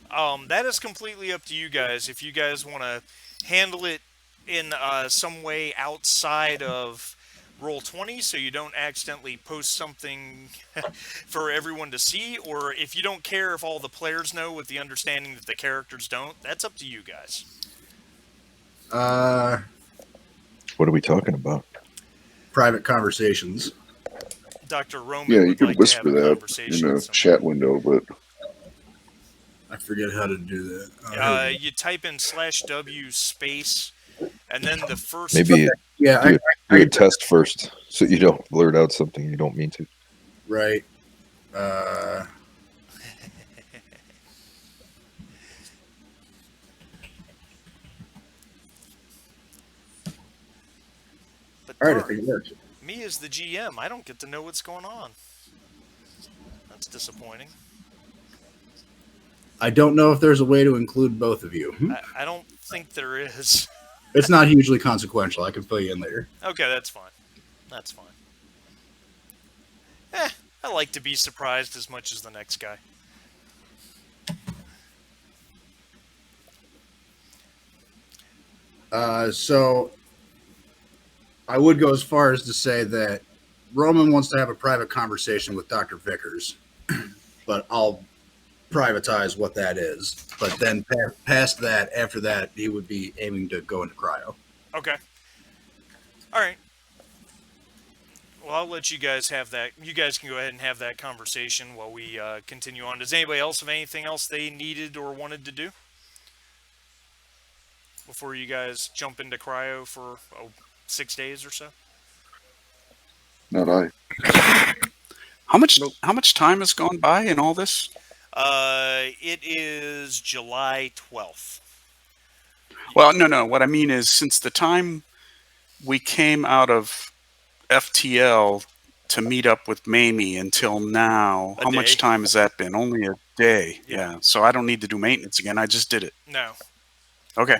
That is completely up to you guys. If you guys want to handle it in some way outside of Roll20, so you don't accidentally post something for everyone to see, or if you don't care if all the players know with the understanding that the characters don't, that's up to you guys. What are we talking about? Private conversations. Dr. Roman Yeah, you would could like whisper to have a that conversation in a with someone. chat window, but I forget how to do that. You type in /W space, and then the first... Maybe Yeah, do a test first, so you don't blurt out something you don't mean to. right. But All right, I darn, think it works. me as the GM, I don't get to know what's going on. That's disappointing. I don't know if there's a way to include both of you. I don't think there is. It's not hugely consequential. I can fill you in later. Okay, that's fine. That's fine. I like to be surprised as much as the next guy. So I would go as far as to say that Roman wants to have a private conversation with Dr. Vickers, but I'll privatize what that is. But then past that, after that, he would be aiming to go into cryo. Okay. All right. Well, I'll let you guys have that. You guys can go ahead and have that conversation while we continue on. Does anybody else have anything else they needed or wanted to do before you guys jump into cryo for 6 days or so? not I. How much time has gone by in all this? It is July 12th. Well, no. What I mean is, since the time we came out of FTL to meet up with Mayme until now, A how much day. time has that been? Only a day. Yeah. Yeah. So I don't need to do maintenance again. I just did it. No. Okay.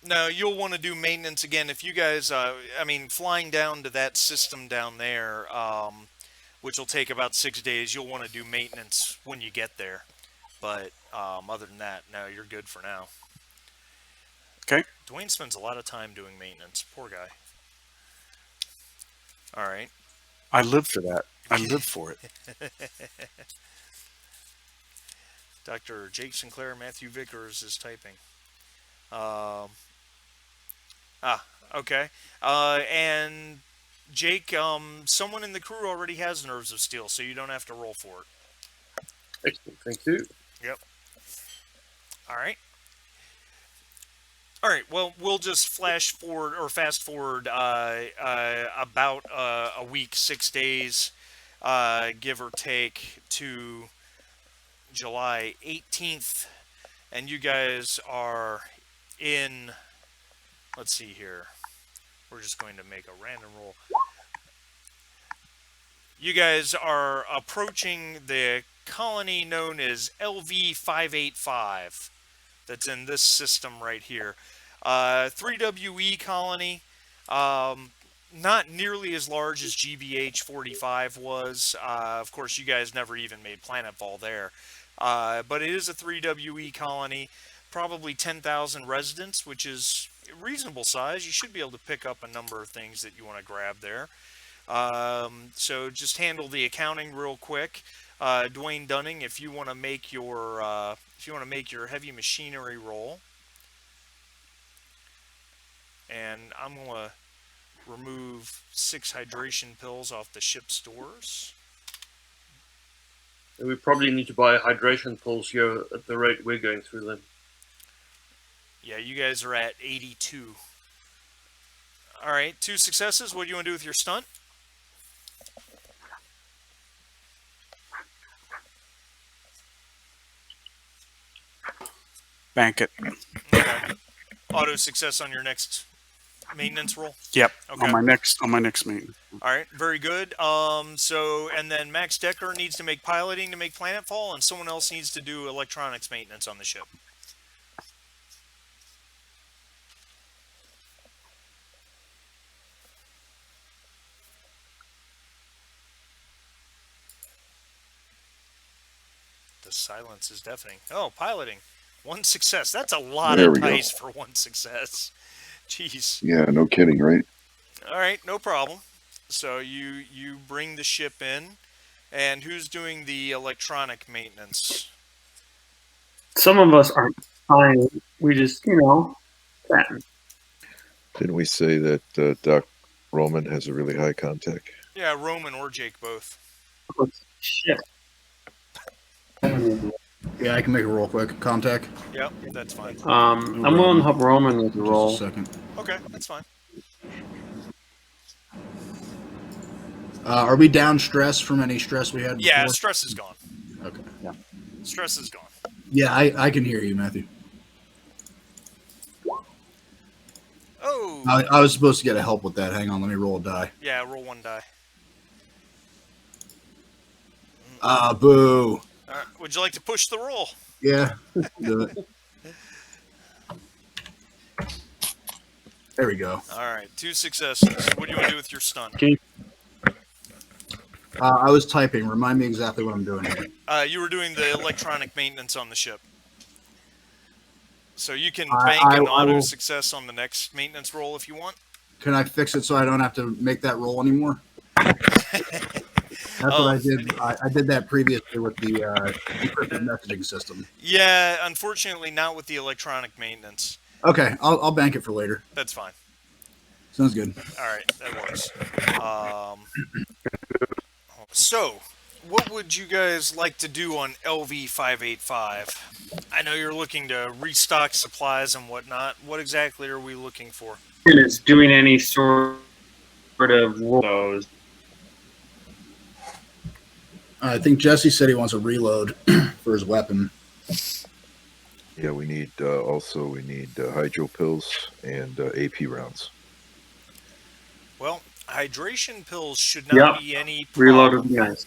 No, you'll want to do maintenance again if you guys. I mean, flying down to that system down there, which will take about 6 days. You'll want to do maintenance when you get there. But other than that, no, you're good for now. Okay. Dwayne spends a lot of time doing maintenance. Poor guy. All right. I live for that. I live for it. Dr. Jake Sinclair, Matthew Vickers is typing. Okay. And Jake, someone in the crew already has Nerves of Steel, so you don't have to roll for it. Excellent. Thank you. Yep. All right. All right. Well, we'll just fast forward about a week, 6 days, give or take, to July 18th, and you guys are in. Let's see here. We're just going to make a random roll. You guys are approaching the colony known as LV-585 that's in this system right here. 3WE colony, not nearly as large as GBH-45 was. Of course, you guys never even made planetfall there. But it is a 3WE colony, probably 10,000 residents, which is a reasonable size. You should be able to pick up a number of things that you want to grab there. So just handle the accounting real quick. Dwayne Dunning, if you want to make your heavy machinery roll, and I'm gonna remove 6 hydration pills off the ship stores. And we probably need to buy hydration pills here at the rate we're going through them. Yeah, you guys are at 82. All right, 2 successes. What do you want to do with your stunt? Bank it. Okay. Auto success on your next maintenance roll. Yep. Okay. On my next meeting. All right, very good. So and then Max Decker needs to make piloting to make planetfall, and someone else needs to do electronics maintenance on the ship. The silence is deafening. Oh, piloting. 1 success. That's a lot There of we go. dice for 1 success. Jeez. Yeah, no kidding, right? All right, no problem. So you bring the ship in, and who's doing the electronic maintenance? Some of us aren't fine. We just, chatting. Didn't we say that Doc Roman has a really high contact? Yeah, Roman or Jake both. Oh, shit. Yeah, I can make a roll quick. Contact. Yep, that's fine. I'm willing to help Roman with the roll. Just a second. Okay, that's fine. Are we down stress from any stress we had before? Yeah, stress is gone. Okay. Stress is gone. Yeah, I can hear you, Matthew. Oh, I was supposed to get a help with that. Hang on, let me roll a die. yeah, roll 1 die. Boo. All right, would you like to push the roll? Yeah, do it. There we go. All right, 2 successes. What do you want to do with your stunt? Okay. I was typing. Remind me exactly what I'm doing here. You were doing the electronic maintenance on the ship. So you can I- bank I- an I auto will- success on the next maintenance roll if you want. Can I fix it so I don't have to make that roll anymore? That's what I did. I did that previously with the encrypted messaging system. Yeah, unfortunately not with the electronic maintenance. Okay, I'll bank it for later. That's fine. Sounds good. All right, that works. So, what would you guys like to do on LV-585? I know you're looking to restock supplies and whatnot. What exactly are we looking for? Is doing any sort of roll those. I think Jesse said he wants a reload for his weapon. Yeah, we need also we need hydro pills and AP rounds. Well, hydration pills should not be any Reloaded problem. guys.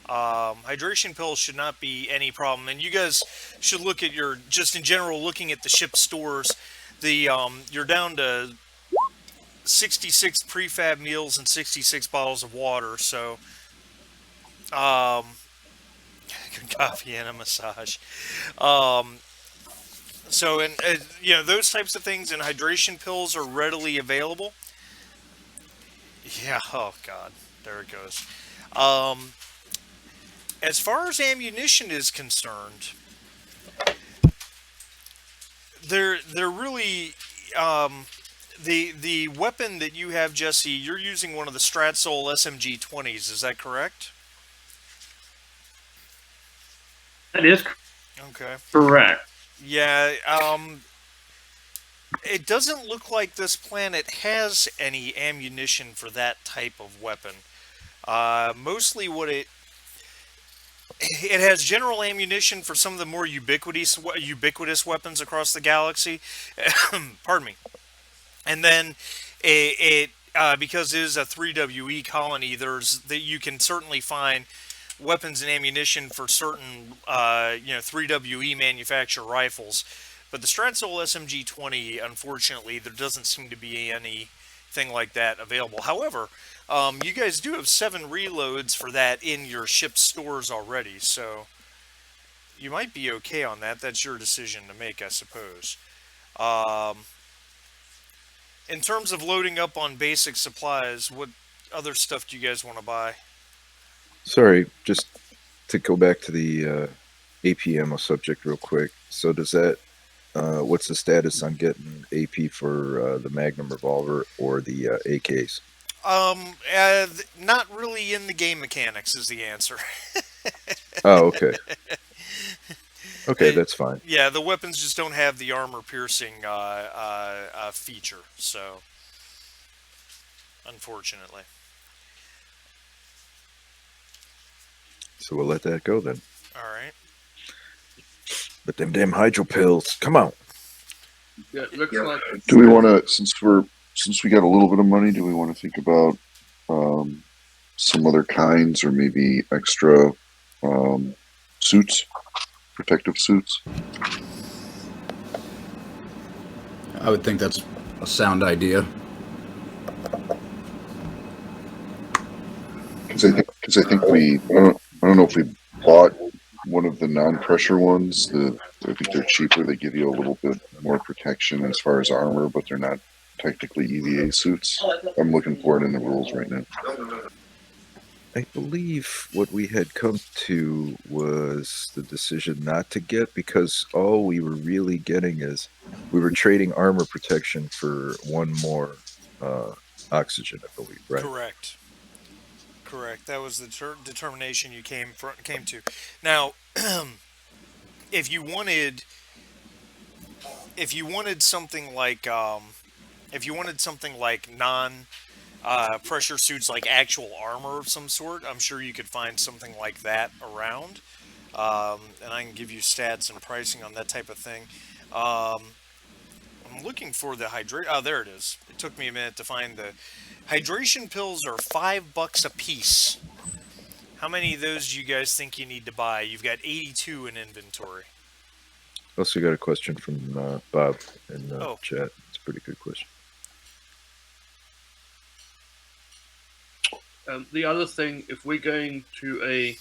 Hydration pills should not be any problem, and you guys should look at your, just in general, looking at the ship stores. The you're down to 66 prefab meals and 66 bottles of water. So, good coffee and a massage. So, and you know, those types of things, and hydration pills are readily available. Yeah. Oh God, there it goes. As far as ammunition is concerned, they're really the weapon that you have, Jesse. You're using one of the Stratsoul SMG 20s. Is that correct? That is Okay. correct. Yeah. It doesn't look like this planet has any ammunition for that type of weapon. Mostly what it has general ammunition for some of the more ubiquitous weapons across the galaxy. Pardon me. And then it because it is a 3WE colony, you can certainly find weapons and ammunition for certain 3WE manufacturer rifles. But the Stratsoul SMG 20, unfortunately, there doesn't seem to be anything like that available. However, you guys do have 7 reloads for that in your ship stores already, so you might be okay on that. That's your decision to make, I suppose. In terms of loading up on basic supplies, what other stuff do you guys want to buy? Sorry, just to go back to the AP ammo subject real quick. So does that, what's the status on getting AP for the Magnum revolver or the AKs? Not really in the game mechanics is the answer. Oh, okay. Okay, that's fine. Yeah, the weapons just don't have the armor-piercing feature, so unfortunately. So we'll let that go then. All right. But them damn hydro pills, come on. Yeah, it looks like. Do we want to, since we got a little bit of money, do we want to think about some other kinds or maybe extra suits, protective suits? I would think that's a sound idea. Because I think I don't know if we bought one of the non-pressure ones. I think they're cheaper. They give you a little bit more protection as far as armor, but they're not technically EVA suits. I'm looking for it in the rules right now. I believe what we had come to was the decision not to get, because all we were really getting is we were trading armor protection for one more oxygen, I believe, right? Correct. That was the determination you came to. Now, if you wanted something like non pressure suits, like actual armor of some sort, I'm sure you could find something like that around, and I can give you stats and pricing on that type of thing. I'm looking for the hydration. Oh, there it is. It took me a minute to find the hydration pills. Are $5 a piece. How many of those do you guys think you need to buy? You've got 82 in inventory. Also got a question from Bob in Oh. chat. It's a pretty good question. The other thing, if we're going to a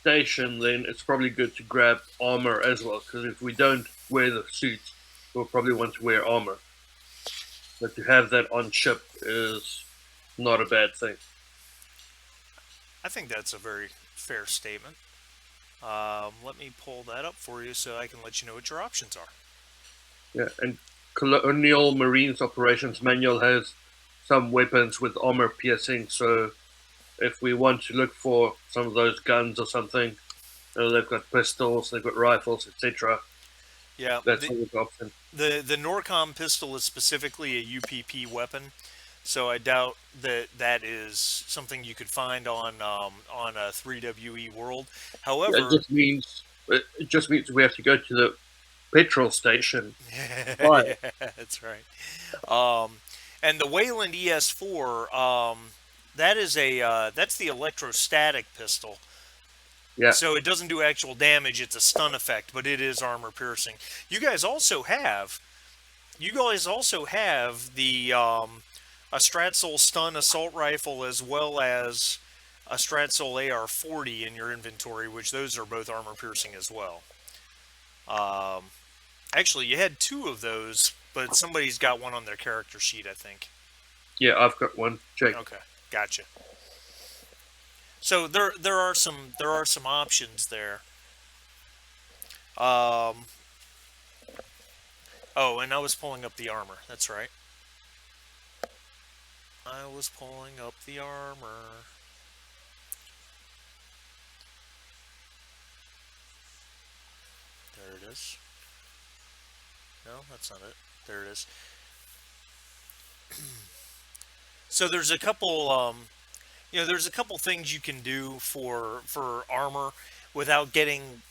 station, then it's probably good to grab armor as well, because if we don't wear the suits, we'll probably want to wear armor. But to have that on ship is not a bad thing. I think that's a very fair statement. Let me pull that up for you so I can let you know what your options are. Yeah, and Colonial Marines Operations Manual has some weapons with armor piercing, so if we want to look for some of those guns or something, they've got pistols, they've got rifles, etc. Yeah, That's always an option. the Norcom pistol is specifically a UPP weapon. So I doubt that that is something you could find on a 3WE world. It However, just means we have to go to the petrol station. yeah, that's right. And the Wayland ES4, that is that's the electrostatic pistol. Yeah. So it doesn't do actual damage; it's a stun effect, but it is armor piercing. You guys also have the a Stratzel stun assault rifle as well as a Stratzel AR-40 in your inventory, which those are both armor piercing as well. Actually, you had two of those, but somebody's got one on their character sheet, I think. Yeah, I've got one. Check. Okay, gotcha. So there are some options there. Oh, and I was pulling up the armor. That's right. I was pulling up the armor. There it is. No, that's not it. There it is. So there's a couple, there's a couple things you can do for armor without getting,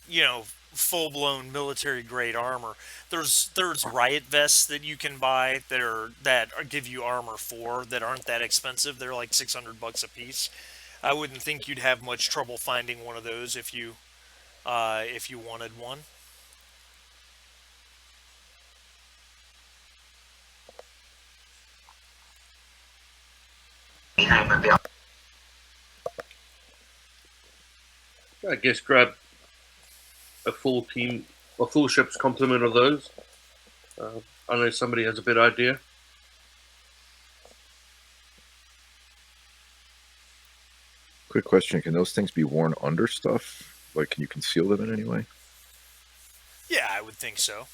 full blown military grade armor. There's riot vests that you can buy that give you armor for that aren't that expensive. They're like $600 a piece. I wouldn't think you'd have much trouble finding one of those if you wanted one. I guess grab a full ship's complement of those. I know somebody has a better idea. Quick question: can those things be worn under stuff? Like, can you conceal them in any way? Yeah, I would think so.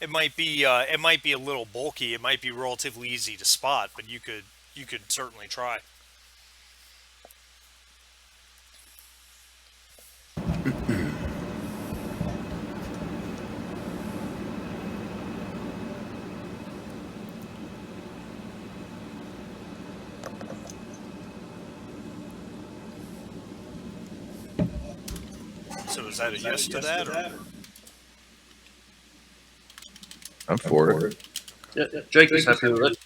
It might be a little bulky. It might be relatively easy to spot, but you could certainly try. So is that a yes to that? Or? I'm for it. Yeah, Jake is happy with it.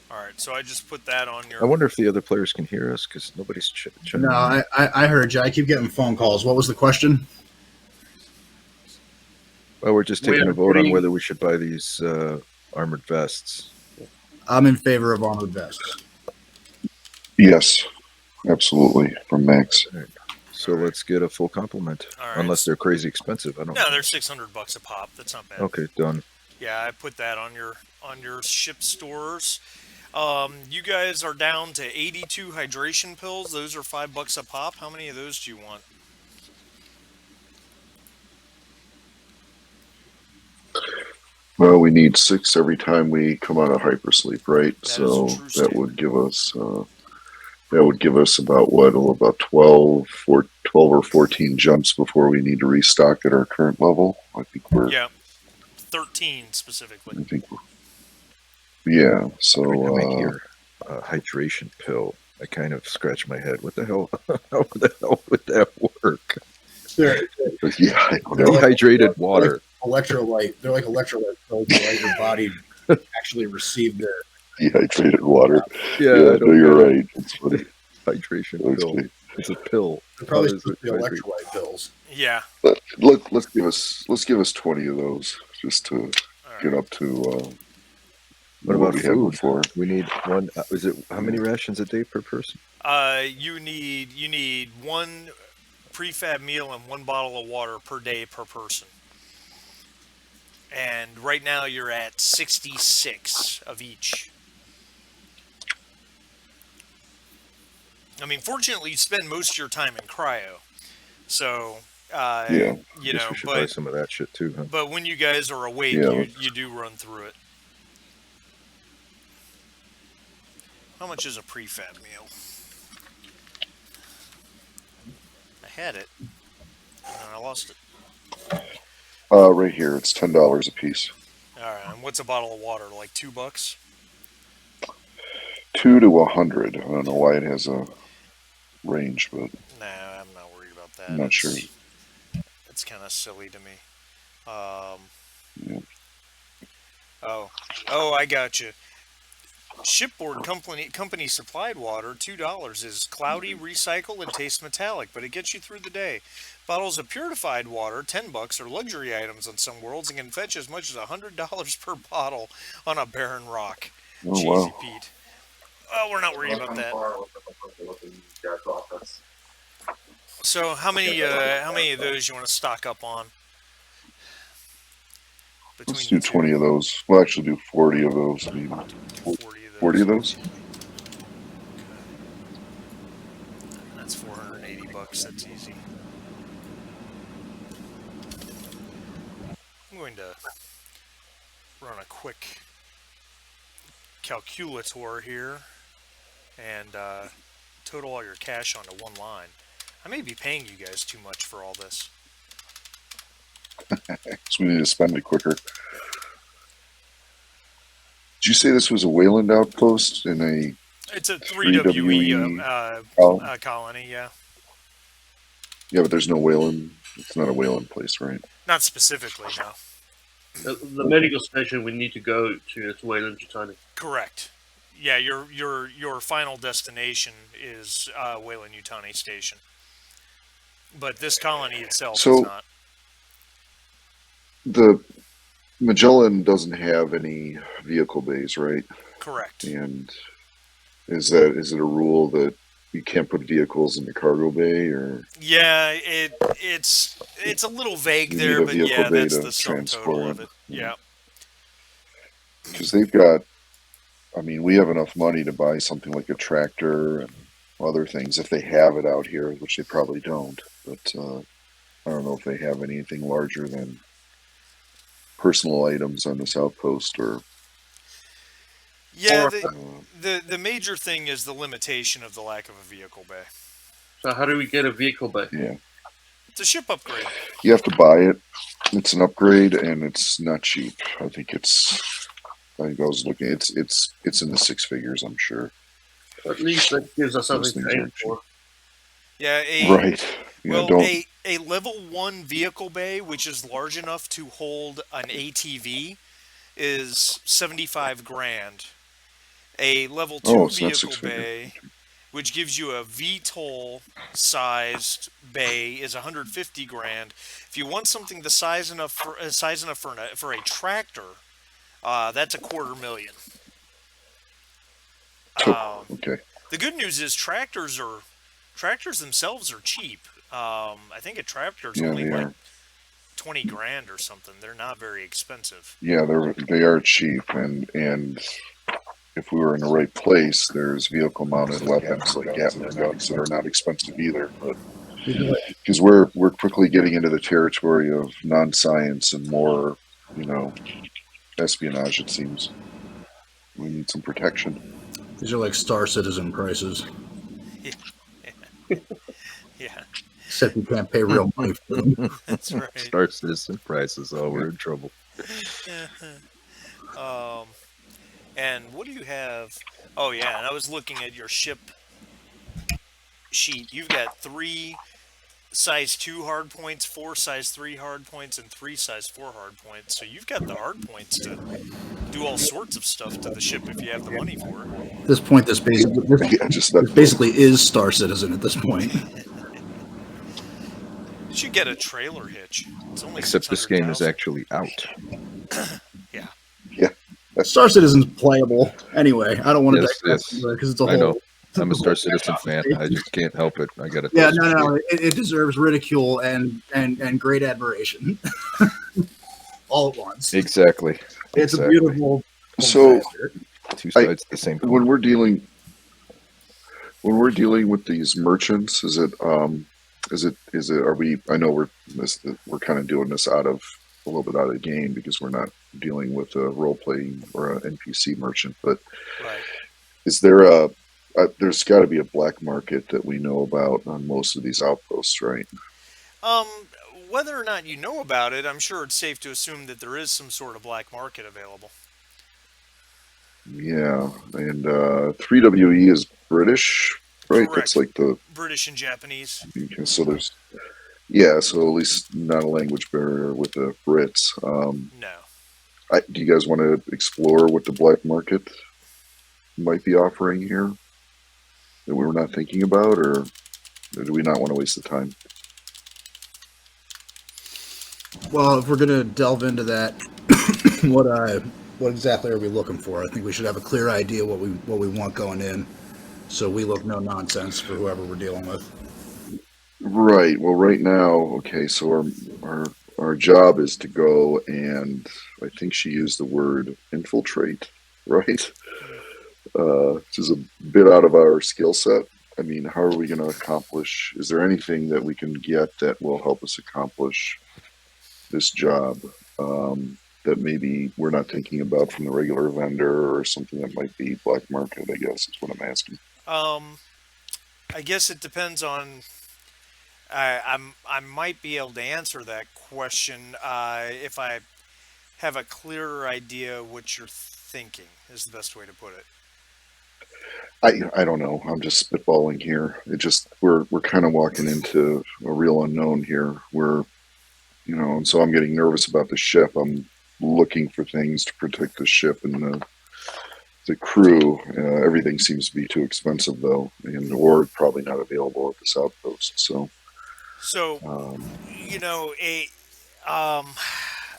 All right, so I just put that on your. I wonder if the other players can hear us because nobody's chiming. No, I heard you. I keep getting phone calls. What was the question? Well, we're just taking a vote on whether we should buy these armored vests. I'm in favor of armored vests. Yes, absolutely, from Max. Right. So let's get a full complement, right. Unless they're crazy expensive. I don't. No, they're $600 a pop. That's not bad. Okay, done. Yeah, I put that on your ship stores. You guys are down to 82 hydration pills. Those are $5 a pop. How many of those do you want? Well, we need 6 every time we come out of hypersleep, right? So that statement. would give us about what? About 12 or 14 jumps before we need to restock at our current level. I think we're 13 specifically. I think yeah. So hydration pill. I kind of scratch my head. What the hell? How the hell would that work? They're dehydrated water. Electrolyte. They're like electrolyte pills to let your body actually receive their dehydrated water. Yeah, no, you're right. It's funny. Hydration pill. It's a pill. They're probably supposed to be electrolyte pills. Yeah. Look, let's give us 20 of those just to get up to. What about we food? Had before. We need one. Is it how many rations a day per person? You need one prefab meal and one bottle of water per day per person. And right now you're at 66 of each. I mean, fortunately, you spend most of your time in cryo, so yeah. you know. We should buy some of that shit too, huh? But when you guys are awake, you do run through it. How much is a prefab meal? I had it, and then I lost it. Right here, it's $10 a piece. All right, and what's a bottle of water? Like $2? 2 to 100. I don't know why it has a range, but Nah, I'm not worried about that. I'm not sure. It's kind of silly to me. Um, Yeah. oh, I got you. Shipboard company supplied water, $2, is cloudy, recycle, and tastes metallic, but it gets you through the day. Bottles of purified water, $10, are luxury items on some worlds and can fetch as much as $100 per bottle on a barren rock. Oh, Cheesy wow. Pete. Oh, we're not worried about that. So, how many of those you want to stock up on? Let's do 20 of those. We'll actually do 40 of those. Maybe. 40 of those? That's $480. That's easy. I'm going to run a quick calculator here and total all your cash onto one line. I may be paying you guys too much for all this. So we need to spend it quicker. Did you say this was a Wayland outpost in a... It's a 3WE colony, yeah. Yeah, but there's no Wayland. It's not a Wayland place, right? Not specifically, no. The medical station we need to go to is Wayland-Yutani. Correct. Yeah, your final destination is Wayland-Yutani Station. But this colony itself is not. The Magellan doesn't have any vehicle bays, right? Correct. And is it a rule that you can't put vehicles in the cargo bay, or? Yeah, it's a little vague there, but yeah, that's the sum total of it. Yeah. Because they've got, I mean, we have enough money to buy something like a tractor and other things if they have it out here, which they probably don't. But I don't know if they have anything larger than personal items on this outpost, or yeah, the major thing is the limitation of the lack of a vehicle bay. So how do we get a vehicle bay? Yeah, it's a ship upgrade. You have to buy it. It's an upgrade, and it's not cheap. I think I was looking. It's in the six figures, I'm sure. At least that gives us something to aim for. Yeah, right. Yeah, a level 1 vehicle bay, which is large enough to hold an ATV, is 75 grand. A level 2 vehicle bay, which gives you a VTOL sized bay, is 150 grand. If you want something the size enough for a tractor, that's $250,000. Okay. The good news is tractors themselves are cheap. I think a tractor's only like 20 grand or something. They're not very expensive. Yeah, they are cheap, and if we were in the right place, there's vehicle mounted weapons like Gatling guns that are not expensive either. But because we're quickly getting into the territory of non-science and more, espionage, it seems. We need some protection. These are like Star Citizen prices. Yeah. Except you can't pay real money for them. That's right. Star Citizen prices. Oh, we're in trouble. And what do you have? Oh, yeah, and I was looking at your ship sheet. You've got 3 size 2 hard points, 4 size 3 hard points, and 3 size 4 hard points. So you've got the hard points to do all sorts of stuff to the ship if you have the money for it. At this point, this basically is Star Citizen at this point. You should get a trailer hitch. It's only Except this game is actually out. Yeah. Yeah. Star Citizen's playable. Anyway, I don't want to digress because it's a whole... I know. I'm a Star Citizen fan. I just can't help it. I got to. Yeah, no. It deserves ridicule and great admiration, all at once. Exactly. It's a beautiful. So, two sides of the same coin. When we're dealing with these merchants, are we? I know we're kind of doing this a little bit out of the game because we're not dealing with a role playing or an NPC merchant, but is there there's got to be a black market that we know about on most of these outposts, right? whether or not you know about it, I'm sure it's safe to assume that there is some sort of black market available. Yeah, and 3WE is British, right? That's Correct. like the British and Japanese. so there's yeah, so at least not a language barrier with the Brits. No. Do you guys want to explore what the black market might be offering here that we were not thinking about, or do we not want to waste the time? Well, if we're gonna delve into that, what exactly are we looking for? I think we should have a clear idea what we want going in, so we look no nonsense for whoever we're dealing with. Right. Well, right now, okay. So our job is to go and I think she used the word infiltrate, right? Which is a bit out of our skill set. I mean, how are we going to accomplish? Is there anything that we can get that will help us accomplish this job that maybe we're not thinking about from the regular vendor, or something that might be black market? I guess is what I'm asking. I guess it depends on. I might be able to answer that question if I have a clearer idea what you're thinking. Is the best way to put it. I don't know. I'm just spitballing here. It just we're kind of walking into a real unknown here. And so I'm getting nervous about the ship. I'm looking for things to protect the ship and the crew. Everything seems to be too expensive though, or probably not available at this outpost. So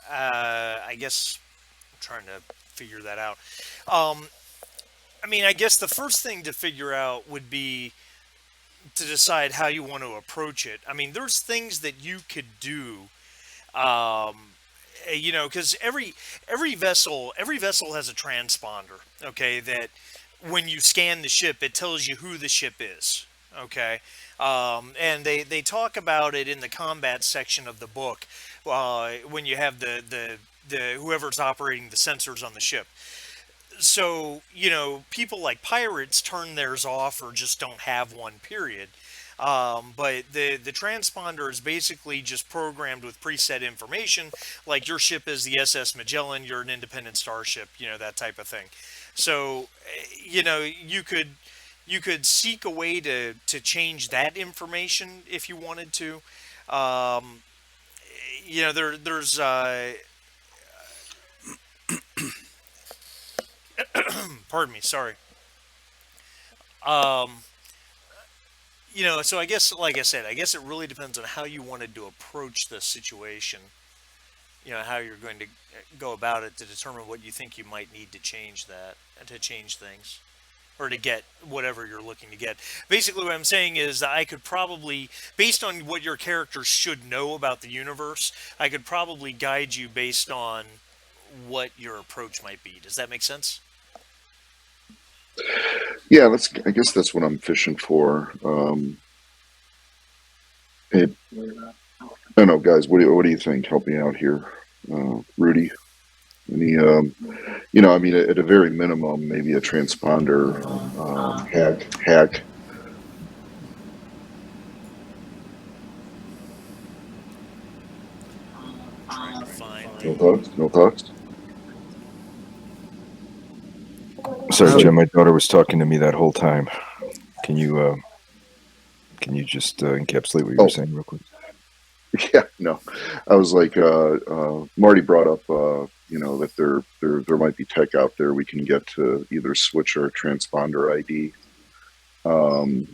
I guess I'm trying to figure that out. I guess the first thing to figure out would be to decide how you want to approach it. There's things that you could do, because every vessel has a transponder. Okay, that when you scan the ship, it tells you who the ship is. Okay, and they talk about it in the combat section of the book when you have the whoever's operating the sensors on the ship. So, people like pirates turn theirs off or just don't have one, period. But the transponder is basically just programmed with preset information, like your ship is the SS Magellan, you're an independent starship, that type of thing. So, you could seek a way to change that information if you wanted to. There's pardon me, sorry. So I guess, like I said, I guess it really depends on how you wanted to approach the situation. How you're going to go about it to determine what you think you might need to change things, or to get whatever you're looking to get. Basically, what I'm saying is I could probably, based on what your character should know about the universe, I could probably guide you based on what your approach might be. Does that make sense? yeah, I guess that's what I'm fishing for. I don't know, guys. What do you think? Help me out here, Rudy. Any, at a very minimum, maybe a transponder hack. Trying to find No thoughts. Sorry, Jim. My daughter was talking to me that whole time. Can you just encapsulate what you were saying real quick? Yeah, no. I was like, Marty brought up, that there might be tech out there we can get to either switch our transponder ID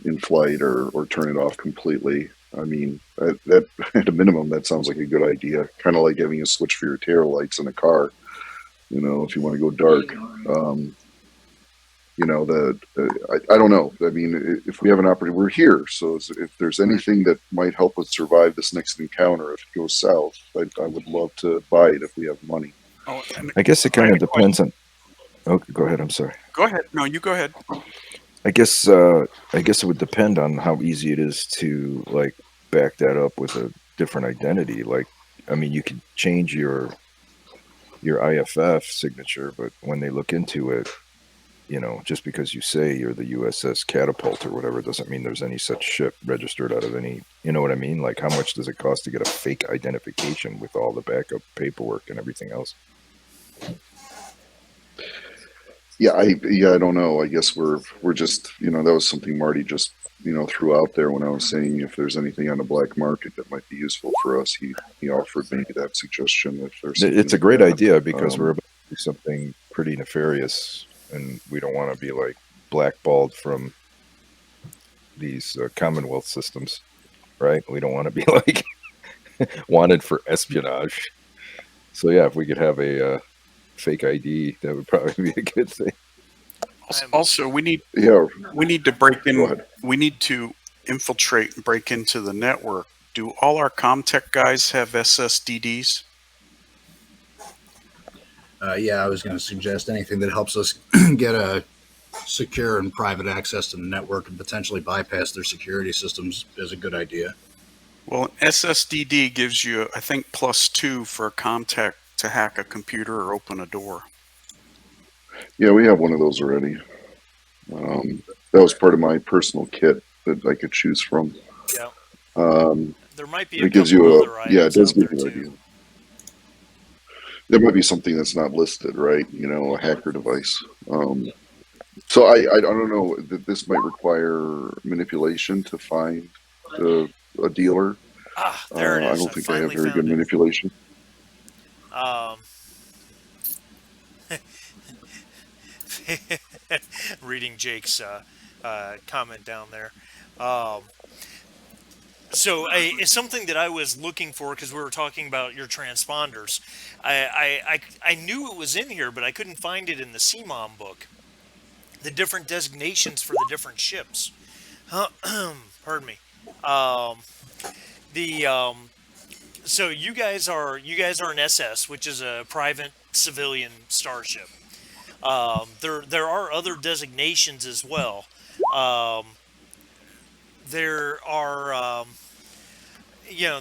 in flight or turn it off completely. That at a minimum, that sounds like a good idea. Kind of like having a switch for your tail lights in a car. If you want to go dark. I don't know. If we have an opportunity, we're here. So if there's anything that might help us survive this next encounter, if it goes south, I would love to buy it if we have money. Oh, I guess it kind of depends on. Oh, go ahead. I'm sorry. Go ahead. No, you go ahead. I guess it would depend on how easy it is to back that up with a different identity. You could change your IFF signature, but when they look into it, you know, just because you say you're the USS Catapult or whatever doesn't mean there's any such ship registered out of any, you know what I mean? Like, how much does it cost to get a fake identification with all the backup paperwork and everything else? Yeah, I don't know. I guess we're just, you know, that was something Marty just, you know, threw out there when I was saying if there's anything on the black market that might be useful for us. He offered maybe that suggestion if there's something It's a like great that. idea because we're about to do something pretty nefarious, and we don't want to be like blackballed from these Commonwealth systems, right? We don't want to be like wanted for espionage. So yeah, if we could have a fake ID, that would probably be a good thing. Also, we need to break in. We need to infiltrate and break into the network. Do all our Comtech guys have SSDDs? Yeah, I was going to suggest anything that helps us get a secure and private access to the network and potentially bypass their security systems is a good idea. Well, an SSDD gives you, I think, +2 for a Comtech to hack a computer or open a door. Yeah, we have one of those already. That was part of my personal kit that I could choose from. Yeah. There might be it gives you other yeah, it items does out give there you an too. idea. There might be something that's not listed, right? You know, a hacker device. So I don't know that this might require manipulation to find a dealer. Ah, there it is. I don't think I have very good it. manipulation. Reading Jake's comment down there. So it's something that I was looking for because we were talking about your transponders. I knew it was in here, but I couldn't find it in the CMOM book. The different designations for the different ships. Pardon me. So you guys are an SS, which is a private civilian starship. There are other designations as well. There are,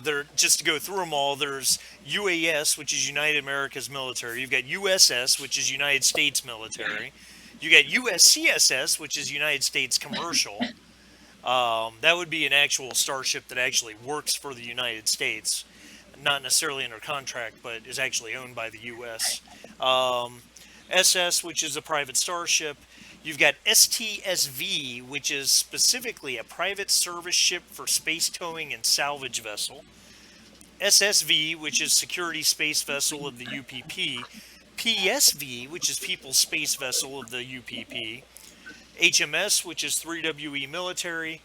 there, just to go through them all, there's UAS, which is United America's Military. You've got USS, which is United States Military. You got USCSS, which is United States Commercial. That would be an actual starship that actually works for the United States, not necessarily under contract, but is actually owned by the U.S. SS, which is a private starship. You've got STSV, which is specifically a private service ship for space towing and salvage vessel. SSV, which is security space vessel of the UPP. PSV, which is People's Space Vessel of the UPP. HMS, which is 3WE Military.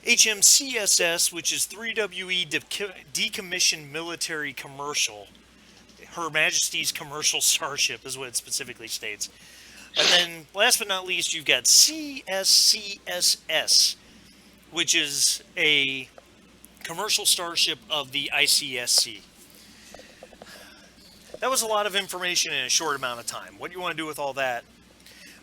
HMCSS, which is 3WE Decommissioned Military Commercial. Her Majesty's Commercial Starship is what it specifically states. And then, last but not least, you've got CSCSS, which is a commercial starship of the ICSC. That was a lot of information in a short amount of time. What do you want to do with all that?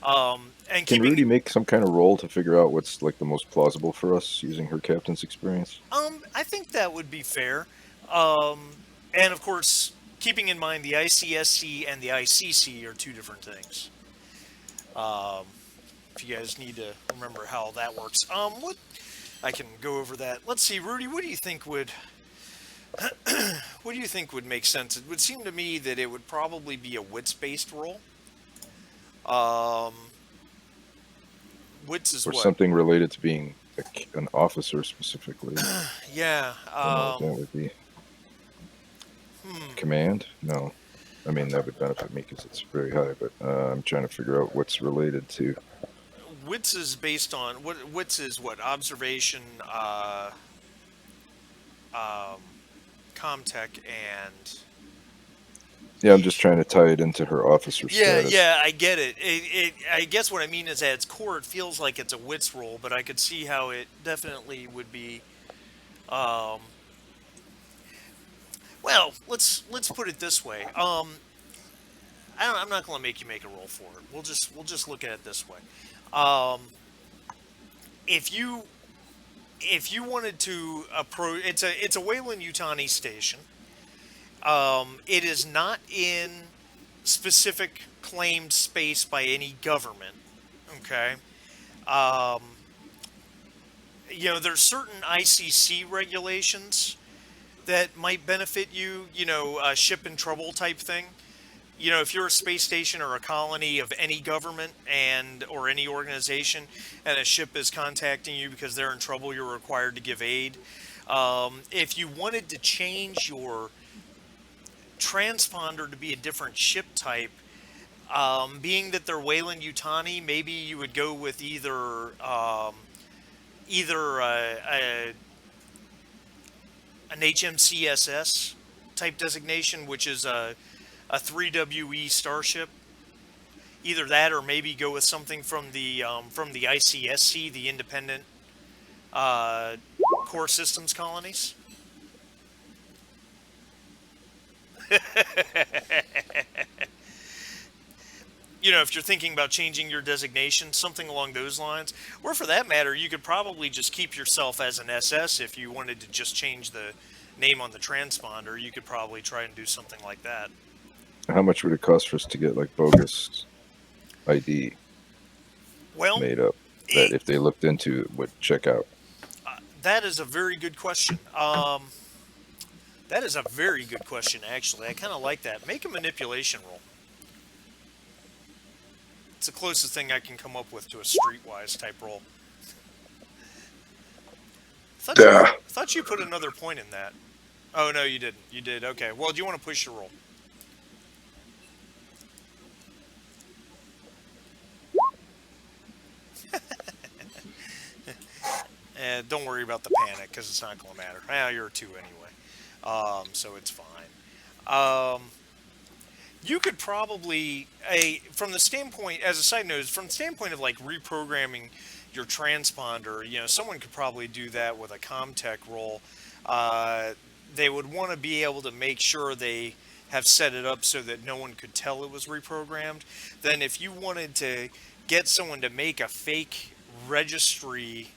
And Can Rudy make some kind of roll to figure out what's like the most plausible for us using her captain's experience? I think that would be fair. And of course, keeping in mind the ICSC and the ICC are two different things. If you guys need to remember how that works. What I can go over that. Let's see, Rudy, what do you think would make sense? It would seem to me that it would probably be a wits-based roll. Wits is or what? something related to being an officer specifically. Yeah. That would be command. No, I mean that would benefit me because it's very high. But I'm trying to figure out what's related to. Wits is based on what? Wits is what? Observation, Comtech, and Yeah, I'm just trying to tie it into her officer status. Yeah, I get it. I guess what I mean is at its core, it feels like it's a wits roll, but I could see how it definitely would be. Well, let's put it this way. I'm not going to make you make a roll for it. We'll just look at it this way. If you wanted to approach, it's a Wayland Yutani station. It is not in specific claimed space by any government. Okay. Um, there's certain ICC regulations that might benefit you, ship in trouble type thing. If you're a space station or a colony of any government or any organization, and a ship is contacting you because they're in trouble, you're required to give aid. If you wanted to change your transponder to be a different ship type, being that they're Wayland Yutani, maybe you would go with either an HMCSS type designation, which is a 3WE starship. Either that, or maybe go with something from the ICSC, the Independent Core Systems Colonies. If you're thinking about changing your designation, something along those lines. Or for that matter, you could probably just keep yourself as an SS if you wanted to just change the name on the transponder. You could probably try and do something like that. How much would it cost for us to get like bogus ID made up that if they looked into it would check out? That is a very good question. That is a very good question, actually. I kind of like that. Make a manipulation roll. It's the closest thing I can come up with to a streetwise type roll. I thought you put another point in that. Oh, no, you didn't. You did. Okay. Well, do you want to push your roll? Don't worry about the panic, because it's not going to matter. You're a 2 anyway. So it's fine. You could probably, from the standpoint, as a side note, from the standpoint of like reprogramming your transponder, someone could probably do that with a Comtech roll. They would want to be able to make sure they have set it up so that no one could tell it was reprogrammed. Then if you wanted to get someone to make a fake registry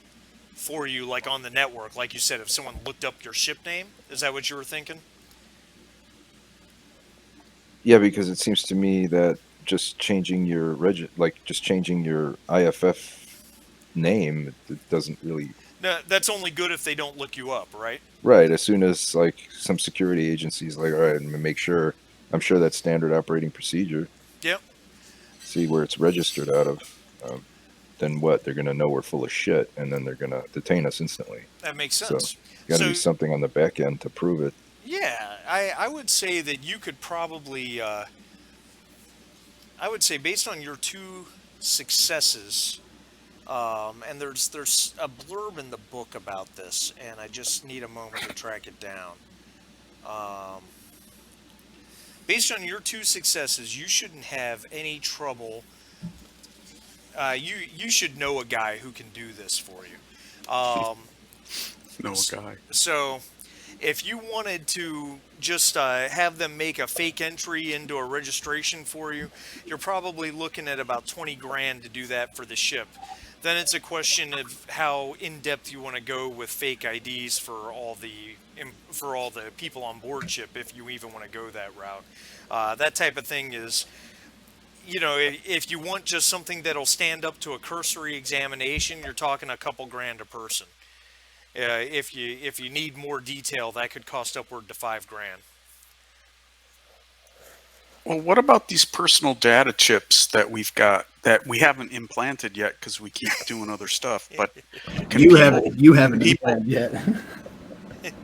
for you, like on the network, like you said, if someone looked up your ship name, is that what you were thinking? Yeah, because it seems to me that just changing your just changing your IFF name, it doesn't really. No, that's only good if they don't look you up, right? Right. As soon as like some security agencies like, all right, I'm gonna make sure. I'm sure that's standard operating procedure. Yep. See where it's registered out of. Then what? They're gonna know we're full of shit, and then they're gonna detain us instantly. That makes sense. So, got to be something on the back end to prove it. Yeah, I would say that you could probably, I would say based on your 2 successes, and there's a blurb in the book about this, and I just need a moment to track it down. Based on your 2 successes, you shouldn't have any trouble. You should know a guy who can do this for you. Know a guy. So, if you wanted to just have them make a fake entry into a registration for you, you're probably looking at about 20 grand to do that for the ship. Then it's a question of how in-depth you want to go with fake IDs for all the people on board ship, if you even want to go that route. That type of thing is, if you want just something that'll stand up to a cursory examination, you're talking a couple grand a person. If you need more detail, that could cost upward to 5 grand. Well, what about these personal data chips that we've got that we haven't implanted yet because we keep doing other stuff? But you haven't implanted yet.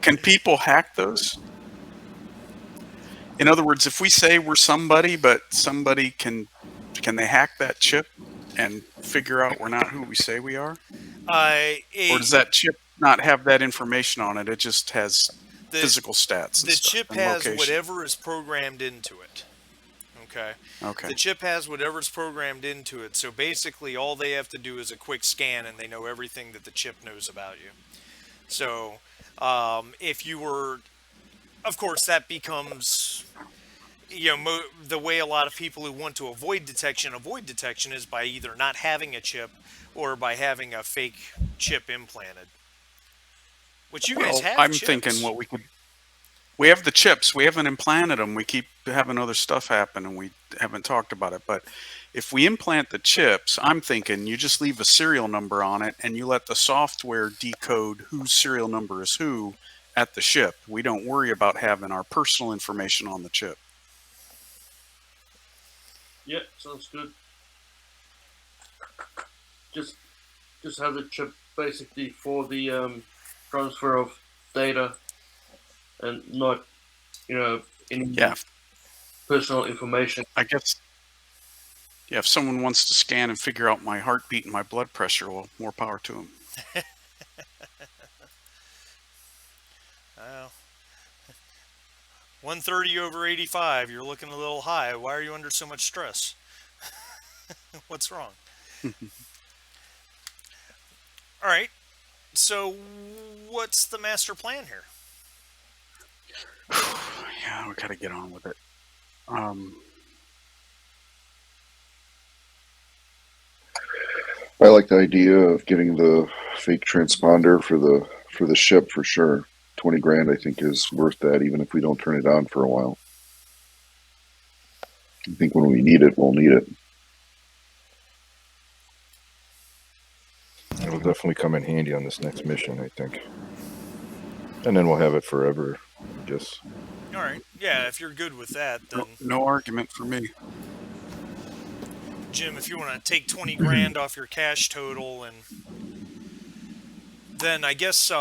Can people hack those? In other words, if we say we're somebody, but somebody can they hack that chip and figure out we're not who we say we are? Or does that chip not have that information on it? It just has physical stats. The chip has whatever is programmed into it. Okay. The chip has whatever's programmed into it. So basically, all they have to do is a quick scan, and they know everything that the chip knows about you. So if you were, of course, that becomes, the way a lot of people who want to avoid detection is by either not having a chip or by having a fake chip implanted. Which you guys have. I'm chips. thinking what we could. We have the chips. We haven't implanted them. We keep having other stuff happen, and we haven't talked about it. But if we implant the chips, I'm thinking you just leave a serial number on it, and you let the software decode whose serial number is who at the ship. We don't worry about having our personal information on the chip. Yeah, sounds good. Just have the chip basically for the transfer of data, and not, any personal information. I guess. Yeah, if someone wants to scan and figure out my heartbeat and my blood pressure, well, more power to them. Well, 130/85. You're looking a little high. Why are you under so much stress? What's wrong? All right. So, what's the master plan here? Yeah, we got to get on with it. I like the idea of getting the fake transponder for the ship for sure. 20 grand, I think, is worth that, even if we don't turn it on for a while. I think when we need it, we'll need it. It'll definitely come in handy on this next mission, I think. And then we'll have it forever, I guess. All right. Yeah, if you're good with that, then No argument for me. Jim, if you want to take 20 grand off your cash total, and then I guess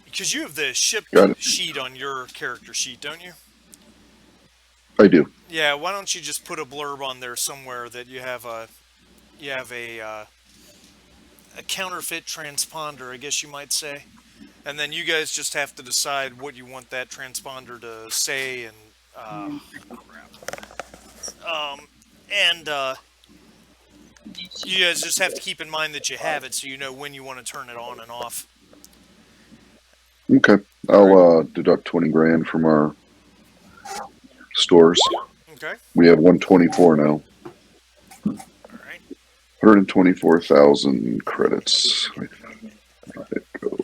because you have the ship sheet on your character sheet, don't you? I do. Yeah. Why don't you just put a blurb on there somewhere that you have a counterfeit transponder, I guess you might say, and then you guys just have to decide what you want that transponder to say, and you guys just have to keep in mind that you have it, so you know when you want to turn it on and off. Okay. I'll deduct 20 grand from our stores. Okay. We have 124 now. All right. 124,000 credits. Where did it go?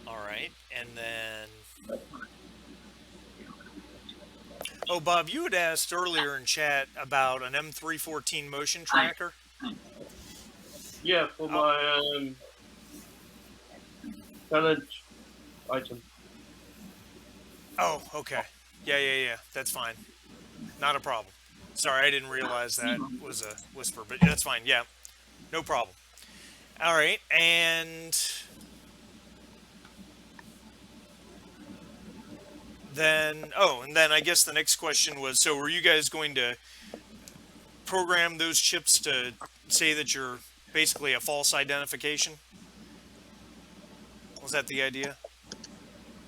All right, and then. Oh, Bob, you had asked earlier in chat about an M314 motion tracker. Yeah, for my talent item. Oh, okay. Yeah. That's fine. Not a problem. Sorry, I didn't realize that was a whisper, but that's fine. Yeah, no problem. All right, and then I guess the next question was, so were you guys going to program those chips to say that you're basically a false identification? Was that the idea?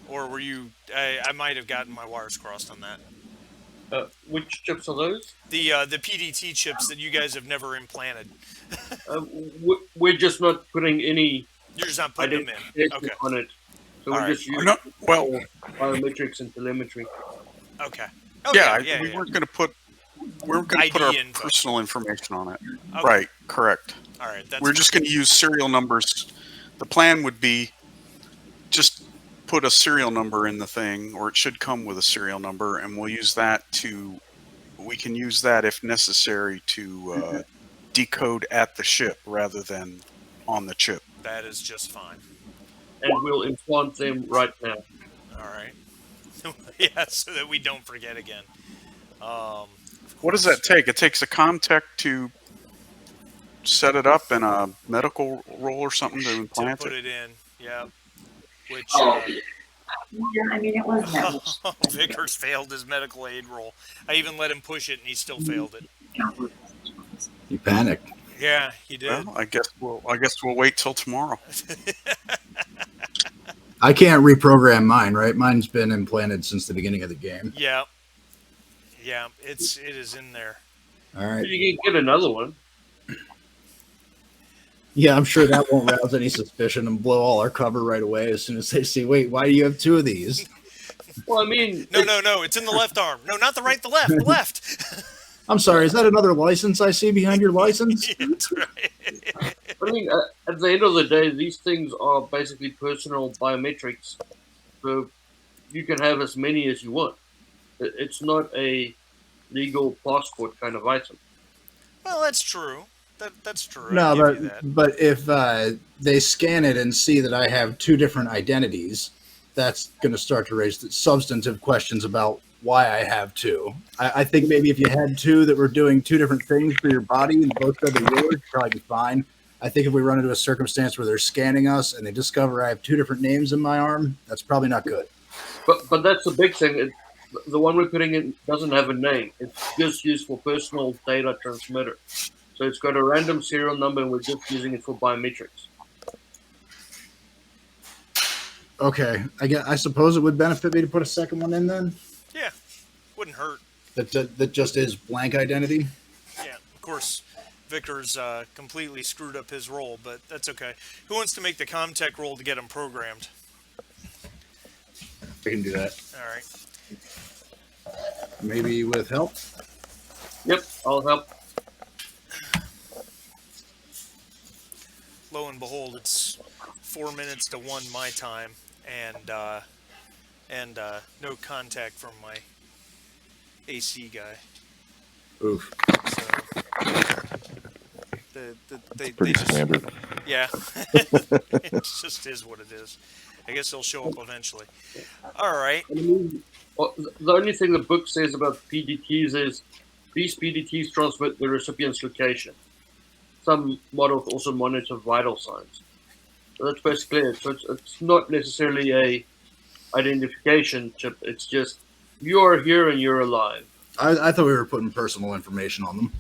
Or were you... I might have gotten my wires crossed on that. Which chips are those? The PDT chips that you guys have never implanted. We're just not putting any... You're just not putting them in. Okay. On it. So All we're right. just using biometrics and telemetry. Okay. We weren't going to put... We're going to put our info. personal information on it. Okay. Right, correct. All right. We're just going to use serial numbers. The plan would be just put a serial number in the thing, or it should come with a serial number, and we'll use that to... We can use that if necessary to decode at the ship rather than on the chip. That is just fine. And we'll implant them right now. All right. Yeah, so that we don't forget again. What does that take? It takes a Comtech to set it up in a medical roll or something to implant to put it in, yeah. Which, Yeah, I mean, it was never. Vickers failed his medical aid roll. I even let him push it, and he still failed it. You panicked. Yeah, he did. Well, I guess we'll wait till tomorrow. I can't reprogram mine, right? Mine's been implanted since the beginning of the game. Yeah, it is in there. All right. You can get another one. Yeah, I'm sure that won't rouse any suspicion and blow all our cover right away as soon as they see, wait, why do you have two of these? Well, I mean... No, it's in the left arm. No, not the right, the left, the left. I'm sorry, is that another license I see behind your license? That's right. I mean, at the end of the day, these things are basically personal biometrics. So you can have as many as you want. It's not a legal passport kind of item. Well, that's true. That's true. No, I give you that. but if they scan it and see that I have two different identities, that's going to start to raise substantive questions about why I have two. I think maybe if you had two that were doing two different things for your body and both said they're yours, you'd probably be fine. I think if we run into a circumstance where they're scanning us and they discover I have two different names in my arm, that's probably not good. But that's the big thing. The one we're putting in doesn't have a name. It's just used for personal data transmitter. So it's got a random serial number, and we're just using it for biometrics. Okay, I suppose it would benefit me to put a second one in then. Yeah, wouldn't hurt. That just is blank identity. Yeah, of course, Vickers completely screwed up his roll, but that's okay. Who wants to make the Comtech roll to get him programmed? We can do that. All right. Maybe with help. Yep, I'll help. Lo and behold, it's 4 minutes to 1 my time, and no contact from my AC guy. Oof. So they Pretty just, standard. yeah, it just is what it is. I guess they'll show up eventually. All right. Well, the only thing the book says about PDTs is these PDTs transmit the recipient's location. Some models also monitor vital signs. So that's basically it. So it's not necessarily a identification chip. It's just you are here and you're alive. I thought we were putting personal information on them.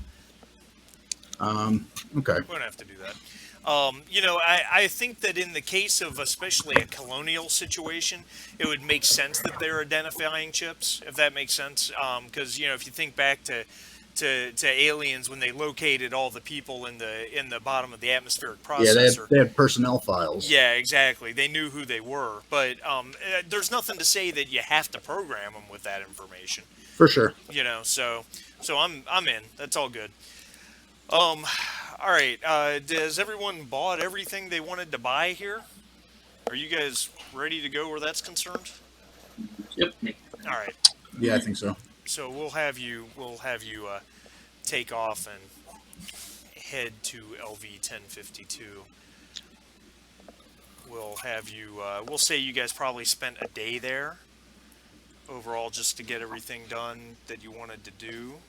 Okay. We don't have to do that. I think that in the case of especially a colonial situation, it would make sense that they're identifying chips, if that makes sense. Because if you think back to aliens when they located all the people in the bottom of the atmospheric processor. Yeah, they had personnel files. Yeah, exactly. They knew who they were, but there's nothing to say that you have to program them with that information. For sure. So I'm in. That's all good. All right. Has everyone bought everything they wanted to buy here? Are you guys ready to go where that's concerned? Yep. All right. Yeah, I think so. So we'll have you take off and head to LV 1052. We'll have you. We'll say you guys probably spent a day there overall just to get everything done that you wanted to do,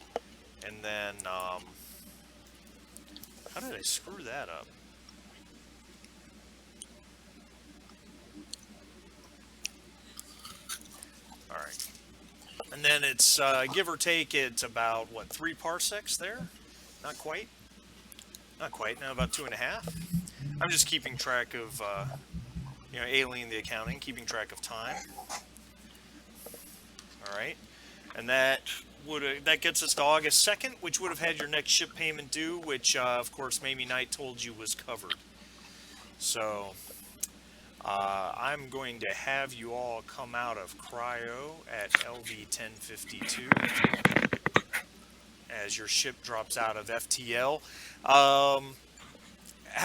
and then how did I screw that up? All right. And then it's, give or take, it's about, 3 parsecs there? Not quite? Not quite. Now about 2.5. I'm just keeping track of, alien the accounting, keeping track of time. All right. And that gets us to August 2nd, which would have had your next ship payment due, which, of course, Mayme Knight told you was covered. So, I'm going to have you all come out of cryo at LV 1052 as your ship drops out of FTL. How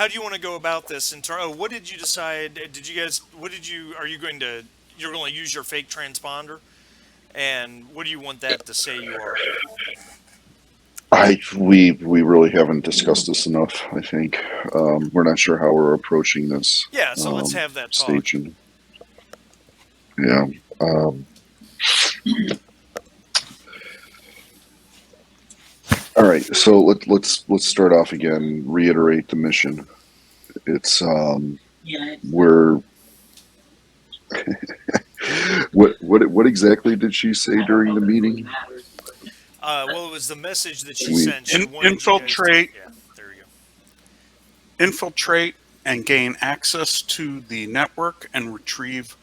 do you want to go about this? What did you decide? You're going to use your fake transponder? And what do you want that to say you are? We really haven't discussed this enough. I think we're not sure how we're approaching this. Yeah, so let's have that talk. Staging. Yeah. All right. So let's start off again. Reiterate the mission. It's we're. What exactly did she say during the meeting? Well, it was the message that she sent. Infiltrate. Yeah, there you go. Infiltrate and gain access to the network and retrieve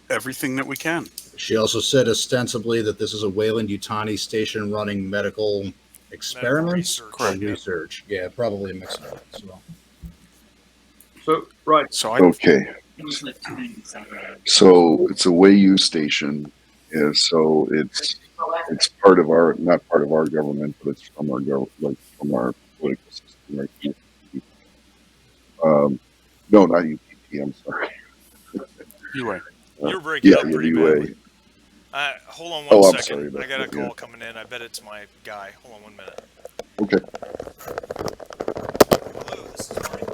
everything that we can. She also said ostensibly that this is a Weyland-Yutani station running medical experiments. Correct. Research. Yeah, probably a mix of that as well. So, right. So Okay. So it's a Wayu station, Yeah, so it's part of our, not part of our government, but it's from our government, like from our political system, right? No, not UPT. I'm sorry. UA. You're breaking Yeah, up pretty UA. badly. Hold on Oh, one I'm second. sorry about I got a that, call yeah. coming in. I bet it's my guy. Hold on 1 minute. Okay. Hello, this is Mike.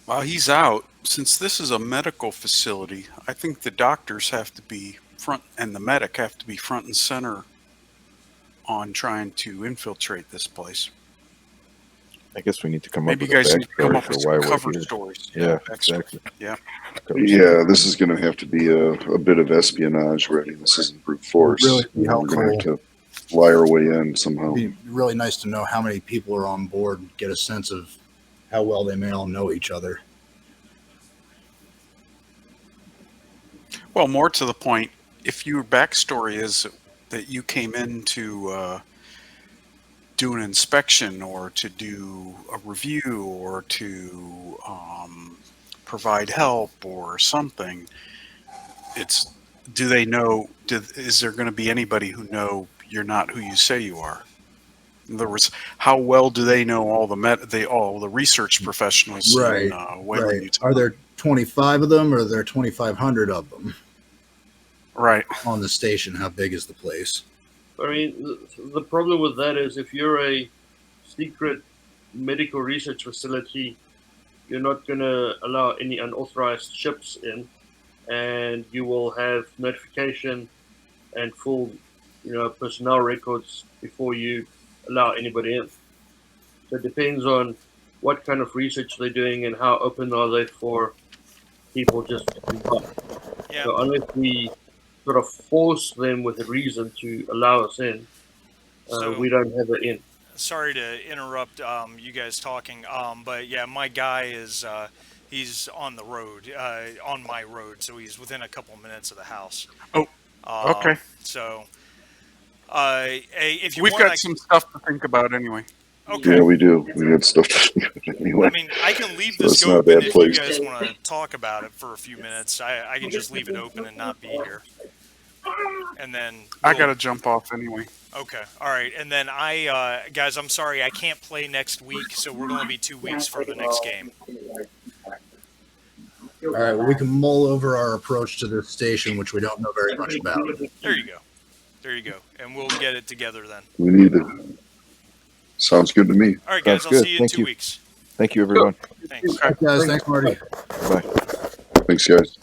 While he's out, since this is a medical facility, I think the doctors have to be front and the medic have to be front and center on trying to infiltrate this place. I guess we need to come Maybe up you with guys a need to come backstory up for with why some we're cover here. stories. Yeah, backstory. exactly. Yeah. Yeah, this is going to have to be a bit of espionage, ready. This isn't brute force. Really be We're going to have helpful. to lie our way in somehow. It'd be really nice to know how many people are on board, get a sense of how well they may all know each other. Well, more to the point, if your backstory is that you came in to do an inspection or to do a review or to provide help or something, it's do they know? Is there going to be anybody who know you're not who you say you are? In other words, how well do they know all the research professionals Right, in Wayland, right. Utah? Are there 25 of them, or are there 2,500 of them Right. on the station? How big is the place? I mean, the problem with that is if you're a secret medical research facility, you're not going to allow any unauthorized ships in, and you will have notification and full, personnel records before you allow anybody in. So it depends on what kind of research they're doing and how open are they for people just to buy. Yeah. So unless we sort of force them with a reason to allow us in, So we don't have it in. sorry to interrupt you guys talking, but yeah, my guy is he's on the road, on my road, so he's within a couple minutes of the house. Oh, okay. So, if you We've want, got some stuff to think about anyway. Okay. Yeah, we do. We got stuff to do anyway. I mean, I can leave So the it's not a scope, bad and if place. you guys want to talk about it for a few minutes, I can just leave it open and not be here. And then I got to jump off anyway. Okay, all right, and then guys, I'm sorry, I can't play next week, so we're going to be 2 weeks for the next game. All right, well, we can mull over our approach to this station, which we don't know very much about. There you go. There you go. And we'll get it together then. We need it. Sounds good to me. All right, guys, Sounds I'll good. see you in Thank 2 you. weeks. Thank you, everyone. Thanks. Guys, thanks, Marty. Bye. Thanks, guys.